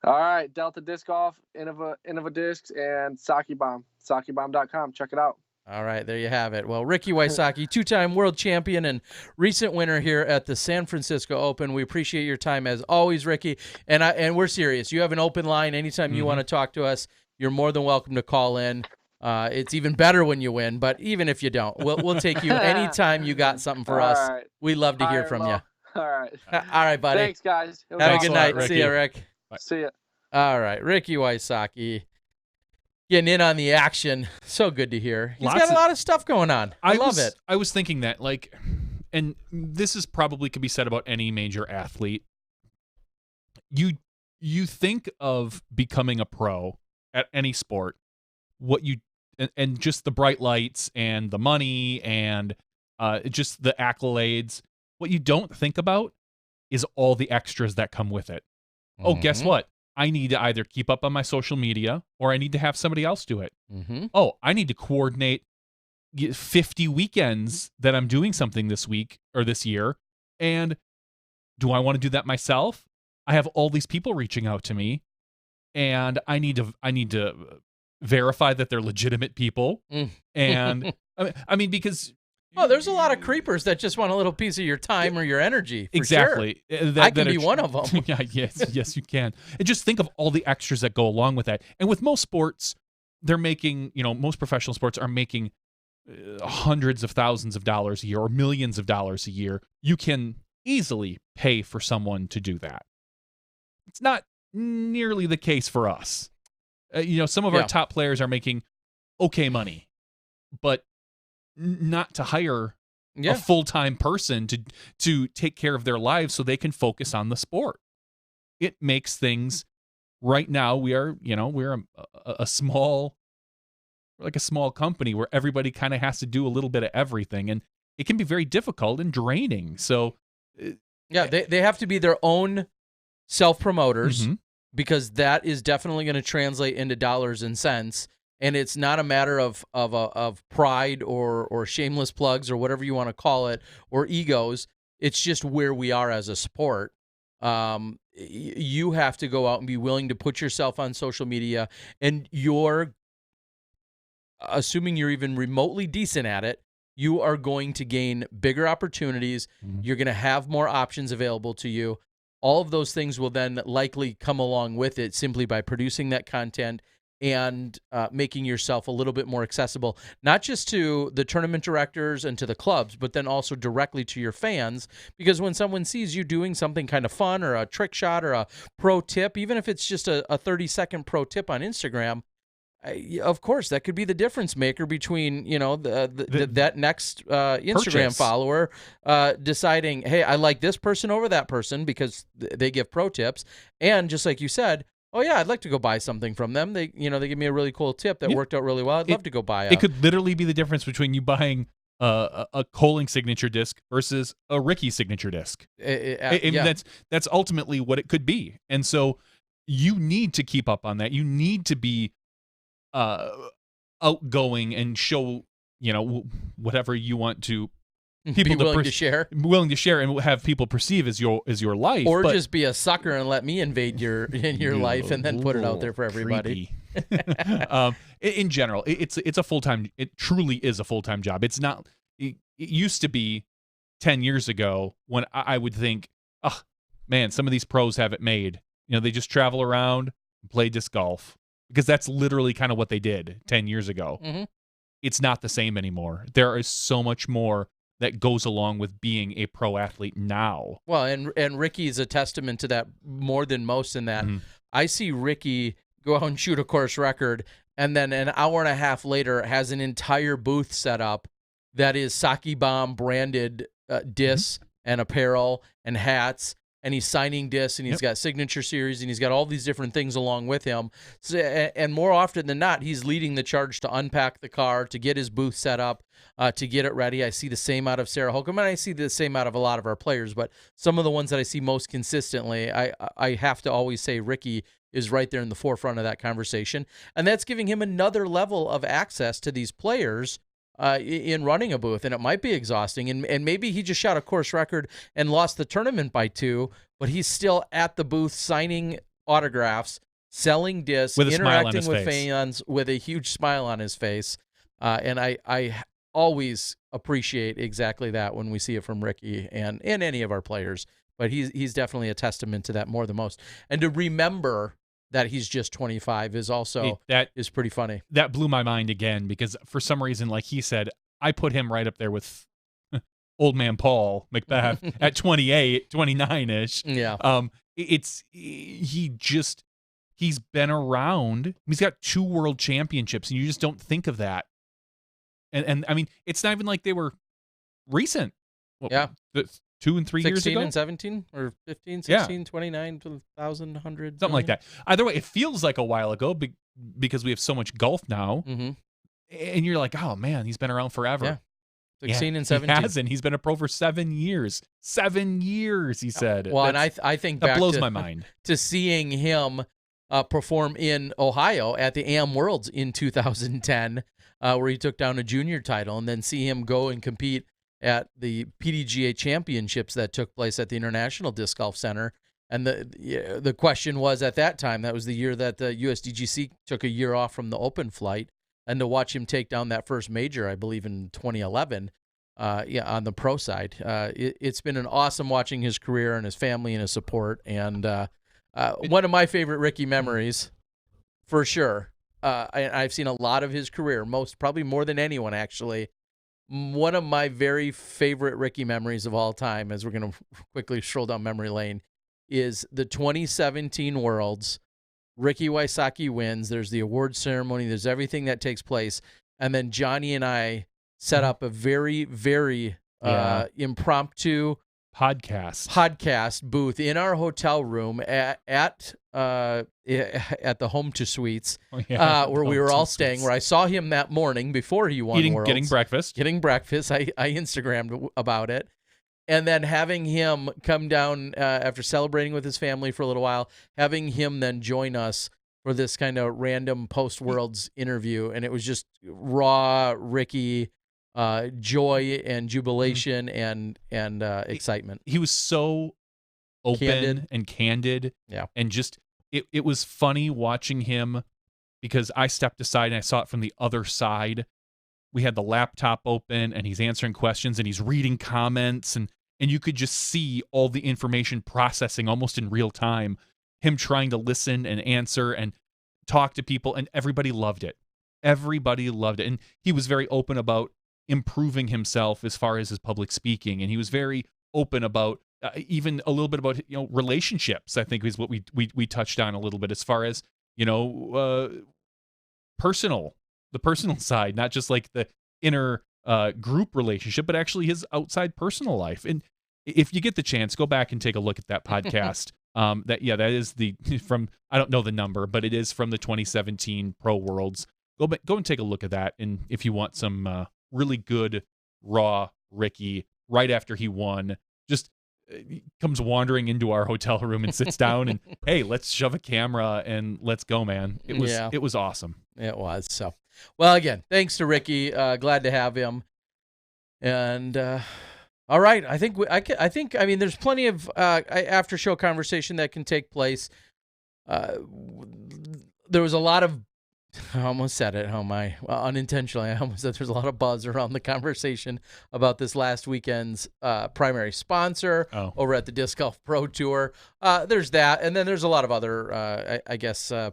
All right, Delta Disc Golf, Innova Discs, and Saki Bomb. SakiBomb.com. Check it out. All right, there you have it. Well, Ricky Wysocki, two-time world champion and recent winner here at the San Francisco Open. We appreciate your time as always, Ricky. And we're serious. You have an open line anytime you want to talk to us. You're more than welcome to call in. It's even better when you win, but even if you don't, we'll take you anytime you got something for us. Right. We'd love to hear from you. All right. All right, buddy. Thanks, guys. Have a good night. Ricky. See you, Rick. Bye. See ya. All right, Ricky Wysocki getting in on the action. So good to hear. He's got a lot of stuff going on. I love it. I was thinking that, and this is probably could be said about any major athlete. You think of becoming a pro at any sport, and just the bright lights and the money and just the accolades. What you don't think about is all the extras that come with it. Oh, guess what? I need to either keep up on my social media or I need to have somebody else do it. Oh, I need to coordinate 50 weekends that I'm doing something this week or this year. And do I want to do that myself? I have all these people reaching out to me, and I need to verify that they're legitimate people. And I mean, because there's a lot of creepers that just want a little piece of your time or your energy. Exactly. Sure. I can be one of them. Yeah, yes, you can. And just think of all the extras that go along with that. And with most sports, they're making, most professional sports are making hundreds of thousands of dollars a year or millions of dollars a year. You can easily pay for someone to do that. It's not nearly the case for us. Some of our top players are making okay money, but not to hire a full-time person to take care of their lives so they can focus on the sport. It makes things right now. We're a small company where everybody kind of has to do a little bit of everything, and it can be very difficult and draining. So they have to be their own self-promoters, because that is definitely going to translate into dollars and cents. And it's not a matter of pride or shameless plugs or whatever you want to call it, or egos. It's just where we are as a sport. You have to go out and be willing to put yourself on social media, and you're assuming you're even remotely decent at it, you are going to gain bigger opportunities. You're going to have more options available to you. All of those things will then likely come along with it simply by producing that content and making yourself a little bit more accessible, not just to the tournament directors and to the clubs, but then also directly to your fans. Because when someone sees you doing something kind of fun or a trick shot or a pro tip, even if it's just a 30-second pro tip on Instagram, of course, that could be the difference maker between, that next Instagram purchase. follower deciding, hey, I like this person over that person because they give pro tips. And just like you said, oh yeah, I'd like to go buy something from them. They give me a really cool tip that worked out really well. I'd love to go buy it. It could literally be the difference between you buying a Coling signature disc versus a Ricky signature disc. That's ultimately what it could be. And so you need to keep up on that. You need to be outgoing and show, whatever you want to people be willing to share and have people perceive as your life, or just be a sucker and let me invade your life and then put it out there for everybody. In general, it's a full-time. It truly is a full-time job. It's not. It used to be 10 years ago when I would think, oh man, some of these pros have it made. They just travel around and play disc golf, because that's literally kind of what they did 10 years ago. Mm-hmm. It's not the same anymore. There is so much more that goes along with being a pro athlete now. Well, and Ricky is a testament to that more than most in that. I see Ricky go out and shoot a course record, and then an hour and a half later has an entire booth set up that is Sake Bomb branded discs and apparel and hats, and he's signing discs, and he's got signature series, and he's got all these different things along with him. So, and more often than not, he's leading the charge to unpack the car, to get his booth set up, to get it ready. I see the same out of Sarah Holcomb, and I see the same out of a lot of our players, but some of the ones that I see most consistently, I have to always say Ricky is right there in the forefront of that conversation, and that's giving him another level of access to these players in running a booth, and it might be exhausting, and maybe he just shot a course record and lost the tournament by 2, but he's still at the booth signing autographs, selling discs, interacting with fans with a huge smile on his face, and I always appreciate exactly that when we see it from Ricky and any of our players, but he's definitely a testament to that more than most, and to remember that he's just 25 is also is pretty funny. That blew my mind again, because for some reason, like he said, I put him right up there with old man Paul Macbeth at 28, 29-ish. Yeah. He's been around. He's got 2 world championships, and you just don't think of that. And I mean, it's not even like they were recent. Yeah. 2 and 3 years ago? 16 and 17 or 15, 16, 29, 1,000, 100. Something like that. Either way, it feels like a while ago because we have so much golf now. Mm-hmm. And you're like, oh, man, he's been around forever. Yeah. 16 and 17. He hasn't. He's been a pro for 7 years. 7 years, he said. Well, and I think that blows my mind. To seeing him perform in Ohio at the AM Worlds in 2010, where he took down a junior title, and then see him go and compete at the PDGA championships that took place at the International Disc Golf Center. And the question was, at that time, that was the year that the USDGC took a year off from the open flight, and to watch him take down that first major, I believe in 2011, on the pro side. It's been an awesome watching his career and his family and his support. And one of my favorite Ricky memories, for sure. I've seen a lot of his career, probably more than anyone, actually. One of my very favorite Ricky memories of all time, as we're going to quickly stroll down memory lane, is the 2017 Worlds. Ricky Wysocki wins. There's the award ceremony. There's everything that takes place. And then Johnny and I set up a very, very impromptu podcast booth in our hotel room at the Home to Suites, where we were all staying, where I saw him that morning before he won Worlds. Getting breakfast. I Instagrammed about it. And then having him come down after celebrating with his family for a little while, having him then join us for this kind of random post-Worlds interview. And it was just raw Ricky joy and jubilation and excitement. He was so open and candid. Yeah. And just, it was funny watching him, because I stepped aside and I saw it from the other side. We had the laptop open and he's answering questions and he's reading comments, and you could just see all the information processing almost in real time, him trying to listen and answer. And talked to people, and everybody loved it. Everybody loved it. And he was very open about improving himself as far as his public speaking. And he was very open about even a little bit about, relationships, I think is what we touched on a little bit as far as, the personal side, not just like the inner group relationship, but actually his outside personal life. And if you get the chance, go back and take a look at that podcast. That is from, I don't know the number, but it is from the 2017 Pro Worlds. Go and take a look at that. And if you want some really good raw Ricky right after he won, just comes wandering into our hotel room and sits down and, hey, let's shove a camera and let's go, man. It was awesome. It was. So, well, again, thanks to Ricky. Glad to have him. And all right, I think there's plenty of after show conversation that can take place. There was a lot of, I almost said it, unintentionally. I almost said there's a lot of buzz around the conversation about this last weekend's primary sponsor over at the Disc Golf Pro Tour. There's that, and then there's a lot of other,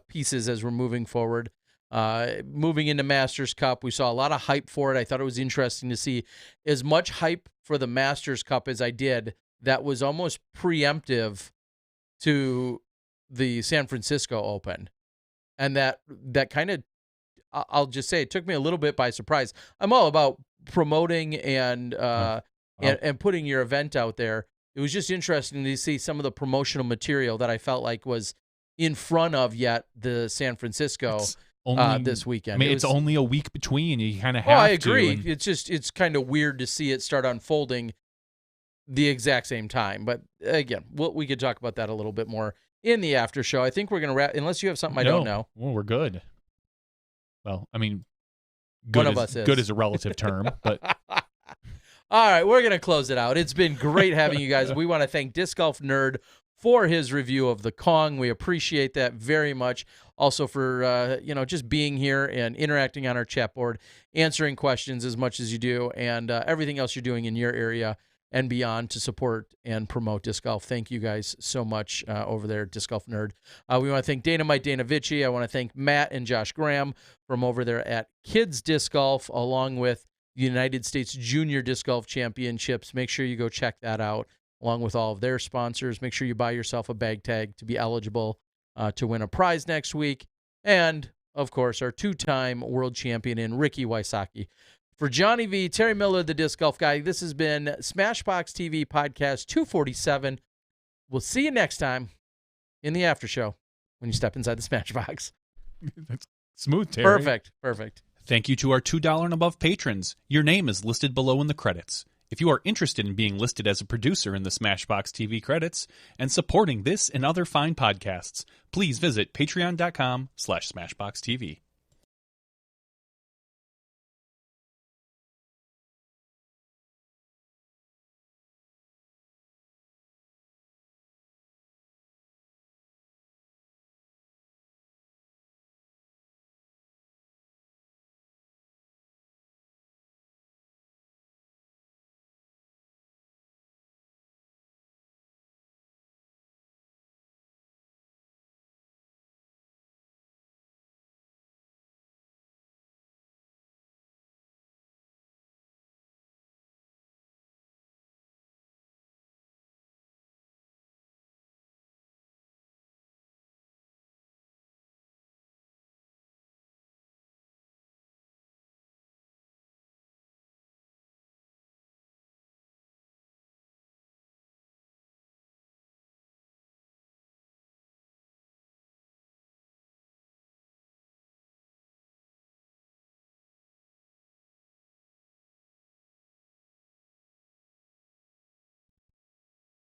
pieces as we're moving forward. Moving into Masters Cup, we saw a lot of hype for it. I thought it was interesting to see as much hype for the Masters Cup as I did. That was almost preemptive to the San Francisco Open. And that kind of, I'll just say, it took me a little bit by surprise. I'm all about promoting and putting your event out there. It was just interesting to see some of the promotional material that I felt like was in front of yet the San Francisco this weekend. I mean, it's only a week between. You kind of have to. I agree. It's kind of weird to see it start unfolding the exact same time. But again, we could talk about that a little bit more in the after show. I think we're going to wrap, unless you have something I don't know. Well, we're good. Well, I mean, good is a relative term, but. All right, we're going to close it out. It's been great having you guys. We want to thank Disc Golf Nerd for his review of the Kong. We appreciate that very much. Also for, just being here and interacting on our chat board, answering questions as much as you do, and everything else you're doing in your area and beyond to support and promote disc golf. Thank you guys so much over there at Disc Golf Nerd. We want to thank Dynamite Dana Vici. I want to thank Matt and Josh Graham from over there at Kids Disc Golf, along with the United States Junior Disc Golf Championships. Make sure you go check that out, along with all of their sponsors. Make sure you buy yourself a bag tag to be eligible to win a prize next week. And, of course, our two-time world champion in Ricky Wysocki. For Johnny V, Terry Miller, the Disc Golf Guy, this has been SmashBoxxTV Podcast 247. We'll see you next time in the after show when you step inside the Smashbox. That's smooth, Terry. Perfect. Thank you to our $2 and above patrons. Your name is listed below in the credits. If you are interested in being listed as a producer in the SmashBoxxTV credits and supporting this and other fine podcasts, please visit patreon.com/SmashBoxxTV.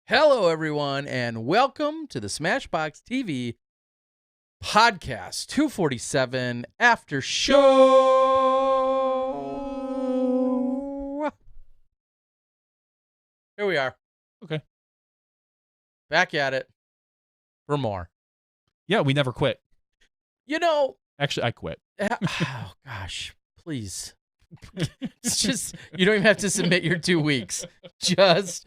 Hello, everyone, and welcome to the SmashBoxxTV Podcast 247 After Show. Here we are. Okay. Back at it for more. Yeah, we never quit. You know. Actually, I quit. Oh, gosh. Please It's just, you don't even have to submit your 2 weeks. Just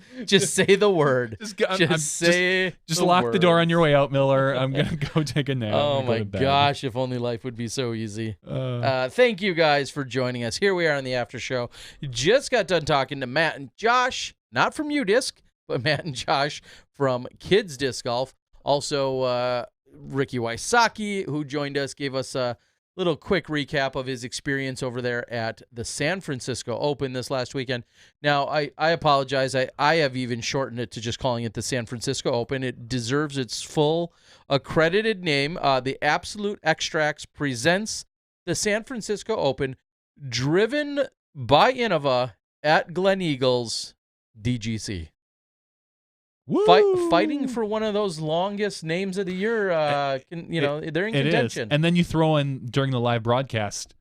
say the word. Just lock the door on your way out, Miller. I'm gonna go take a nap. Oh my gosh, if only life would be so easy. Thank you guys for joining us. Here we are on the after show. Just got done talking to Matt and Josh, not from UDisc, but Matt and Josh from Kids Disc Golf. Also, Ricky Wysocki, who joined us, gave us a little quick recap of his experience over there at the San Francisco Open this last weekend. Now, I apologize. I have even shortened it to just calling it the San Francisco Open. It deserves its full accredited name. The Absolute Extracts presents the San Francisco Open, driven by Innova at Glen Eagles DGC. Fighting for one of those longest names of the year. They're in contention. And then you throw in during the live broadcast,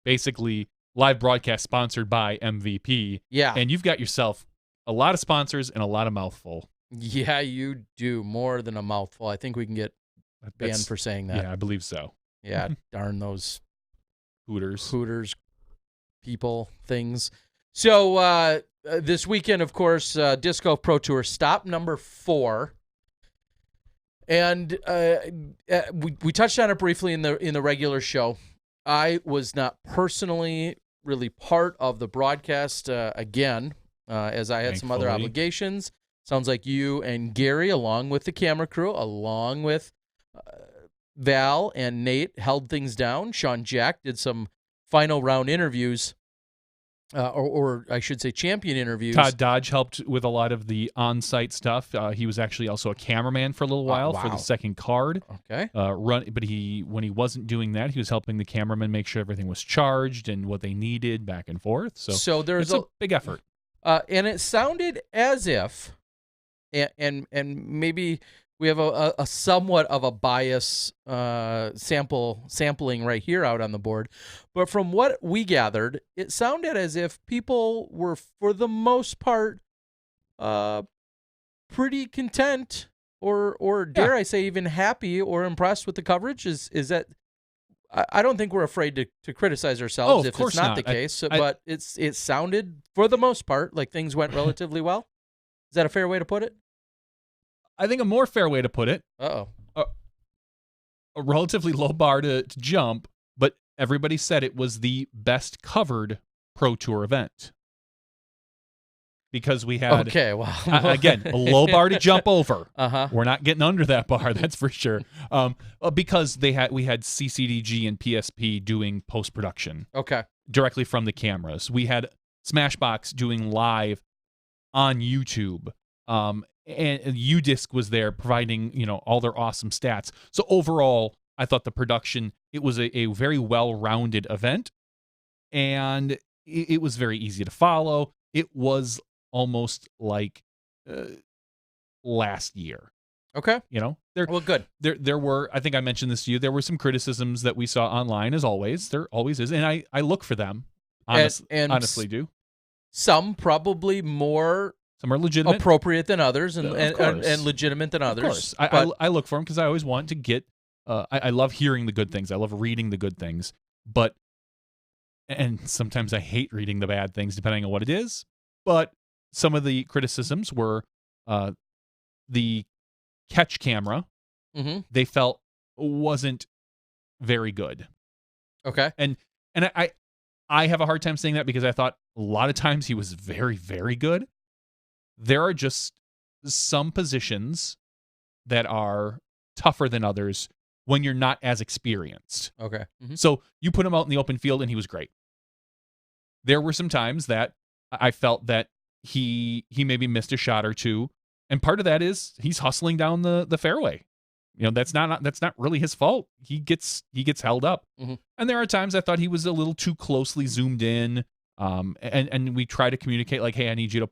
basically live broadcast sponsored by MVP. Yeah. And you've got yourself a lot of sponsors and a lot of mouthful. Yeah, you do. More than a mouthful. I think we can get banned for saying that. Yeah, I believe so. Yeah, darn those Hooters people things. So, this weekend, of course, Disc Golf Pro Tour stop number 4, and we touched on it briefly in the regular show. I was not personally really part of the broadcast again, as I had some other obligations. Sounds like you and Gary, along with the camera crew, along with Val and Nate, held things down. Sean Jack did some final round interviews. Or I should say champion interviews. Todd Dodge helped with a lot of the on-site stuff. He was actually also a cameraman for a little while for the second card. Okay. But when he wasn't doing that, he was helping the cameraman make sure everything was charged and what they needed back and forth. So there's a big effort. And it sounded as if, and maybe we have a somewhat of a bias sampling right here out on the board. But from what we gathered, it sounded as if people were, for the most part, pretty content or dare I say even happy or impressed with the coverage. Is that, I don't think we're afraid to criticize ourselves if it's not the case. But it sounded, for the most part, like things went relatively well. Is that a fair way to put it? I think a more fair way to put it. A relatively low bar to jump, but everybody said it was the best covered Pro Tour event. Because we had, again, a low bar to jump over. We're not getting under that bar, that's for sure. Because we had CCDG and PSP doing post-production. Okay. Directly from the cameras. We had Smashbox doing live on YouTube. And UDisc was there providing, all their awesome stats. So overall, I thought the production, it was a very well-rounded event, and it was very easy to follow. It was almost like last year. Okay. Well, good. There were, I think I mentioned this to you, there were some criticisms that we saw online, as always. There always is, and I look for them. Honestly do. Some probably more... Some are legitimate, appropriate than others, and legitimate than others. Of course, I look for them because I always want to get. I love hearing the good things. I love reading the good things, and sometimes I hate reading the bad things, depending on what it is. But some of the criticisms were the catch camera. Mm-hmm. They felt wasn't very good. Okay, and I have a hard time saying that because I thought a lot of times he was very, very good. There are just some positions that are tougher than others when you're not as experienced. Okay. Mm-hmm. So you put him out in the open field and he was great. There were some times that I felt that he maybe missed a shot or two, and part of that is he's hustling down the fairway. That's not really his fault. He gets held up. Mm-hmm. And there are times I thought he was a little too closely zoomed in. And we try to communicate like, hey, I need you to,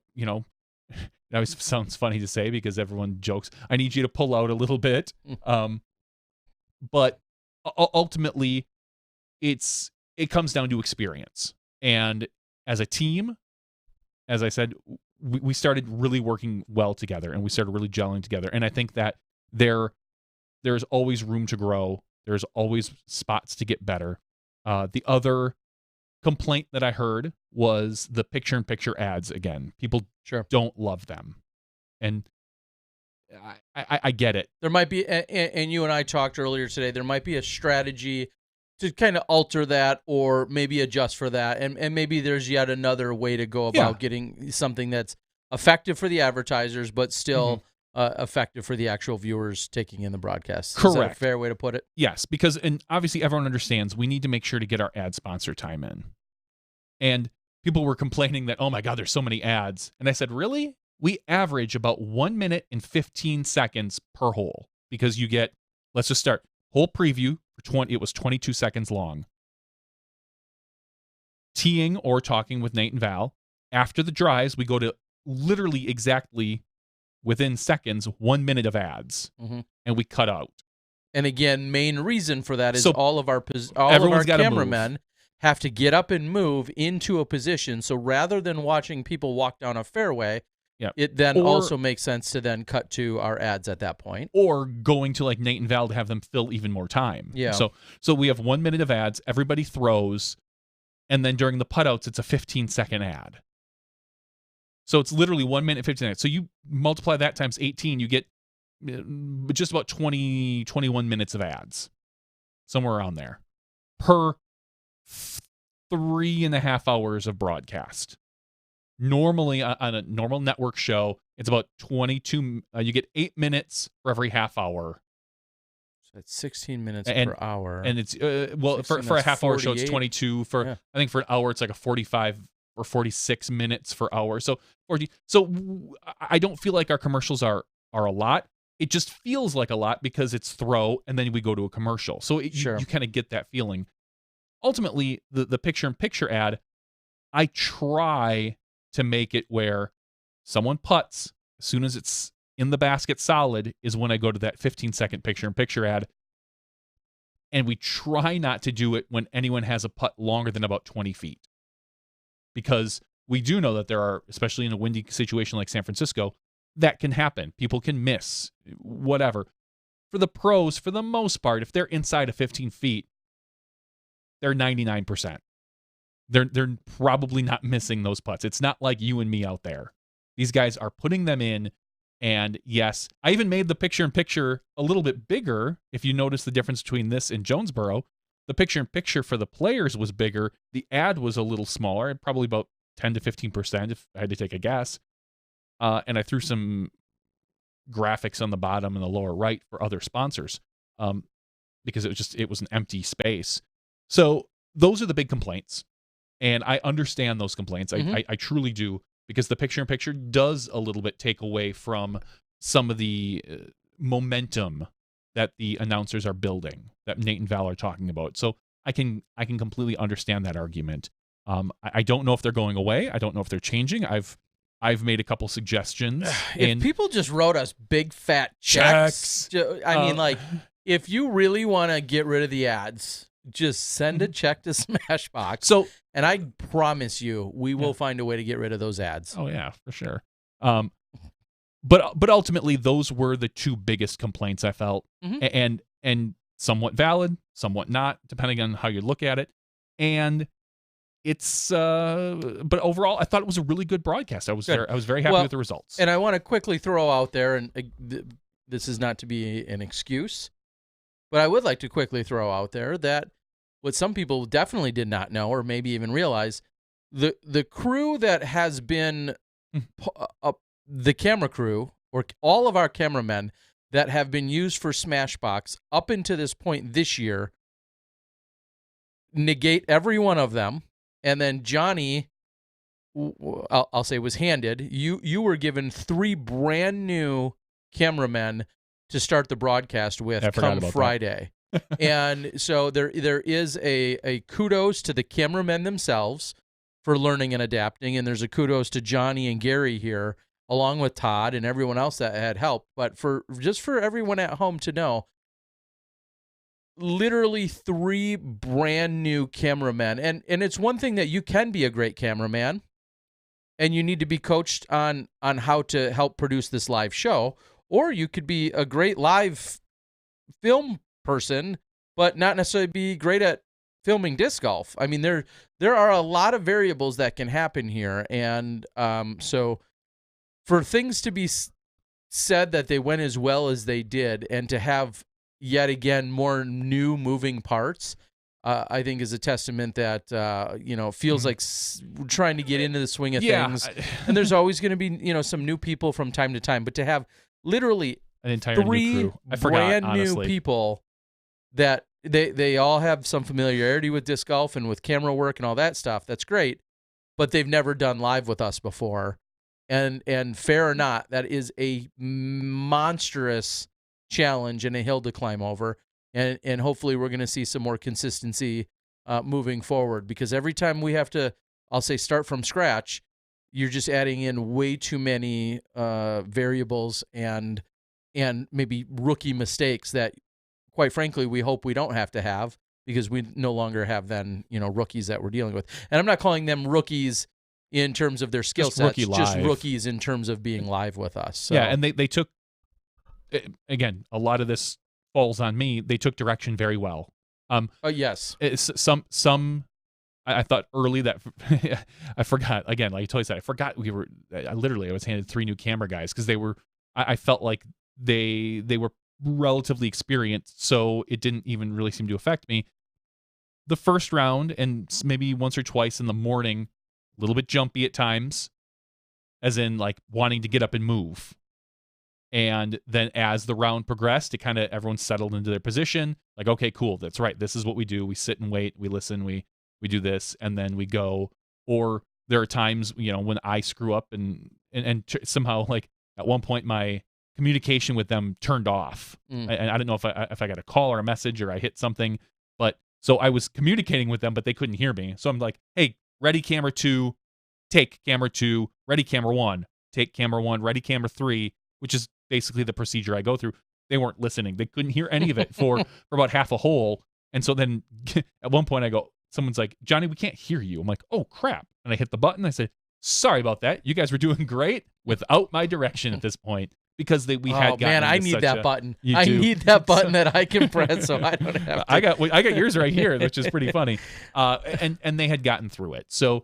it always sounds funny to say because everyone jokes, I need you to pull out a little bit. But ultimately, it comes down to experience. And as a team, as I said, we started really working well together and we started really gelling together. And I think that there's always room to grow. There's always spots to get better. The other complaint that I heard was the picture-in-picture ads again. People don't love them. And I get it. There might be, and you and I talked earlier today, there might be a strategy to kind of alter that or maybe adjust for that. And maybe there's yet another way to go about getting something that's effective for the advertisers, but still effective for the actual viewers taking in the broadcast. Correct. Is that a fair way to put it? Yes, because, and obviously everyone understands we need to make sure to get our ad sponsor time in. And people were complaining that, oh my God, there's so many ads. And I said, really? We average about 1 minute and 15 seconds per hole because you get, let's just start, hole preview, it was 22 seconds long. Teeing or talking with Nate and Val. After the drives, we go to literally exactly within seconds, 1 minute of ads, and we cut out. And again, main reason for that is So all of our cameramen have to get up and move into a position. So rather than watching people walk down a fairway, it then also makes sense to then cut to our ads at that point. Or going to like Nate and Val to have them fill even more time. Yeah. So we have 1 minute of ads, everybody throws, and then during the putouts, it's a 15-second ad. So it's literally 1 minute, 15 seconds. So you multiply that times 18, you get just about 21 minutes of ads, somewhere around there, per 3.5 hours of broadcast. Normally, on a normal network show, it's about 22. You get 8 minutes for every half hour. So that's 16 minutes per hour. And it's, for a half hour show, it's 22. I think for an hour, it's like a 45 or 46 minutes per hour. So I don't feel like our commercials are a lot. It just feels like a lot because it's throw and then we go to a commercial. So you kind of get that feeling. Ultimately, the picture-in-picture ad, I try to make it where someone putts, as soon as it's in the basket solid, is when I go to that 15-second picture-in-picture ad. And we try not to do it when anyone has a putt longer than about 20 feet. Because we do know that there are, especially in a windy situation like San Francisco, that can happen. People can miss, whatever. For the pros, for the most part, if they're inside of 15 feet, they're 99%. They're probably not missing those putts. It's not like you and me out there. These guys are putting them in, and yes, I even made the picture-in-picture a little bit bigger. If you notice the difference between this and Jonesboro, the picture-in-picture for the players was bigger. The ad was a little smaller, probably about 10 to 15% if I had to take a guess. And I threw some graphics on the bottom and the lower right for other sponsors because it was an empty space. So those are the big complaints. And I understand those complaints. I truly do, because the picture-in-picture does a little bit take away from some of the momentum that the announcers are building, that Nate and Val are talking about. So I can completely understand that argument. I don't know if they're going away. I don't know if they're changing. I've made a couple suggestions. If people just wrote us big fat checks. I mean, like, if you really want to get rid of the ads, just send a check to SmashBoxx. And I promise you, we will find a way to get rid of those ads. Oh yeah, for sure. But ultimately, those were the two biggest complaints I felt, and somewhat valid, somewhat not, depending on how you look at it. And it's but overall, I thought it was a really good broadcast. I was very happy with the results. And I want to quickly throw out there, and this is not to be an excuse, but I would like to quickly throw out there that what some people definitely did not know, or maybe even realize, the crew that has been the camera crew, or all of our cameramen that have been used for SmashBoxx up until this point this year, negate every one of them. And then Johnny, I'll say, was handed. You were given 3 brand new cameramen to start the broadcast with come Friday. And so there is a kudos to the cameramen themselves for learning and adapting, and there's a kudos to Johnny and Gary here, along with Todd and everyone else that had helped. But for everyone at home to know, literally 3 brand new cameramen. And it's one thing that you can be a great cameraman, and you need to be coached on how to help produce this live show, or you could be a great live film person, but not necessarily be great at filming disc golf. I mean, there are a lot of variables that can happen here, and so for things to be said that they went as well as they did, and to have yet again more new moving parts, I think is a testament that feels like we're trying to get into the swing of things. And there's always going to be some new people from time to time, but to have literally an entire three new crew. I forgot, brand honestly. new people that they all have some familiarity with disc golf and with camera work and all that stuff. That's great, but they've never done live with us before. And fair or not, that is a monstrous challenge and a hill to climb over. And hopefully we're going to see some more consistency moving forward, because every time we have to, I'll say, start from scratch, you're just adding in way too many variables and maybe rookie mistakes that, quite frankly, we hope we don't have to have, because we no longer have then rookies that we're dealing with. And I'm not calling them rookies in terms of their skill sets, just rookies in terms of being live with us. So. Yeah, and they took, again, a lot of this falls on me. They took direction very well. Yes. I thought early that I forgot, again, like I totally said, I forgot I was handed 3 new camera guys, because I felt like they were relatively experienced, so it didn't even really seem to affect me. The first round, and maybe once or twice in the morning, a little bit jumpy at times, as in like wanting to get up and move. And then as the round progressed, it kind of, everyone settled into their position. Like, okay, cool. That's right. This is what we do. We sit and wait. We listen. We do this, and then we go. Or there are times, when I screw up and somehow, like at one point, my communication with them turned off. And I don't know if I got a call or a message or I hit something, but so I was communicating with them, but they couldn't hear me. So I'm like, hey, ready camera 2, take camera 2, ready camera 1, take camera 1, ready camera 3, which is basically the procedure I go through. They weren't listening. They couldn't hear any of it for about half a hole. And so then at one point someone's like, Johnny, we can't hear you. I'm like, oh crap. And I hit the button. I said, sorry about that. You guys were doing great without my direction at this point, because we had gotten man, I into need that button. You I do. need that button that I can press, so I don't have to. I got yours right here, which is pretty funny. And they had gotten through it. So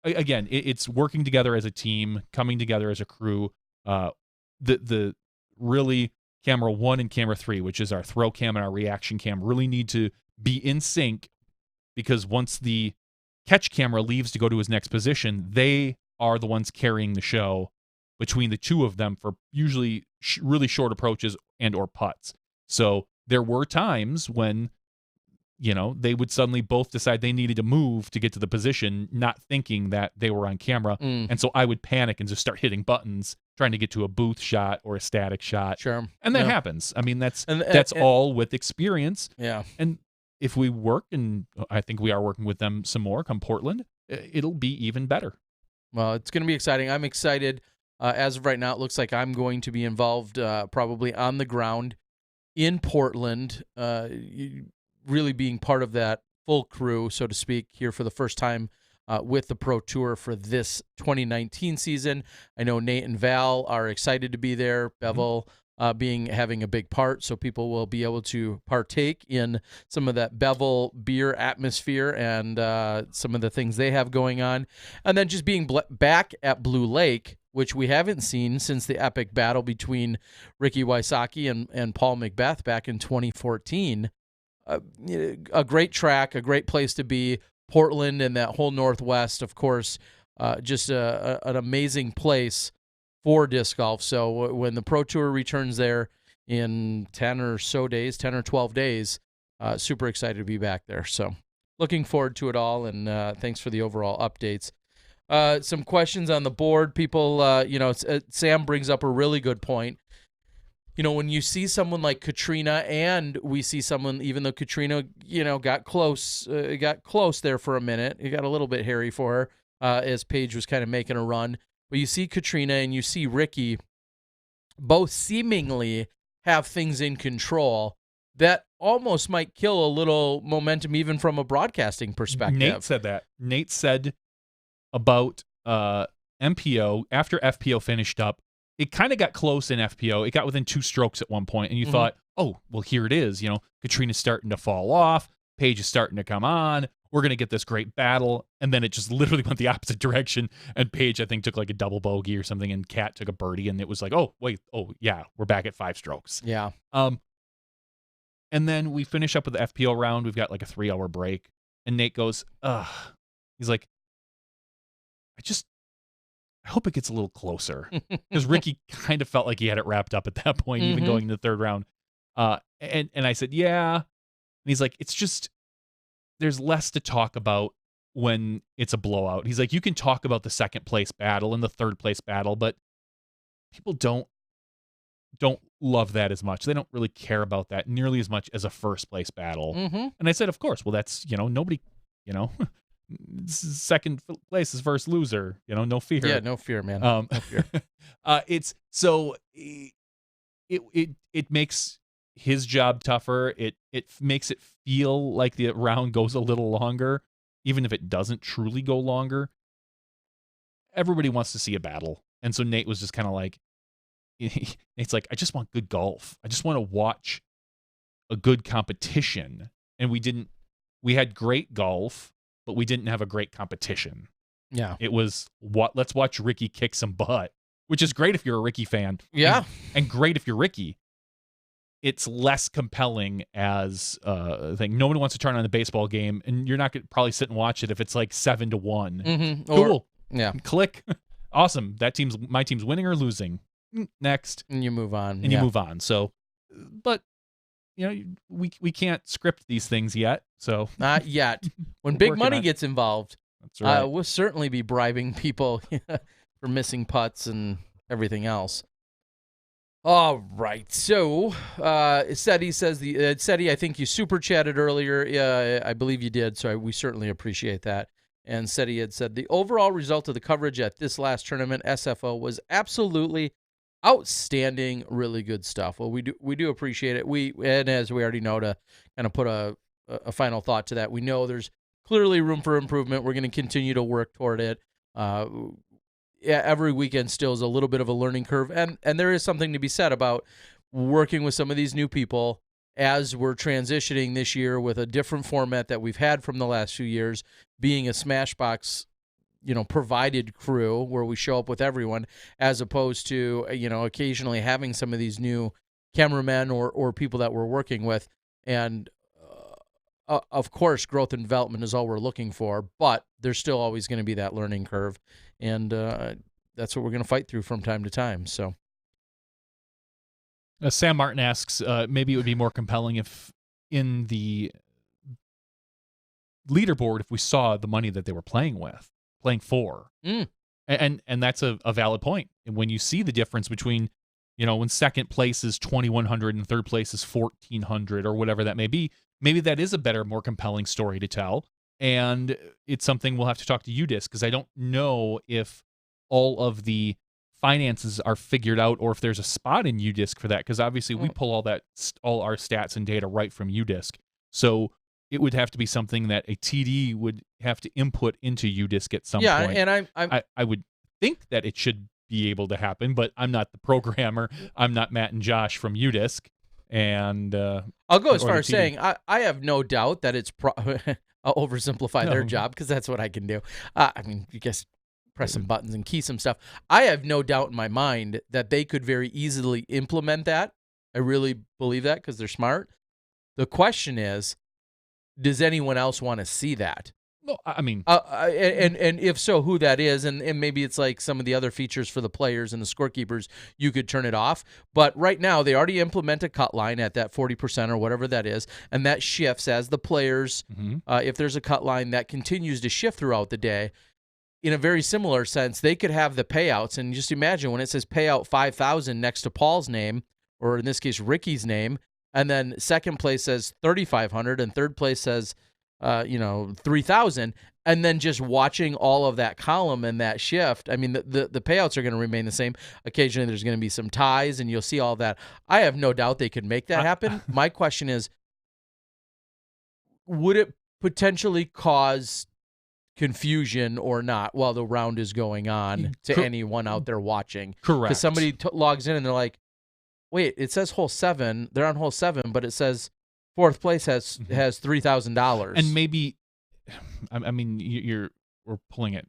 again, it's working together as a team, coming together as a crew. The really camera 1 and camera 3, which is our throw cam and our reaction cam, really need to be in sync, because once the catch camera leaves to go to his next position, they are the ones carrying the show between the two of them for usually really short approaches and or putts. So there were times when, they would suddenly both decide they needed to move to get to the position, not thinking that they were on camera. And so I would panic and just start hitting buttons, trying to get to a booth shot or a static shot. Sure. And that happens. I mean, that's and all with experience. Yeah. And if we work, and I think we are working with them some more come Portland, it'll be even better. Well, it's going to be exciting. I'm excited. As of right now, it looks like I'm going to be involved probably on the ground in Portland, really being part of that full crew, so to speak, here for the first time with the Pro Tour for this 2019 season. I know Nate and Val are excited to be there. Bevel having a big part, so people will be able to partake in some of that Bevel beer atmosphere and some of the things they have going on. And then just being back at Blue Lake, which we haven't seen since the epic battle between Ricky Wysocki and Paul McBeth back in 2014. A great track, a great place to be. Portland and that whole Northwest, of course, just an amazing place for disc golf. So when the Pro Tour returns there in 10 or 12 days, super excited to be back there. So looking forward to it all, and thanks for the overall updates. Some questions on the board. People, Sam brings up a really good point. When you see someone like Katrina, and we see someone, even though Katrina, got close there for a minute. It got a little bit hairy for her as Paige was kind of making a run. But you see Katrina and you see Ricky both seemingly have things in control that almost might kill a little momentum even from a broadcasting perspective. Nate said that. Nate said about MPO, after FPO finished up, it kind of got close in FPO. It got within 2 strokes at one point, and you thought, oh, well, here it is. Katrina's starting to fall off. Paige is starting to come on. We're going to get this great battle. And then it just literally went the opposite direction. And Paige, I think, took like a double bogey or something. And Kat took a birdie. And it was like, oh, wait. Oh, yeah. We're back at 5 strokes. Yeah. And then we finish up with the FPO round. We've got like a 3-hour break. And Nate goes, ugh. He's like, I hope it gets a little closer. Because Ricky kind of felt like he had it wrapped up at that point, even going into the 3rd round. And I said, yeah. And he's like, it's just, there's less to talk about when it's a blowout. He's like, you can talk about the 2nd place battle and the 3rd place battle, but people don't love that as much. They don't really care about that nearly as much as a 1st place battle. And I said, of course. Well, that's, nobody, 2nd place is first loser. No fear. Yeah, no fear, man. No fear. It's so it makes his job tougher. It makes it feel like the round goes a little longer, even if it doesn't truly go longer. Everybody wants to see a battle, and so Nate was just kind of like, Nate's like, I just want good golf. I just want to watch a good competition, and we had great golf, but we didn't have a great competition. Yeah. It was let's watch Ricky kick some butt, which is great if you're a Ricky fan. Yeah. And great if you're Ricky. It's less compelling as a thing. No one wants to turn on the baseball game, and you're not going to probably sit and watch it if it's like 7-1. Cool. Yeah. Click. Awesome. My team's winning or losing. Next. And you move on. And you move on. So, but we can't script these things yet. So not yet. When big money gets involved, that's right. We'll certainly be bribing people for missing putts and everything else. All right. So, Seti says Seti, I think you super chatted earlier. I believe you did. So we certainly appreciate that. And Seti had said the overall result of the coverage at this last tournament, SFO, was absolutely outstanding. Really good stuff. Well, we do appreciate it. And as we already know, to kind of put a final thought to that, we know there's clearly room for improvement. We're going to continue to work toward it. Every weekend still is a little bit of a learning curve, and there is something to be said about working with some of these new people as we're transitioning this year with a different format that we've had from the last few years, being a Smashbox, provided crew where we show up with everyone, as opposed to, occasionally having some of these new cameramen or people that we're working with. And of course, growth and development is all we're looking for, but there's still always going to be that learning curve. And that's what we're going to fight through from time to time. So, Sam Martin asks, maybe it would be more compelling if in the leaderboard, if we saw the money that they were playing for. And that's a valid point. And when you see the difference between, when 2nd place is 2,100 and 3rd place is 1,400 or whatever that may be, maybe that is a better, more compelling story to tell. And it's something we'll have to talk to UDisc, because I don't know if all of the finances are figured out or if there's a spot in UDisc for that, because obviously we pull all our stats and data right from UDisc. So it would have to be something that a TD would have to input into UDisc at some point. Yeah, and I would think that it should be able to happen, but I'm not the programmer. I'm not Matt and Josh from UDisc. And I'll go as far as saying I have no doubt that it's I'll oversimplify their job, because that's what I can do. You guess press some buttons and key some stuff. I have no doubt in my mind that they could very easily implement that. I really believe that, because they're smart. The question is, does anyone else want to see that? No, I mean, and if so, who that is, and maybe it's like some of the other features for the players and the scorekeepers, you could turn it off. But right now, they already implement a cut line at that 40% or whatever that is, and that shifts as the players. If there's a cut line, that continues to shift throughout the day. In a very similar sense, they could have the payouts, and just imagine when it says payout 5,000 next to Paul's name, or in this case Ricky's name, and then 2nd place says 3,500, and 3rd place says 3,000, and then just watching all of that column and that shift. I mean, the payouts are going to remain the same. Occasionally there's going to be some ties, and you'll see all that. I have no doubt they could make that happen. My question is, would it potentially cause confusion or not while the round is going on to anyone out there watching? Correct. Because somebody logs in and they're like, wait, it says hole 7. They're on hole 7, but it says fourth place has $3,000. And maybe, I mean, we're pulling at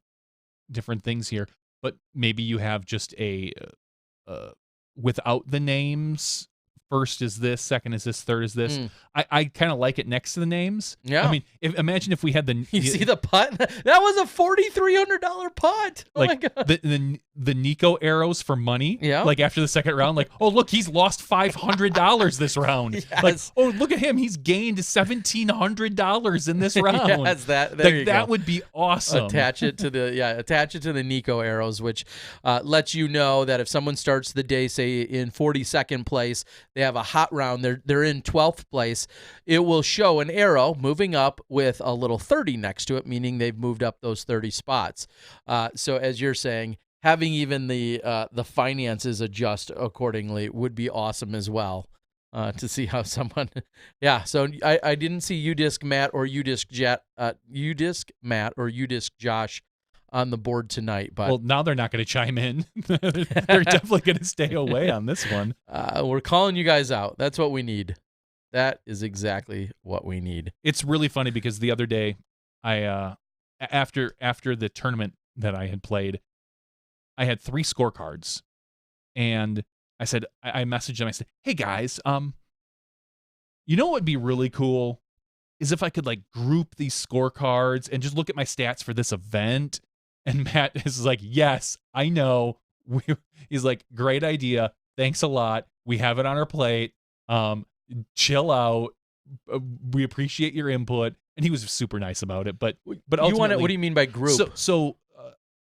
different things here, but maybe you have just a without the names. First is this, second is this, third is this. I kind of like it next to the names. Yeah. I mean, imagine if we had the... You see the putt? That was a $4,300 putt. Oh, my God. The Nico arrows for money. Yeah. Like, after the second round, like, oh, look, he's lost $500 this round. Yes. Like, oh, look at him. He's gained $1,700 in this round. Yes, that would be awesome. Attach it to the Nico arrows, which lets you know that if someone starts the day, say, in 42nd place, they have a hot round, they're in 12th place, it will show an arrow moving up with a little 30 next to it, meaning they've moved up those 30 spots. So as you're saying, having even the finances adjust accordingly would be awesome as well, to see how someone so I didn't see UDisc Matt or UDisc Matt or UDisc Josh on the board tonight, but well, now they're not going to chime in. They're definitely going to stay away on this one. We're calling you guys out. That's what we need. That is exactly what we need. It's really funny because the other day, I after the tournament that I had played, I had 3 scorecards, and I said, I messaged them. I said, "Hey guys, you know what would be really cool is if I could like group these scorecards and just look at my stats for this event." And Matt is like, "Yes, I know." He's like, "Great idea. Thanks a lot. We have it on our plate. Chill out. We appreciate your input." And he was super nice about it. But ultimately, what do you mean by group? So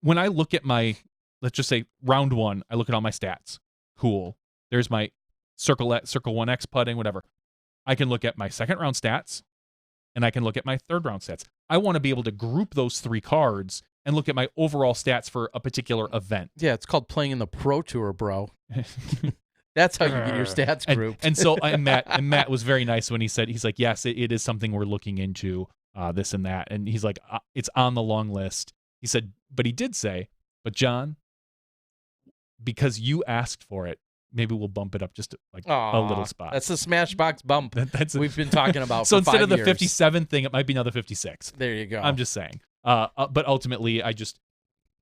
when I look at my, let's just say round 1, I look at all my stats. Cool. There's my circle 1X putting, whatever. I can look at my second round stats, and I can look at my third round stats. I want to be able to group those 3 cards and look at my overall stats for a particular event. Yeah, it's called playing in the Pro Tour, bro. That's how you get your stats grouped. And so Matt was very nice when he said, he's like, "Yes, it is something we're looking into, this and that." And he's like, "It's on the long list." He said, but he did say, "But John, because you asked for it, maybe we'll bump it up just like a little spot." That's the Smashbox bump we've been talking about so for instead 5 of the years. 57 thing, it might be another 56. There you go. I'm just saying. But ultimately,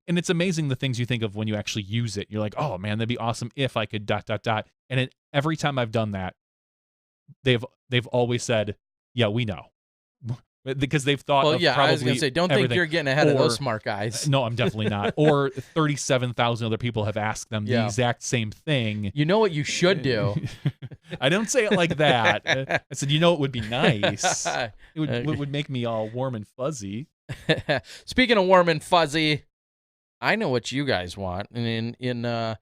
and it's amazing the things you think of when you actually use it. You're like, "Oh man, that'd be awesome if I could ... And every time I've done that, they've always said, "Yeah, we know," because they've thought. Well, of yeah, probably I was gonna say, don't think you're getting ahead of those smart guys. No, I'm definitely not. Or 37,000 other people have asked them the exact same thing. You know what you should do? I don't say it like that. I said, you know, it would be nice. It would make me all warm and fuzzy. Speaking of warm and fuzzy, I know what you guys want, and I'm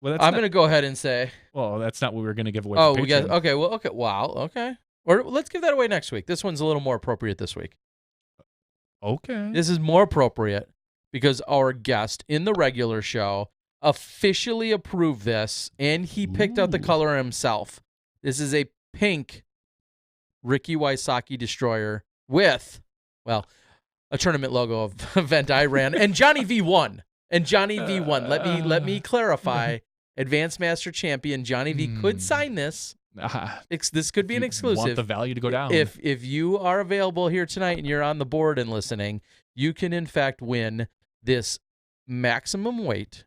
going to go ahead and say. Well, that's not what we were going to give away. Oh, we got okay. Well, okay. Wow. Okay. Or let's give that away next week. This one's a little more appropriate this week. Okay. This is more appropriate because our guest in the regular show officially approved this, and he picked out the color himself. This is a pink Ricky Wysocki Destroyer with, well, a tournament logo of event I ran, and Johnny V won. And Johnny V won. Let me clarify. Advanced Master Champion Johnny V could sign this. This could be an exclusive. Want the value to go down. If you are available here tonight and you're on the board and listening, you can in fact win this maximum weight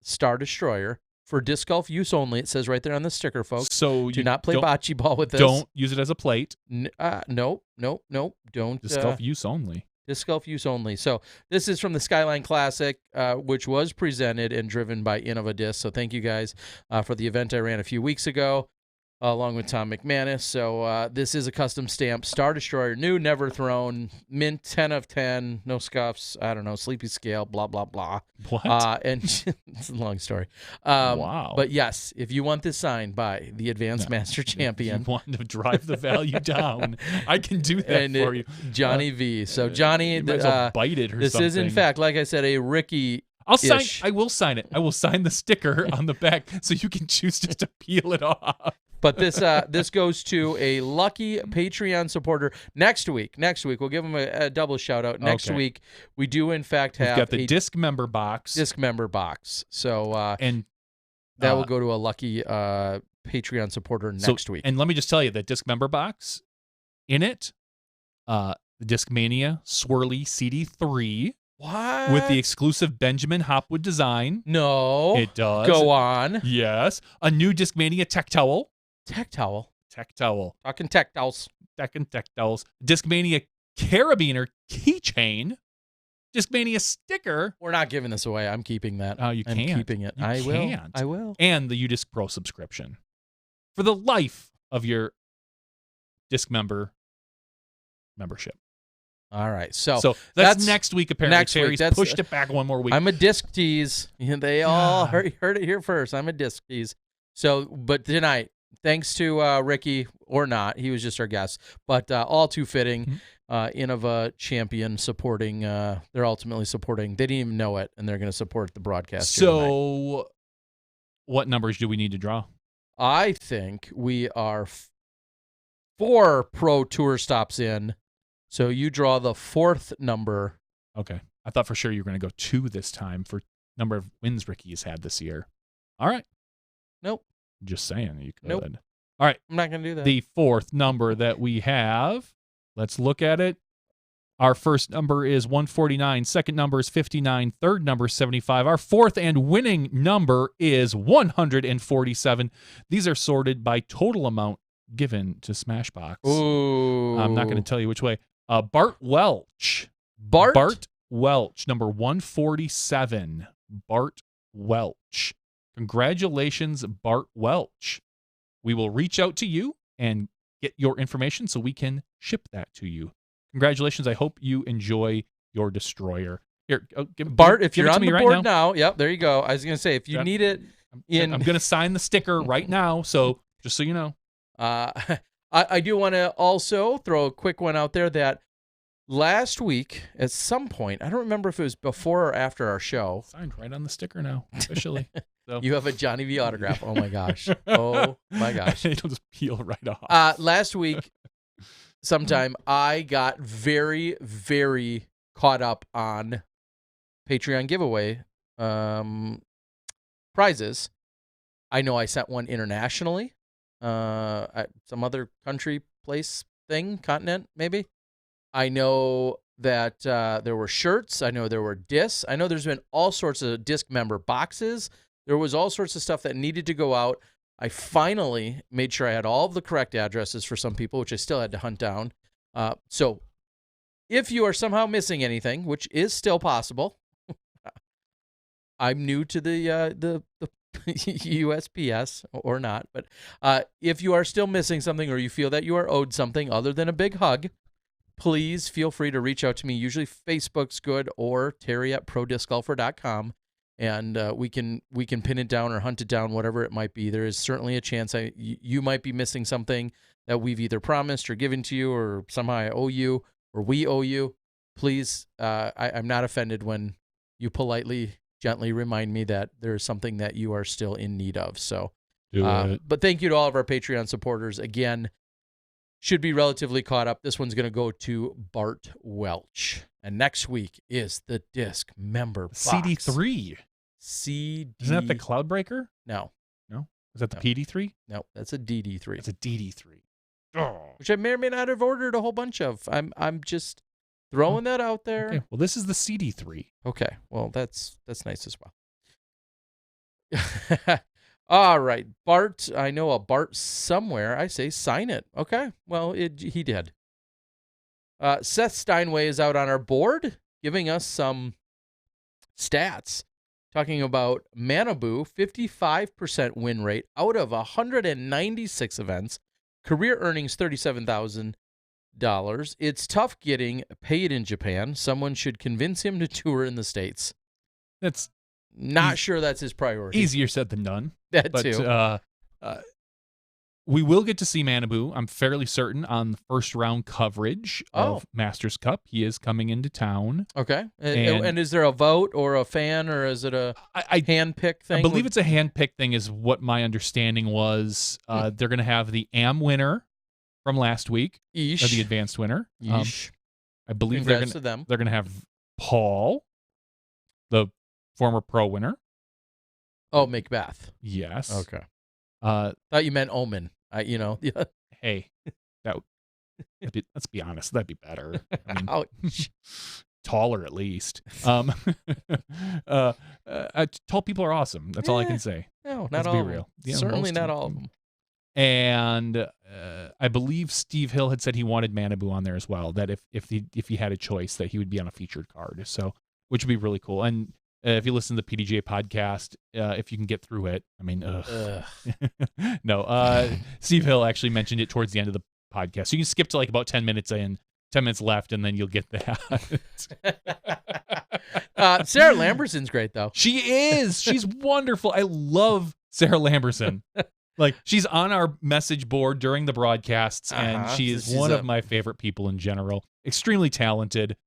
Star Destroyer for disc golf use only. It says right there on the sticker, folks. So do not play bocce ball with this. Don't use it as a plate. Nope. Don't. Disc golf use only. Disc golf use only. So this is from the Skyline Classic, which was presented and driven by Innova Disc. So thank you guys for the event I ran a few weeks ago, along with Tom McManus. So this is a custom stamp Star Destroyer, new, never thrown, mint 10 of 10, no scuffs, I don't know, sleepy scale, blah, blah, blah. What? And it's a long story. Wow. But yes, if you want this signed by the Advanced Master Champion. If you want to drive the value down, I can do that for you. Johnny V. So Johnny, you might as well bite it or this something. is in fact, like I said, a Ricky. I will sign it. I will sign the sticker on the back so you can choose just to peel it off. But this goes to a lucky Patreon supporter. Next week, we'll give them a double shout out. Next week, we do in fact have We've got the disc member box. Disc member box. So and That will go to a lucky Patreon supporter next week. And let me just tell you, that disc member box, in it, the Discmania Swirly CD3. What? With the exclusive Benjamin Hopwood design. No. It does. Go on. Yes. A new Discmania tech towel. Tech towel. Tech towel. Talking tech towels. Tech towels. Discmania carabiner keychain. Discmania sticker. We're not giving this away. I'm keeping that. Oh, you I'm can't. keeping it. You I can't. will. I will. And the UDisc Pro subscription. For the life of your disc membership. All right. So that's next week, apparently. Next Terry's week. pushed it back one more week. I'm a disc tease. They all heard it here first. I'm a disc tease. So, but tonight, thanks to Ricky, or not, he was just our guest, but all too fitting. Innova champion supporting, they're ultimately supporting, they didn't even know it, and they're going to support the broadcast. So, what numbers do we need to draw? I think we are 4 Pro Tour stops in. So you draw the 4th number. Okay. I thought for sure you were going to go 2 this time for number of wins Ricky has had this year. All right. Nope. Just saying you could. Nope. All right. I'm not going to do that. The 4th number that we have, let's look at it. Our first number is 149. Second number is 59. Third number is 75. Our 4th and winning number is 147. These are sorted by total amount given to SmashBox. Ooh. I'm not going to tell you which way. Bart Welch. Bart Welch, number 147. Bart Welch. Congratulations, Bart Welch. We will reach out to you and get your information so we can ship that to you. Congratulations. I hope you enjoy your destroyer. Here, Bart, if you're it to on me the right board now. Yep, there you go. I was going to say, if you need it I'm going to sign the sticker right now, so just so you know. I do want to also throw a quick one out there that last week, at some point, I don't remember if it was before or after our show. Signed right on the sticker now, officially. So. You have a Johnny V autograph. Oh, my gosh. Oh, my gosh. It'll just peel right off. Last week, sometime, I got very, very caught up on Patreon giveaway prizes. I know I sent one internationally. Some other country, place, thing, continent, maybe. I know that there were shirts. I know there were discs. I know there's been all sorts of disc member boxes. There was all sorts of stuff that needed to go out. I finally made sure I had all of the correct addresses for some people, which I still had to hunt down. So if you are somehow missing anything, which is still possible, I'm new to the USPS or not, but if you are still missing something or you feel that you are owed something other than a big hug, please feel free to reach out to me. Usually Facebook's good, or Terry@prodiscgolfer.com, and we can pin it down or hunt it down, whatever it might be. There is certainly a chance you might be missing something that we've either promised or given to you, or somehow I owe you or we owe you. Please, I'm not offended when you politely, gently remind me that there is something that you are still in need of. So, but thank you to all of our Patreon supporters. Again, should be relatively caught up. This one's going to go to Bart Welch. And next week is the disc member box. CD3. CD. Isn't that the Cloudbreaker? No. No? Is that the PD3? No, that's a DD3. It's a DD3. Oh. Which I may or may not have ordered a whole bunch of. I'm just throwing that out there. Okay. Well, this is the CD3. Okay. Well, that's nice as well. All right, Bart. I know a Bart somewhere. I say sign it. Okay. Well, he did. Seth Steinway is out on our board, giving us some stats, talking about Manabu, 55% win rate out of 196 events, career earnings $37,000. It's tough getting paid in Japan. Someone should convince him to tour in the States. That's not sure that's his priority. Easier said than done. That but, too. We will get to see Manabu, I'm fairly certain, on the first round coverage of Masters Cup. He is coming into town. Okay. And is there a vote or a fan, or is it a hand-pick thing? I believe it's a hand-pick thing is what my understanding was. They're going to have the AM winner from last week, or the advanced winner. I believe they're going to have Paul, the former pro winner. Oh, Macbeth. Yes. Okay. Uh, Thought you meant Omen. Yeah. hey, let's be honest, that'd be better. I mean, Ouch. taller at least. Tall people are awesome. That's all I can say. No, not Let's all be of them. real. Yeah, Certainly most not of all of them. them. And I believe Steve Hill had said he wanted Manabu on there as well. That if he had a choice, that he would be on a featured card. So, which would be really cool. And if you listen to the PDJ podcast, if you can get through it, I mean, no. Steve Hill actually mentioned it towards the end of the podcast. So you can skip to like about 10 minutes in, 10 minutes left, and then you'll get that. Sarah Lamberson's great though. She is. She's wonderful. I love Sarah Lamberson. Like, she's on our message board during the broadcasts, and she is one of my favorite people in general. Extremely talented.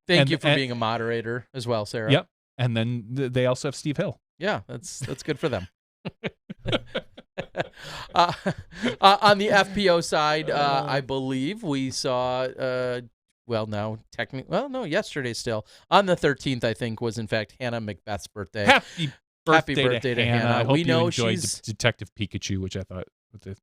Thank you for being a moderator as well, Sarah. Yep. And then they also have Steve Hill. Yeah, that's good for them. On the FPO side, I believe we saw, yesterday still. On the 13th, I think, was in fact Hannah Macbeth's birthday. Happy birthday to Hannah. I hope we know you enjoyed she's Detective Pikachu, which I thought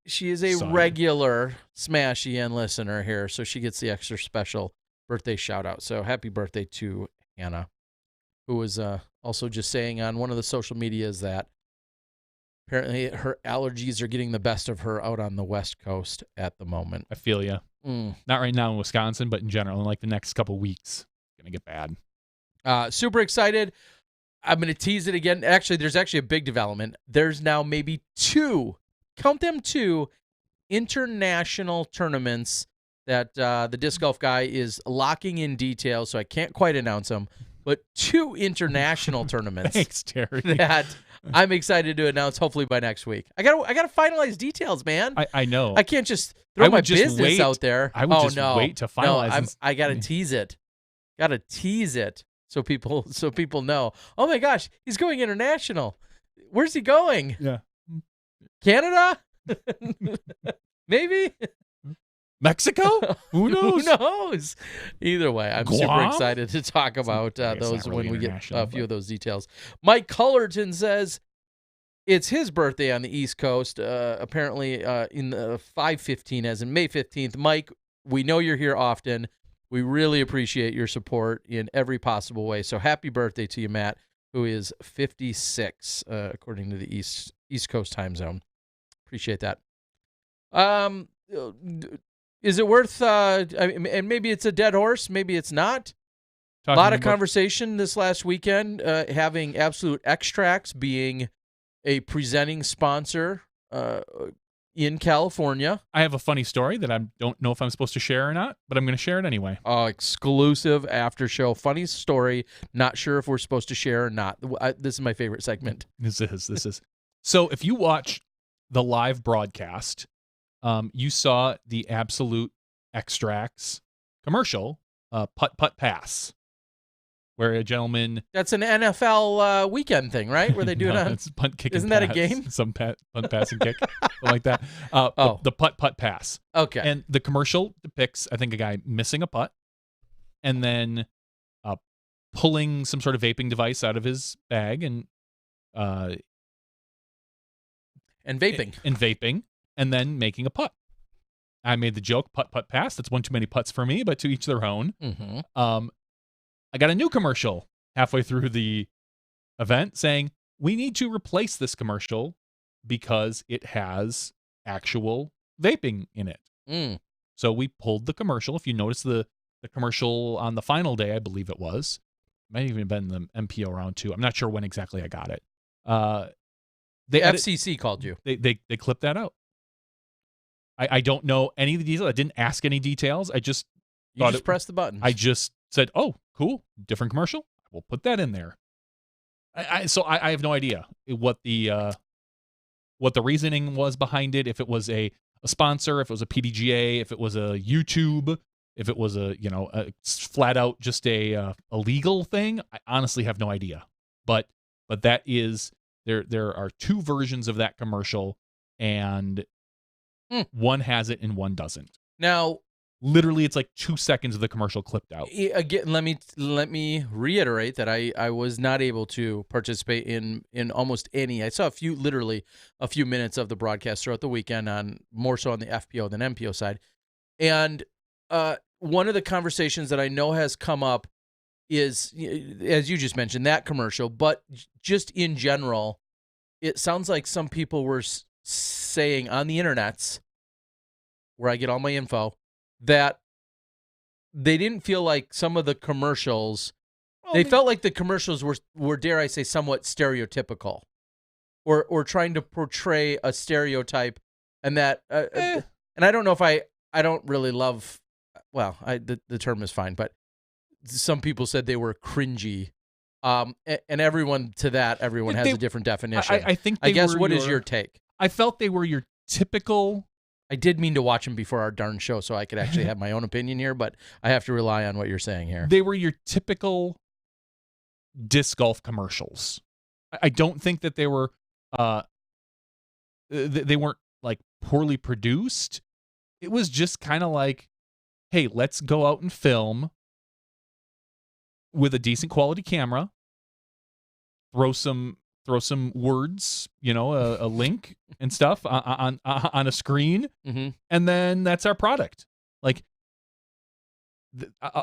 she is a regular Smash EN listener here, so she gets the extra special birthday shout out. So happy birthday to Hannah, who was also just saying on one of the social medias that apparently her allergies are getting the best of her out on the West Coast at the moment. I feel you. Not right now in Wisconsin, but in general, in like the next couple weeks, it's going to get bad. Super excited. I'm going to tease it again. Actually, there's actually a big development. There's now maybe two international tournaments that the disc golf guy is locking in details, so I can't quite announce them, but two international tournaments. Thanks, Terry. That I'm excited to announce hopefully by next week. I gotta finalize details, man. I know. I can't just throw my business out there. I would wait to finalize. No, I gotta tease it. Gotta tease it so people know. Oh my gosh, he's going international. Where's he going? Yeah. Canada? Maybe? Mexico? Who knows? Who knows? Either way, I'm super excited to talk about those when we get a few of those details. Mike Cullerton says it's his birthday on the East Coast, apparently in the 5/15, as in May 15th. Mike, we know you're here often. We really appreciate your support in every possible way. So happy birthday to you, Matt, who is 56, according to the East Coast time zone. Appreciate that. Is it worth, and maybe it's a dead horse, maybe it's not. A lot of conversation this last weekend, having Absolute Extracts being a presenting sponsor in California. I have a funny story that I don't know if I'm supposed to share or not, but I'm going to share it anyway. Exclusive after show. Funny story. Not sure if we're supposed to share or not. This is my favorite segment. This is. So if you watch the live broadcast, you saw the Absolute Extracts commercial, Putt Putt Pass, where a gentleman... That's an NFL weekend thing, right? Where they do it on... It's punt, kick, Isn't and that pass. a game? Some punt, pass, and kick, something like that. The Putt Putt Pass. Okay. And the commercial depicts, I think, a guy missing a putt and then pulling some sort of vaping device out of his bag and vaping, and then making a putt. I made the joke, putt, putt, pass. That's one too many putts for me, but to each their own. Mm-hmm. I got a new commercial halfway through the event saying, we need to replace this commercial because it has actual vaping in it. So we pulled the commercial. If you notice the commercial on the final day, I believe it was. Might have even been the MPO round 2. I'm not sure when exactly I got it. The FCC called you. They clipped that out. I don't know any of the details. I didn't ask any details. I just pressed the button. I just said, "Oh, cool, different commercial. We'll put that in there." So I have no idea what the reasoning was behind it. If it was a sponsor, if it was a PDGA, if it was a YouTube, if it was a flat out just a legal thing. I honestly have no idea. But that is there are two versions of that commercial, and one has it and one doesn't. Now, literally it's like 2 seconds of the commercial clipped out. Again, let me reiterate that I was not able to participate in almost any. I saw literally a few minutes of the broadcast throughout the weekend, on more so on the FPO than MPO side. And one of the conversations that I know has come up is, as you just mentioned, that commercial, but just in general, it sounds like some people were saying on the internets, where I get all my info, that they didn't feel like some of the commercials, they felt like the commercials were, dare I say, somewhat stereotypical, or trying to portray a stereotype, and that, and I don't know if I don't really love, well, the term is fine, but some people said they were cringy, and everyone has a different definition. I guess what is your take? I felt they were your typical. I did mean to watch them before our darn show so I could actually have my own opinion here, but I have to rely on what you're saying here. They were your typical disc golf commercials. I don't think that they were they weren't like poorly produced. It was just kind of like, hey, let's go out and film with a decent quality camera, throw some words, a link and stuff on a screen, and then that's our product. Like,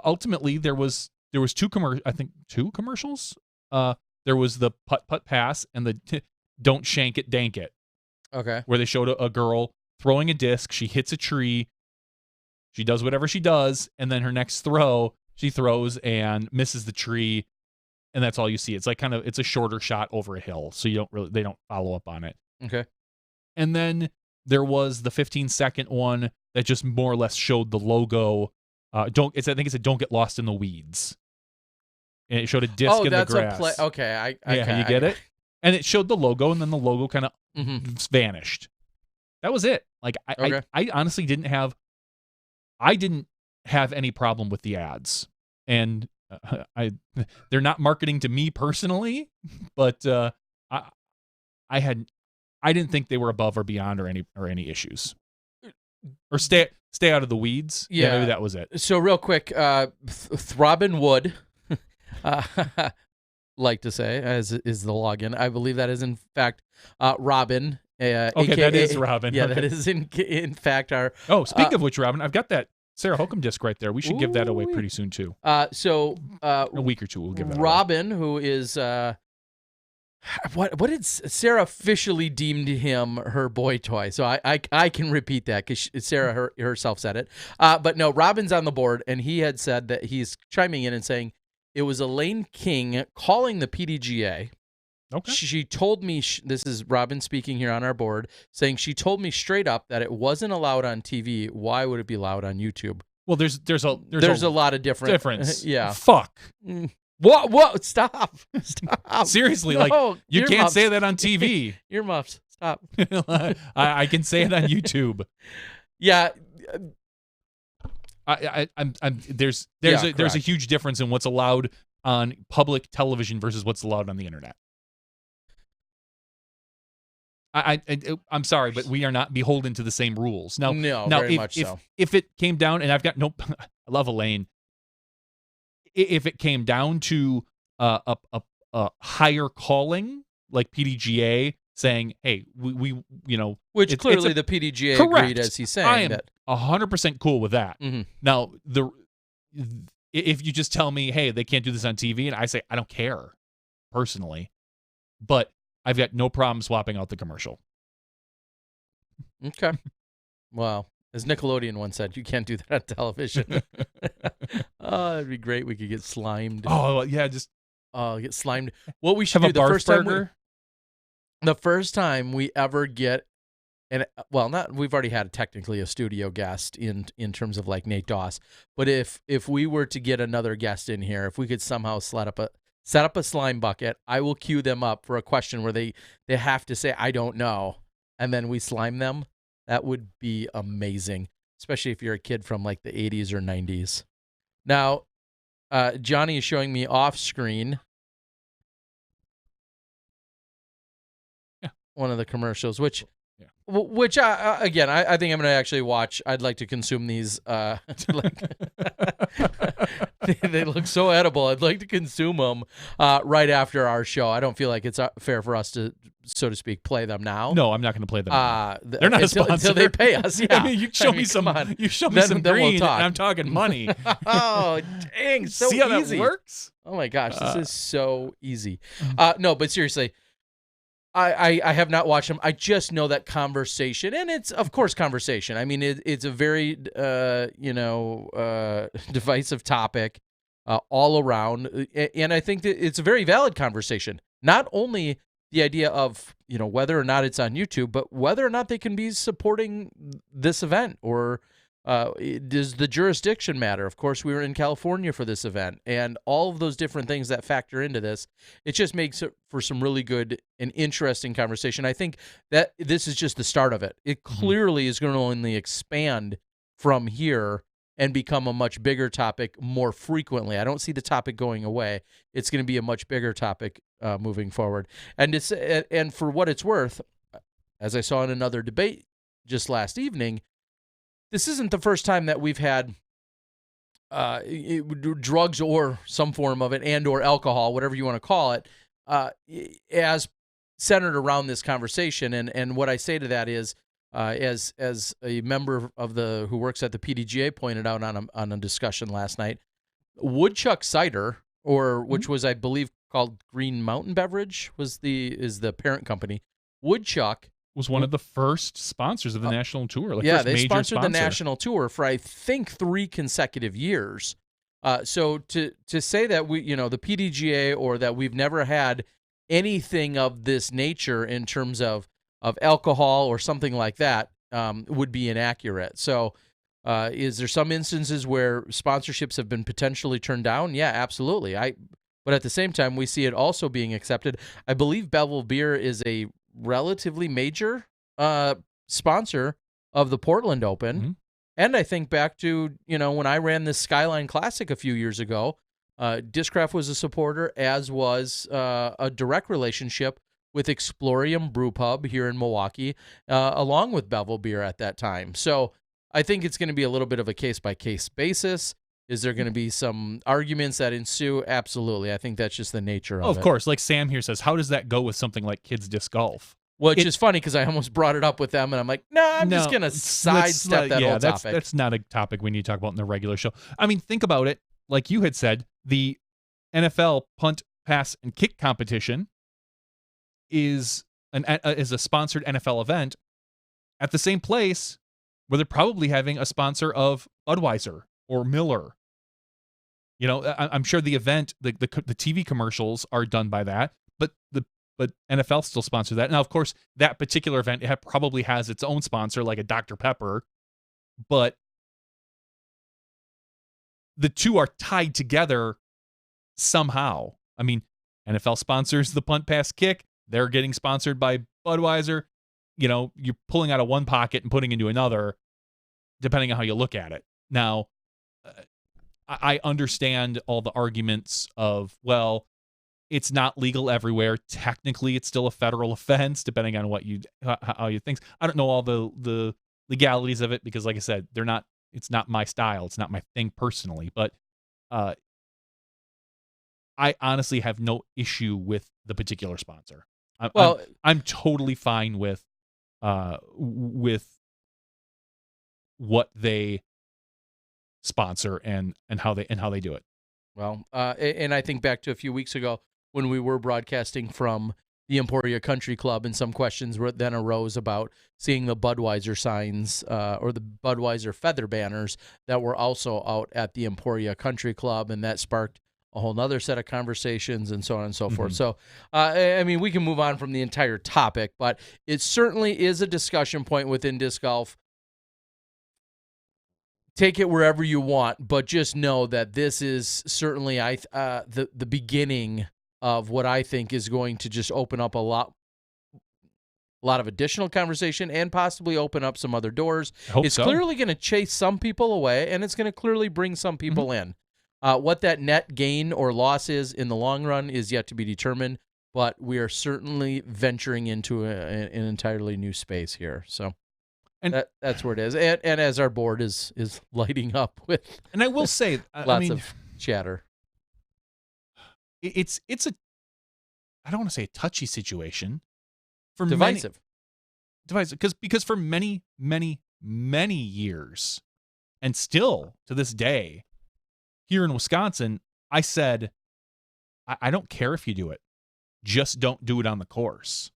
ultimately, there was two commercials. There was the putt pass and the don't shank it, dank it. Okay. Where they showed a girl throwing a disc, she hits a tree, she does whatever she does, and then her next throw, she throws and misses the tree. And that's all you see. It's like it's a shorter shot over a hill, so they don't follow up on it. Okay. And then there was the 15-second one that just more or less showed the logo. I think it said "Don't get lost in the weeds," and it showed a disc in the grass. Okay, you get it. And it showed the logo, and then the logo kind of vanished. That was it. Like I honestly didn't have any problem with the ads, and they're not marketing to me personally, but I didn't think they were above or beyond or any issues, or stay out of the weeds. Yeah, maybe that was it. So real quick, Throbbing Wood, like to say, as is the login. I believe that is in fact Robin. Okay, AKA, that is Robin. Yeah, okay. that is in fact our. Oh, speak of which, Robin, I've got that Sarah Hokum disc right there. We should give that away pretty soon too. So a week or two we'll give that Robin, away. who is what did Sarah officially deemed him her boy toy? So I can repeat that because Sarah herself said it. But no, Robin's on the board, and he had said that he's chiming in and saying it was Elaine King calling the PDGA. Okay. She told me, this is Robin speaking here on our board, saying she told me straight up that it wasn't allowed on TV. Why would it be allowed on YouTube? Well, there's a lot of difference. Yeah. Fuck. What? Stop. Seriously, no, you can't say that on TV. Earmuffs. Stop. I can say it on YouTube. Yeah. There's a huge difference in what's allowed on public television versus what's allowed on the internet. I'm sorry, but we are not beholden to the same rules. Now, very much so. If it came down, and I've got I love Elaine. If it came down to a higher calling like PDGA saying, "Hey, we which clearly the PDGA agreed, as he's saying, I am 100% cool with that." Mm-hmm. Now, if you just tell me, "Hey, they can't do this on TV," and I say, "I don't care," personally, but I've got no problem swapping out the commercial. Okay. Well, as Nickelodeon once said, you can't do that on television. Oh, it'd be great. We could get slimed. Oh, yeah, just get slimed. What we should have do the first time we ever get, and we've already had technically a studio guest in terms of like Nate Doss, but if we were to get another guest in here, if we could somehow set up a slime bucket, I will queue them up for a question where they have to say, "I don't know," and then we slime them. That would be amazing, especially if you're a kid from like the 80s or 90s. Now, Johnny is showing me off screen one of the commercials, which Which, again, I think I'm going to actually watch. I'd like to consume these. They look so edible. I'd like to consume them right after our show. I don't feel like it's fair for us to, so to speak, play them now. No, I'm not going to play them now. They're not until they pay us. Yeah, I mean, you show me some. You show me some green, and I'm talking money. Oh, dang! So See how easy. that works? Oh my gosh, this is so easy. No, but seriously. I have not watched them. I just know that conversation, and it's of course conversation. I mean, it's a very divisive topic all around, and I think that it's a very valid conversation. Not only the idea of whether or not it's on YouTube, but whether or not they can be supporting this event, or does the jurisdiction matter? Of course, we were in California for this event, and all of those different things that factor into this. It just makes it for some really good and interesting conversation. I think that this is just the start of it. It clearly is going to only expand from here and become a much bigger topic more frequently. I don't see the topic going away. It's going to be a much bigger topic moving forward. And for what it's worth, as I saw in another debate just last evening, this isn't the first time that we've had drugs or some form of it, and or alcohol, whatever you want to call it, as centered around this conversation. And what I say to that is, as a member of who works at the PDGA pointed out on a discussion last night, Woodchuck Cider, which was, I believe, called Green Mountain Beverage, is the parent company. Woodchuck was one of the first sponsors of the national tour. They sponsored the national tour for, I think, 3 consecutive years. So to say that the PDGA, or that we've never had anything of this nature in terms of alcohol or something like that would be inaccurate. So is there some instances where sponsorships have been potentially turned down? Yeah, absolutely. But at the same time, we see it also being accepted. I believe Bevel Beer is a relatively major sponsor of the Portland Open. Mm-hmm. And I think back to, when I ran this Skyline Classic a few years ago, Discraft was a supporter, as was a direct relationship with Explorium Brew Pub here in Milwaukee, along with Bevel Beer at that time. So I think it's going to be a little bit of a case-by-case basis. Is there going to be some arguments that ensue? Absolutely. I think that's just the nature of it. Of course. Like Sam here says, how does that go with something like kids disc golf? Which is funny because I almost brought it up with them, and I'm like, I'm just going to sidestep that whole topic. That's not a topic we need to talk about in the regular show. I mean, think about it. Like you had said, the NFL punt, pass, and kick competition is a sponsored NFL event at the same place where they're probably having a sponsor of Budweiser or Miller. I'm sure the event, the TV commercials are done by that, but NFL still sponsors that. Now, of course, that particular event probably has its own sponsor, like a Dr. Pepper, but the two are tied together somehow. I mean, NFL sponsors the punt, pass, kick. They're getting sponsored by Budweiser. You're pulling out of one pocket and putting into another, depending on how you look at it. Now, I understand all the arguments of, well, it's not legal everywhere. Technically, it's still a federal offense, depending on how you think. I don't know all the legalities of it because, like I said, it's not my style. It's not my thing personally. But I honestly have no issue with the particular sponsor. I'm totally fine with what they sponsor and how they do it. Well, and I think back to a few weeks ago when we were broadcasting from the Emporia Country Club, and some questions then arose about seeing the Budweiser signs or the Budweiser feather banners that were also out at the Emporia Country Club, and that sparked a whole nother set of conversations and so on and so forth. So, I mean, we can move on from the entire topic, but it certainly is a discussion point within disc golf. Take it wherever you want, but just know that this is certainly the beginning of what I think is going to just open up a lot of additional conversation and possibly open up some other doors. It's clearly going to chase some people away, and it's going to clearly bring some people in. What that net gain or loss is in the long run is yet to be determined. but we are certainly venturing into an entirely new space here. So And that's where it is. And as our board is lighting up with, and I will say, lots of chatter. It's a, I don't want to say a touchy situation. For Divisive. Divisive, because for many years, and still to this day, here in Wisconsin, I said, I don't care if you do it, just don't do it on the course,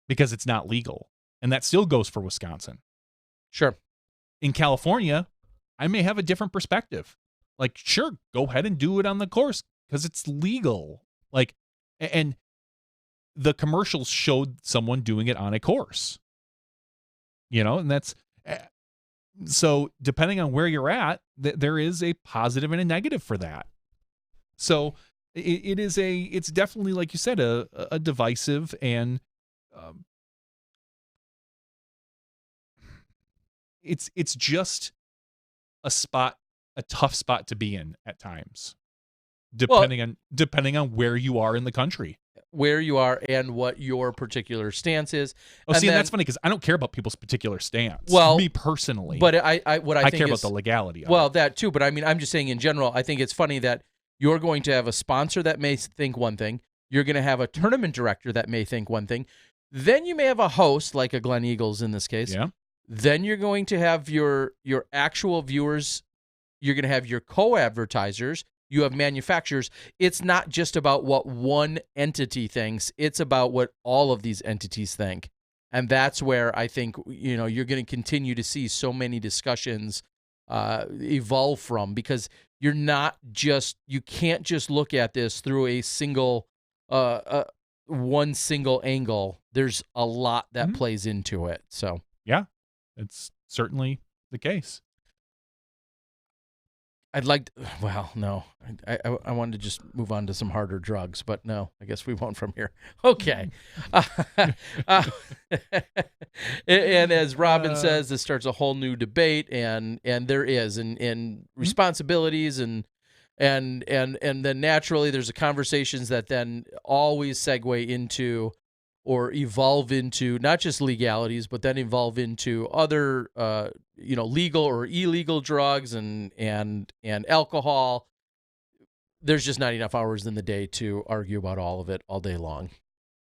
because it's not legal, and that still goes for Wisconsin. Sure. In California, I may have a different perspective. Like, sure, go ahead and do it on the course because it's legal. Like, and the commercials showed someone doing it on a course, and that's, so depending on where you're at, there is a positive and a negative for that. So it's definitely, like you said, a divisive and, it's just a tough spot to be in at times, depending on where you are in the country. Where you are and what your particular stance is. And that's funny because I don't care about people's particular stance. Well, me personally, but I think care about the legality of it. That too. But I mean, I'm just saying in general, I think it's funny that you're going to have a sponsor that may think one thing. You're going to have a tournament director that may think one thing. Then you may have a host like a Glen Eagles in this case. Yeah. Then you're going to have your actual viewers. You're going to have your co-advertisers. You have manufacturers. It's not just about what one entity thinks. It's about what all of these entities think. And that's where I think, you're going to continue to see so many discussions evolve from, because you can't just look at this through a single, one single angle. There's a lot that plays into it. So, yeah, it's certainly the case. I wanted to just move on to some harder drugs, but no, I guess we won't from here. Okay. And as Robin says, this starts a whole new debate, and there is, and responsibilities, and then naturally there's conversations that then always segue into or evolve into not just legalities, but then evolve into other, legal or illegal drugs and alcohol. There's just not enough hours in the day to argue about all of it all day long,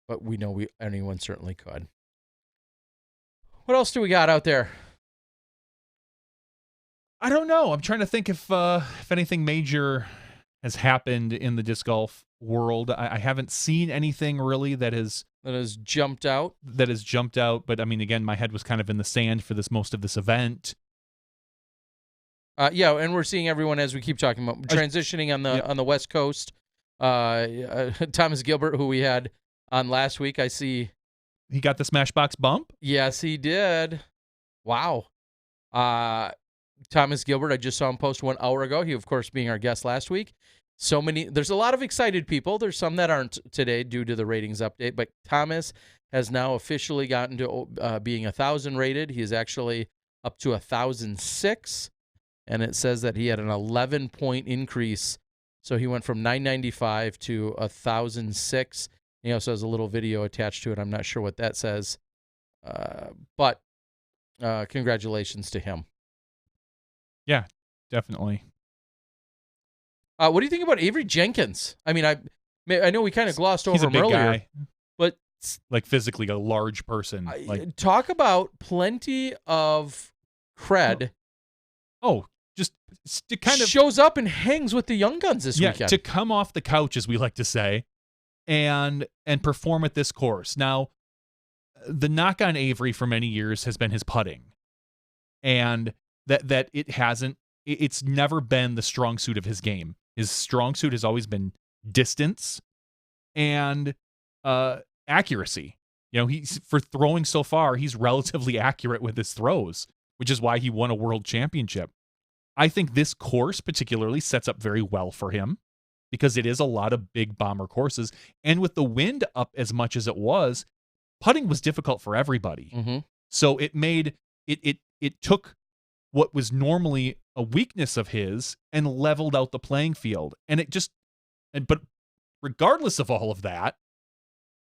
but we know anyone certainly could. What else do we got out there? I don't know. I'm trying to think if anything major has happened in the disc golf world. I haven't seen anything really that has jumped out. But I mean, again, my head was kind of in the sand for most of this event. And we're seeing everyone, as we keep talking about, transitioning on the West Coast. Thomas Gilbert, who we had on last week, I see he got the Smashbox bump. Yes, he did. Wow. Thomas Gilbert, I just saw him post 1 hour ago. He, of course, being our guest last week. There's a lot of excited people. There's some that aren't today due to the ratings update, but Thomas has now officially gotten to being 1,000 rated. He is actually up to 1,006, and it says that he had an 11-point increase. So he went from 995 to 1,006. He also has a little video attached to it. I'm not sure what that says, but congratulations to him. Yeah, definitely. What do you think about Avery Jenkins? I mean, I know we kind of glossed over him earlier, guy, but like physically a large person. Like, talk about plenty of cred. Just to kind of shows up and hangs with the young guns this weekend. To come off the couch, as we like to say, and perform at this course. Now, the knock on Avery for many years has been his putting, and that it's never been the strong suit of his game. His strong suit has always been distance and accuracy. He's, for throwing so far, he's relatively accurate with his throws, which is why he won a world championship. I think this course particularly sets up very well for him because it is a lot of big bomber courses. And with the wind up as much as it was, putting was difficult for everybody. Mm-hmm. So it made it took what was normally a weakness of his and leveled out the playing field. And but regardless of all of that,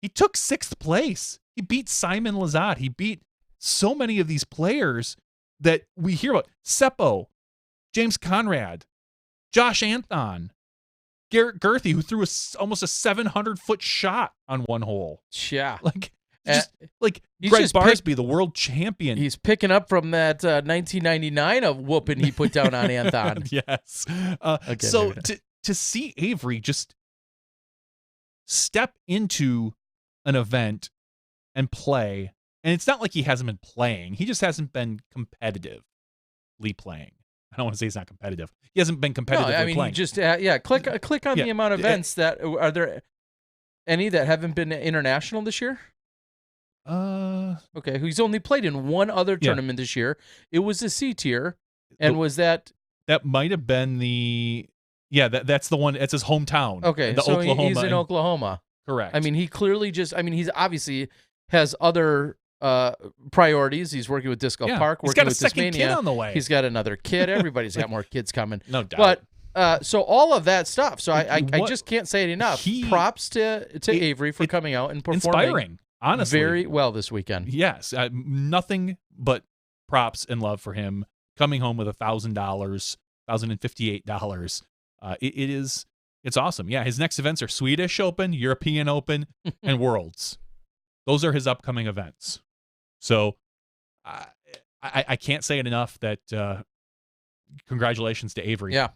He took 6th place. He beat Simon Lazat. He beat so many of these players that we hear about. Seppo, James Conrad, Josh Anthon, Garrett Gerthy, who threw almost a 700-foot shot on one hole. Yeah. Like, he's Greg just Barsby, the world champion. He's picking up from that 1999 of whooping he put down on Anthon. Yes. So to see Avery just step into an event and play, and it's not like he hasn't been playing. He just hasn't been competitively playing. I don't want to say he's not competitive. He hasn't been competitively No, I mean, playing. he just click on the amount of events that are there. Any that haven't been international this year? Okay, he's only played in one other tournament this year. It was the C tier, and was that might have been that's the one. It's his hometown. Okay, the so Oklahoma. He's in Oklahoma. Correct. I mean, he clearly he's obviously has other priorities. He's working with Disco Park. He's working got a with second Discmania. kid on the way. He's got another kid. Everybody's got more kids coming. No doubt. But so all of that stuff. So I just can't say it enough. Props to Avery for coming out and performing. Inspiring, honestly. Very well this weekend. Yes, nothing but props and love for him coming home with $1,000, $1,058. It's awesome. Yeah, his next events are Swedish Open, European Open, and Worlds. Those are his upcoming events. So I can't say it enough that congratulations to Avery. Yeah.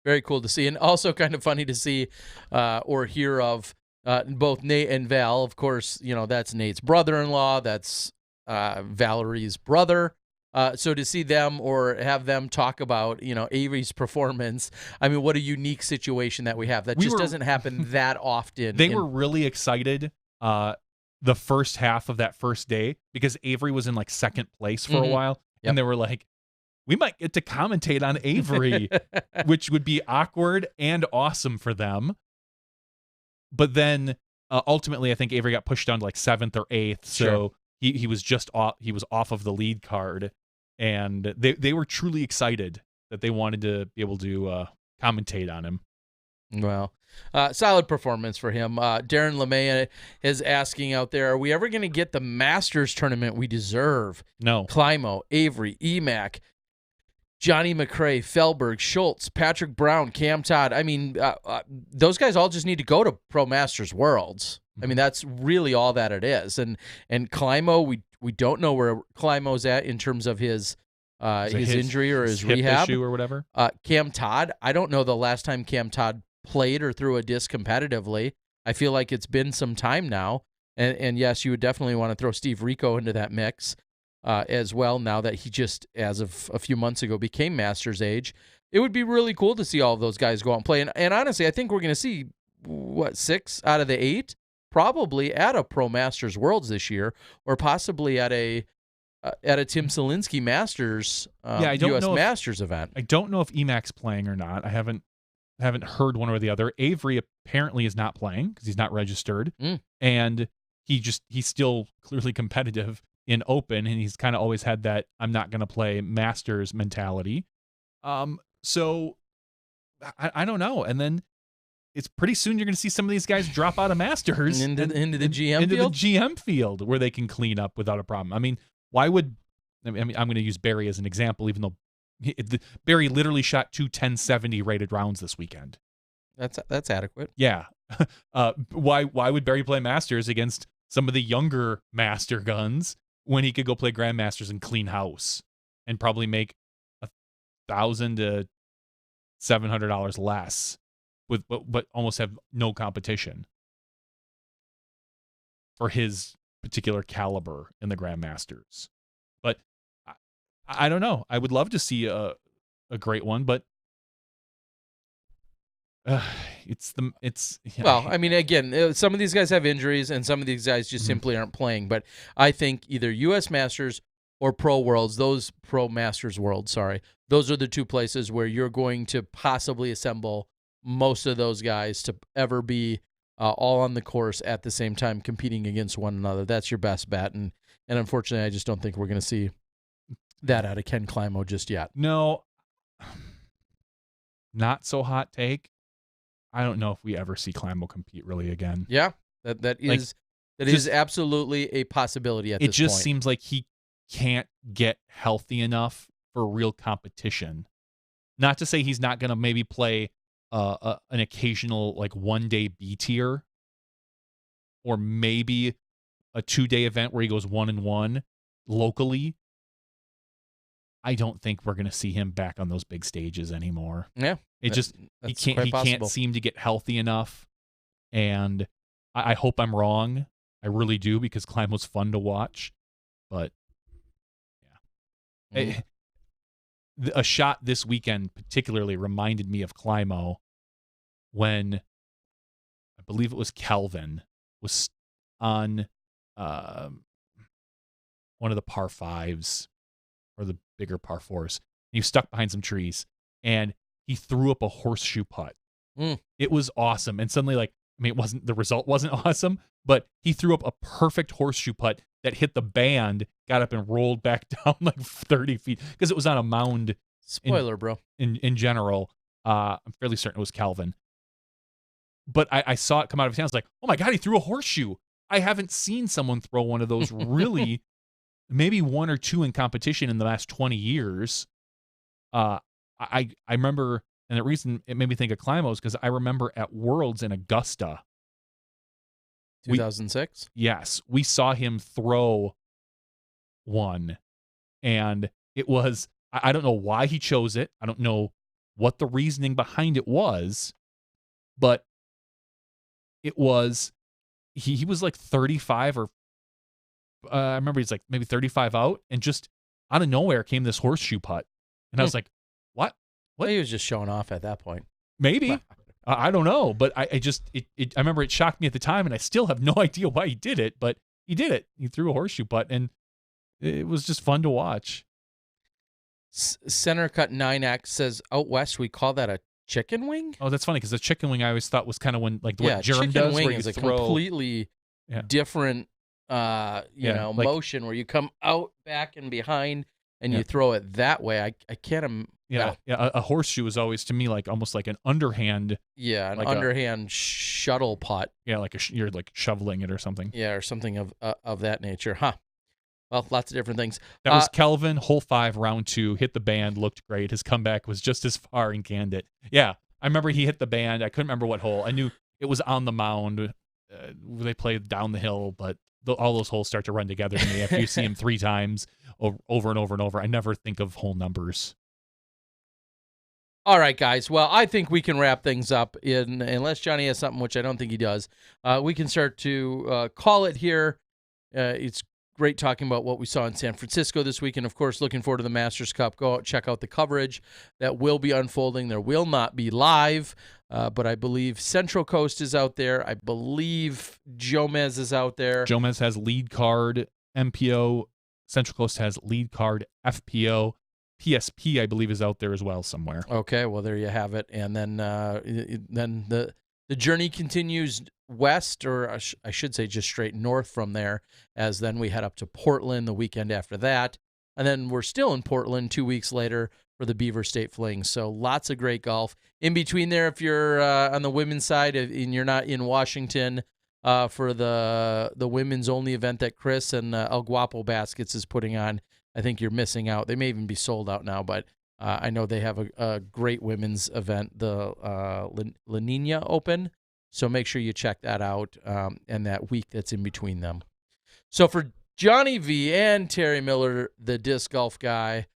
Very cool to see. And also kind of funny to see or hear of both Nate and Val. Of course, that's Nate's brother-in-law. That's Valerie's brother. So to see them or have them talk about, Avery's performance, I mean, what a unique situation that we have. That doesn't happen that often. They were really excited the first half of that first day because Avery was in like second place for a while. Yep. And they were like, we might get to commentate on Avery, which would be awkward and awesome for them. But then ultimately, I think Avery got pushed down to like 7th or 8th. So he was just off. He was off of the lead card. And they were truly excited that they wanted to be able to commentate on him. Well, solid performance for him. Darren LeMay is asking out there, are we ever going to get the Masters tournament we deserve? No. Climo, Avery, Emac, Johnny McRae, Felberg, Schultz, Patrick Brown, Cam Todd. I mean, those guys all just need to go to Pro Masters Worlds. I mean, that's really all that it is. And Climo, we don't know where Climo's at in terms of his injury or his rehab issue or whatever. Cam Todd, I don't know the last time Cam Todd played or threw a disc competitively. I feel like it's been some time now. And yes, you would definitely want to throw Steve Rico into that mix as well, now that he just, as of a few months ago, became Masters age. It would be really cool to see all of those guys go out and play. And honestly, I think we're going to see, 6 out of the 8 probably at a Pro Masters Worlds this year, or possibly at a Tim Selinsky Masters U.S. Masters event. I don't know if Emac's playing or not. I haven't heard one or the other. Avery apparently is not playing because he's not registered, and he's still clearly competitive in Open, and he's kind of always had that I'm not going to play Masters mentality. So I don't know. And then it's pretty soon you're going to see some of these guys drop out of Masters into the GM into field? the GM field where they can clean up without a problem. I mean, I'm going to use Barry as an example, even though Barry literally shot 2 1070 rated rounds this weekend. That's adequate. Yeah. Why would Barry play Masters against some of the younger Master guns when he could go play Grandmasters and clean house and probably make $1,000 to $700 less but almost have no competition for his particular caliber in the Grandmasters. But I don't know. I would love to see a great one, but Well, I mean, again, some of these guys have injuries and some of these guys just simply aren't playing. But I think either U.S. Masters or Pro Worlds, Pro Masters Worlds, those are the two places where you're going to possibly assemble most of those guys to ever be all on the course at the same time competing against one another. That's your best bet. And unfortunately, I just don't think we're going to see that out of Ken Climo just yet. No, not so hot take. I don't know if we ever see Climo compete really again. Yeah, That Like, is absolutely a possibility at it this just point. seems like he can't get healthy enough for real competition. Not to say he's not going to maybe play an occasional like 1-day B tier, or maybe a 2-day event where he goes 1-1 locally. I don't think we're going to see him back on those big stages anymore. Yeah, he can't seem to get healthy enough, and I hope I'm wrong. I really do, because Climb was fun to watch, but yeah. A shot this weekend particularly reminded me of Climo when I believe it was Kelvin was on one of the par fives or the bigger par fours. He was stuck behind some trees and he threw up a horseshoe putt. It was awesome. And suddenly, like, I mean, the result wasn't awesome, but he threw up a perfect horseshoe putt that hit the band, got up and rolled back down like 30 feet because it was on a mound. Spoiler, bro. In general, I'm fairly certain it was Calvin. But I saw it come out of his hands like, oh my God, he threw a horseshoe. I haven't seen someone throw one of those really, maybe one or two in competition in the last 20 years. I remember, and the reason it made me think of Climo is because I remember at Worlds in Augusta. 2006? Yes. We saw him throw one. And it was, I don't know why he chose it. I don't know what the reasoning behind it was. But it was, he was like 35 or, I remember he's like maybe 35 out. And just out of nowhere came this horseshoe putt. And I was like, what? Well, he was just showing off at that point. Maybe. I don't know. But I remember it shocked me at the time, and I still have no idea why he did it. But he did it. He threw a horseshoe putt, and it was just fun to watch. Center Cut 9X says, out west, we call that a chicken wing? Oh, that's funny, because the chicken wing I always thought was kind of when, like, what Jerem chicken does, wing where you is a throw completely different, like, motion where you come out, back, and behind, and you throw it that way. I can't. A horseshoe is always to me like almost like an underhand. Yeah, an underhand shuttle putt. Yeah, like you're like shoveling it or something. Yeah, or something of that nature. Huh. Well, lots of different things. That was Kelvin, hole 5, round 2, hit the band, looked great. His comeback was just as far and canned it. Yeah, I remember he hit the band. I couldn't remember what hole. I knew it was on the mound. They played down the hill, but all those holes start to run together to me after you see him 3 times over and over and over. I never think of hole numbers. All right, guys. Well, I think we can wrap things up unless Johnny has something, which I don't think he does. We can start to call it here. It's great talking about what we saw in San Francisco this week, and of course, looking forward to the Masters Cup. Go out, check out the coverage that will be unfolding. There will not be live, but I believe Central Coast is out there. I believe Jomez is out there. Jomez has lead card MPO. Central Coast has lead card FPO. PSP, I believe, is out there as well somewhere. Okay, well, there you have it. And then the journey continues west, or I should say just straight north from there, as then we head up to Portland the weekend after that. And then we're still in Portland 2 weeks later for the Beaver State Fling. So lots of great golf. In between there, if you're on the women's side and you're not in Washington for the women's only event that Chris and El Guapo Baskets is putting on, I think you're missing out. They may even be sold out now, but I know they have a great women's event, the La Nina Open. So make sure you check that out and that week that's in between them. So for Johnny V and Terry Miller, the disc golf guy,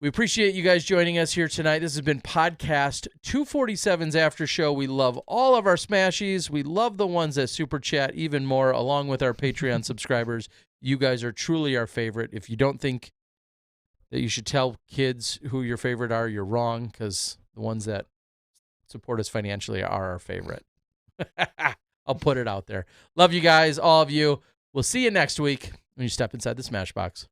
we appreciate you guys joining us here tonight. This has been Podcast 247's After Show. We love all of our Smashies. We love the ones that Super Chat even more, along with our Patreon subscribers. You guys are truly our favorite. If you don't think that you should tell kids who your favorite are, you're wrong, because the ones that support us financially are our favorite. I'll put it out there. Love you guys, all of you. We'll see you next week when you step inside the Smashbox.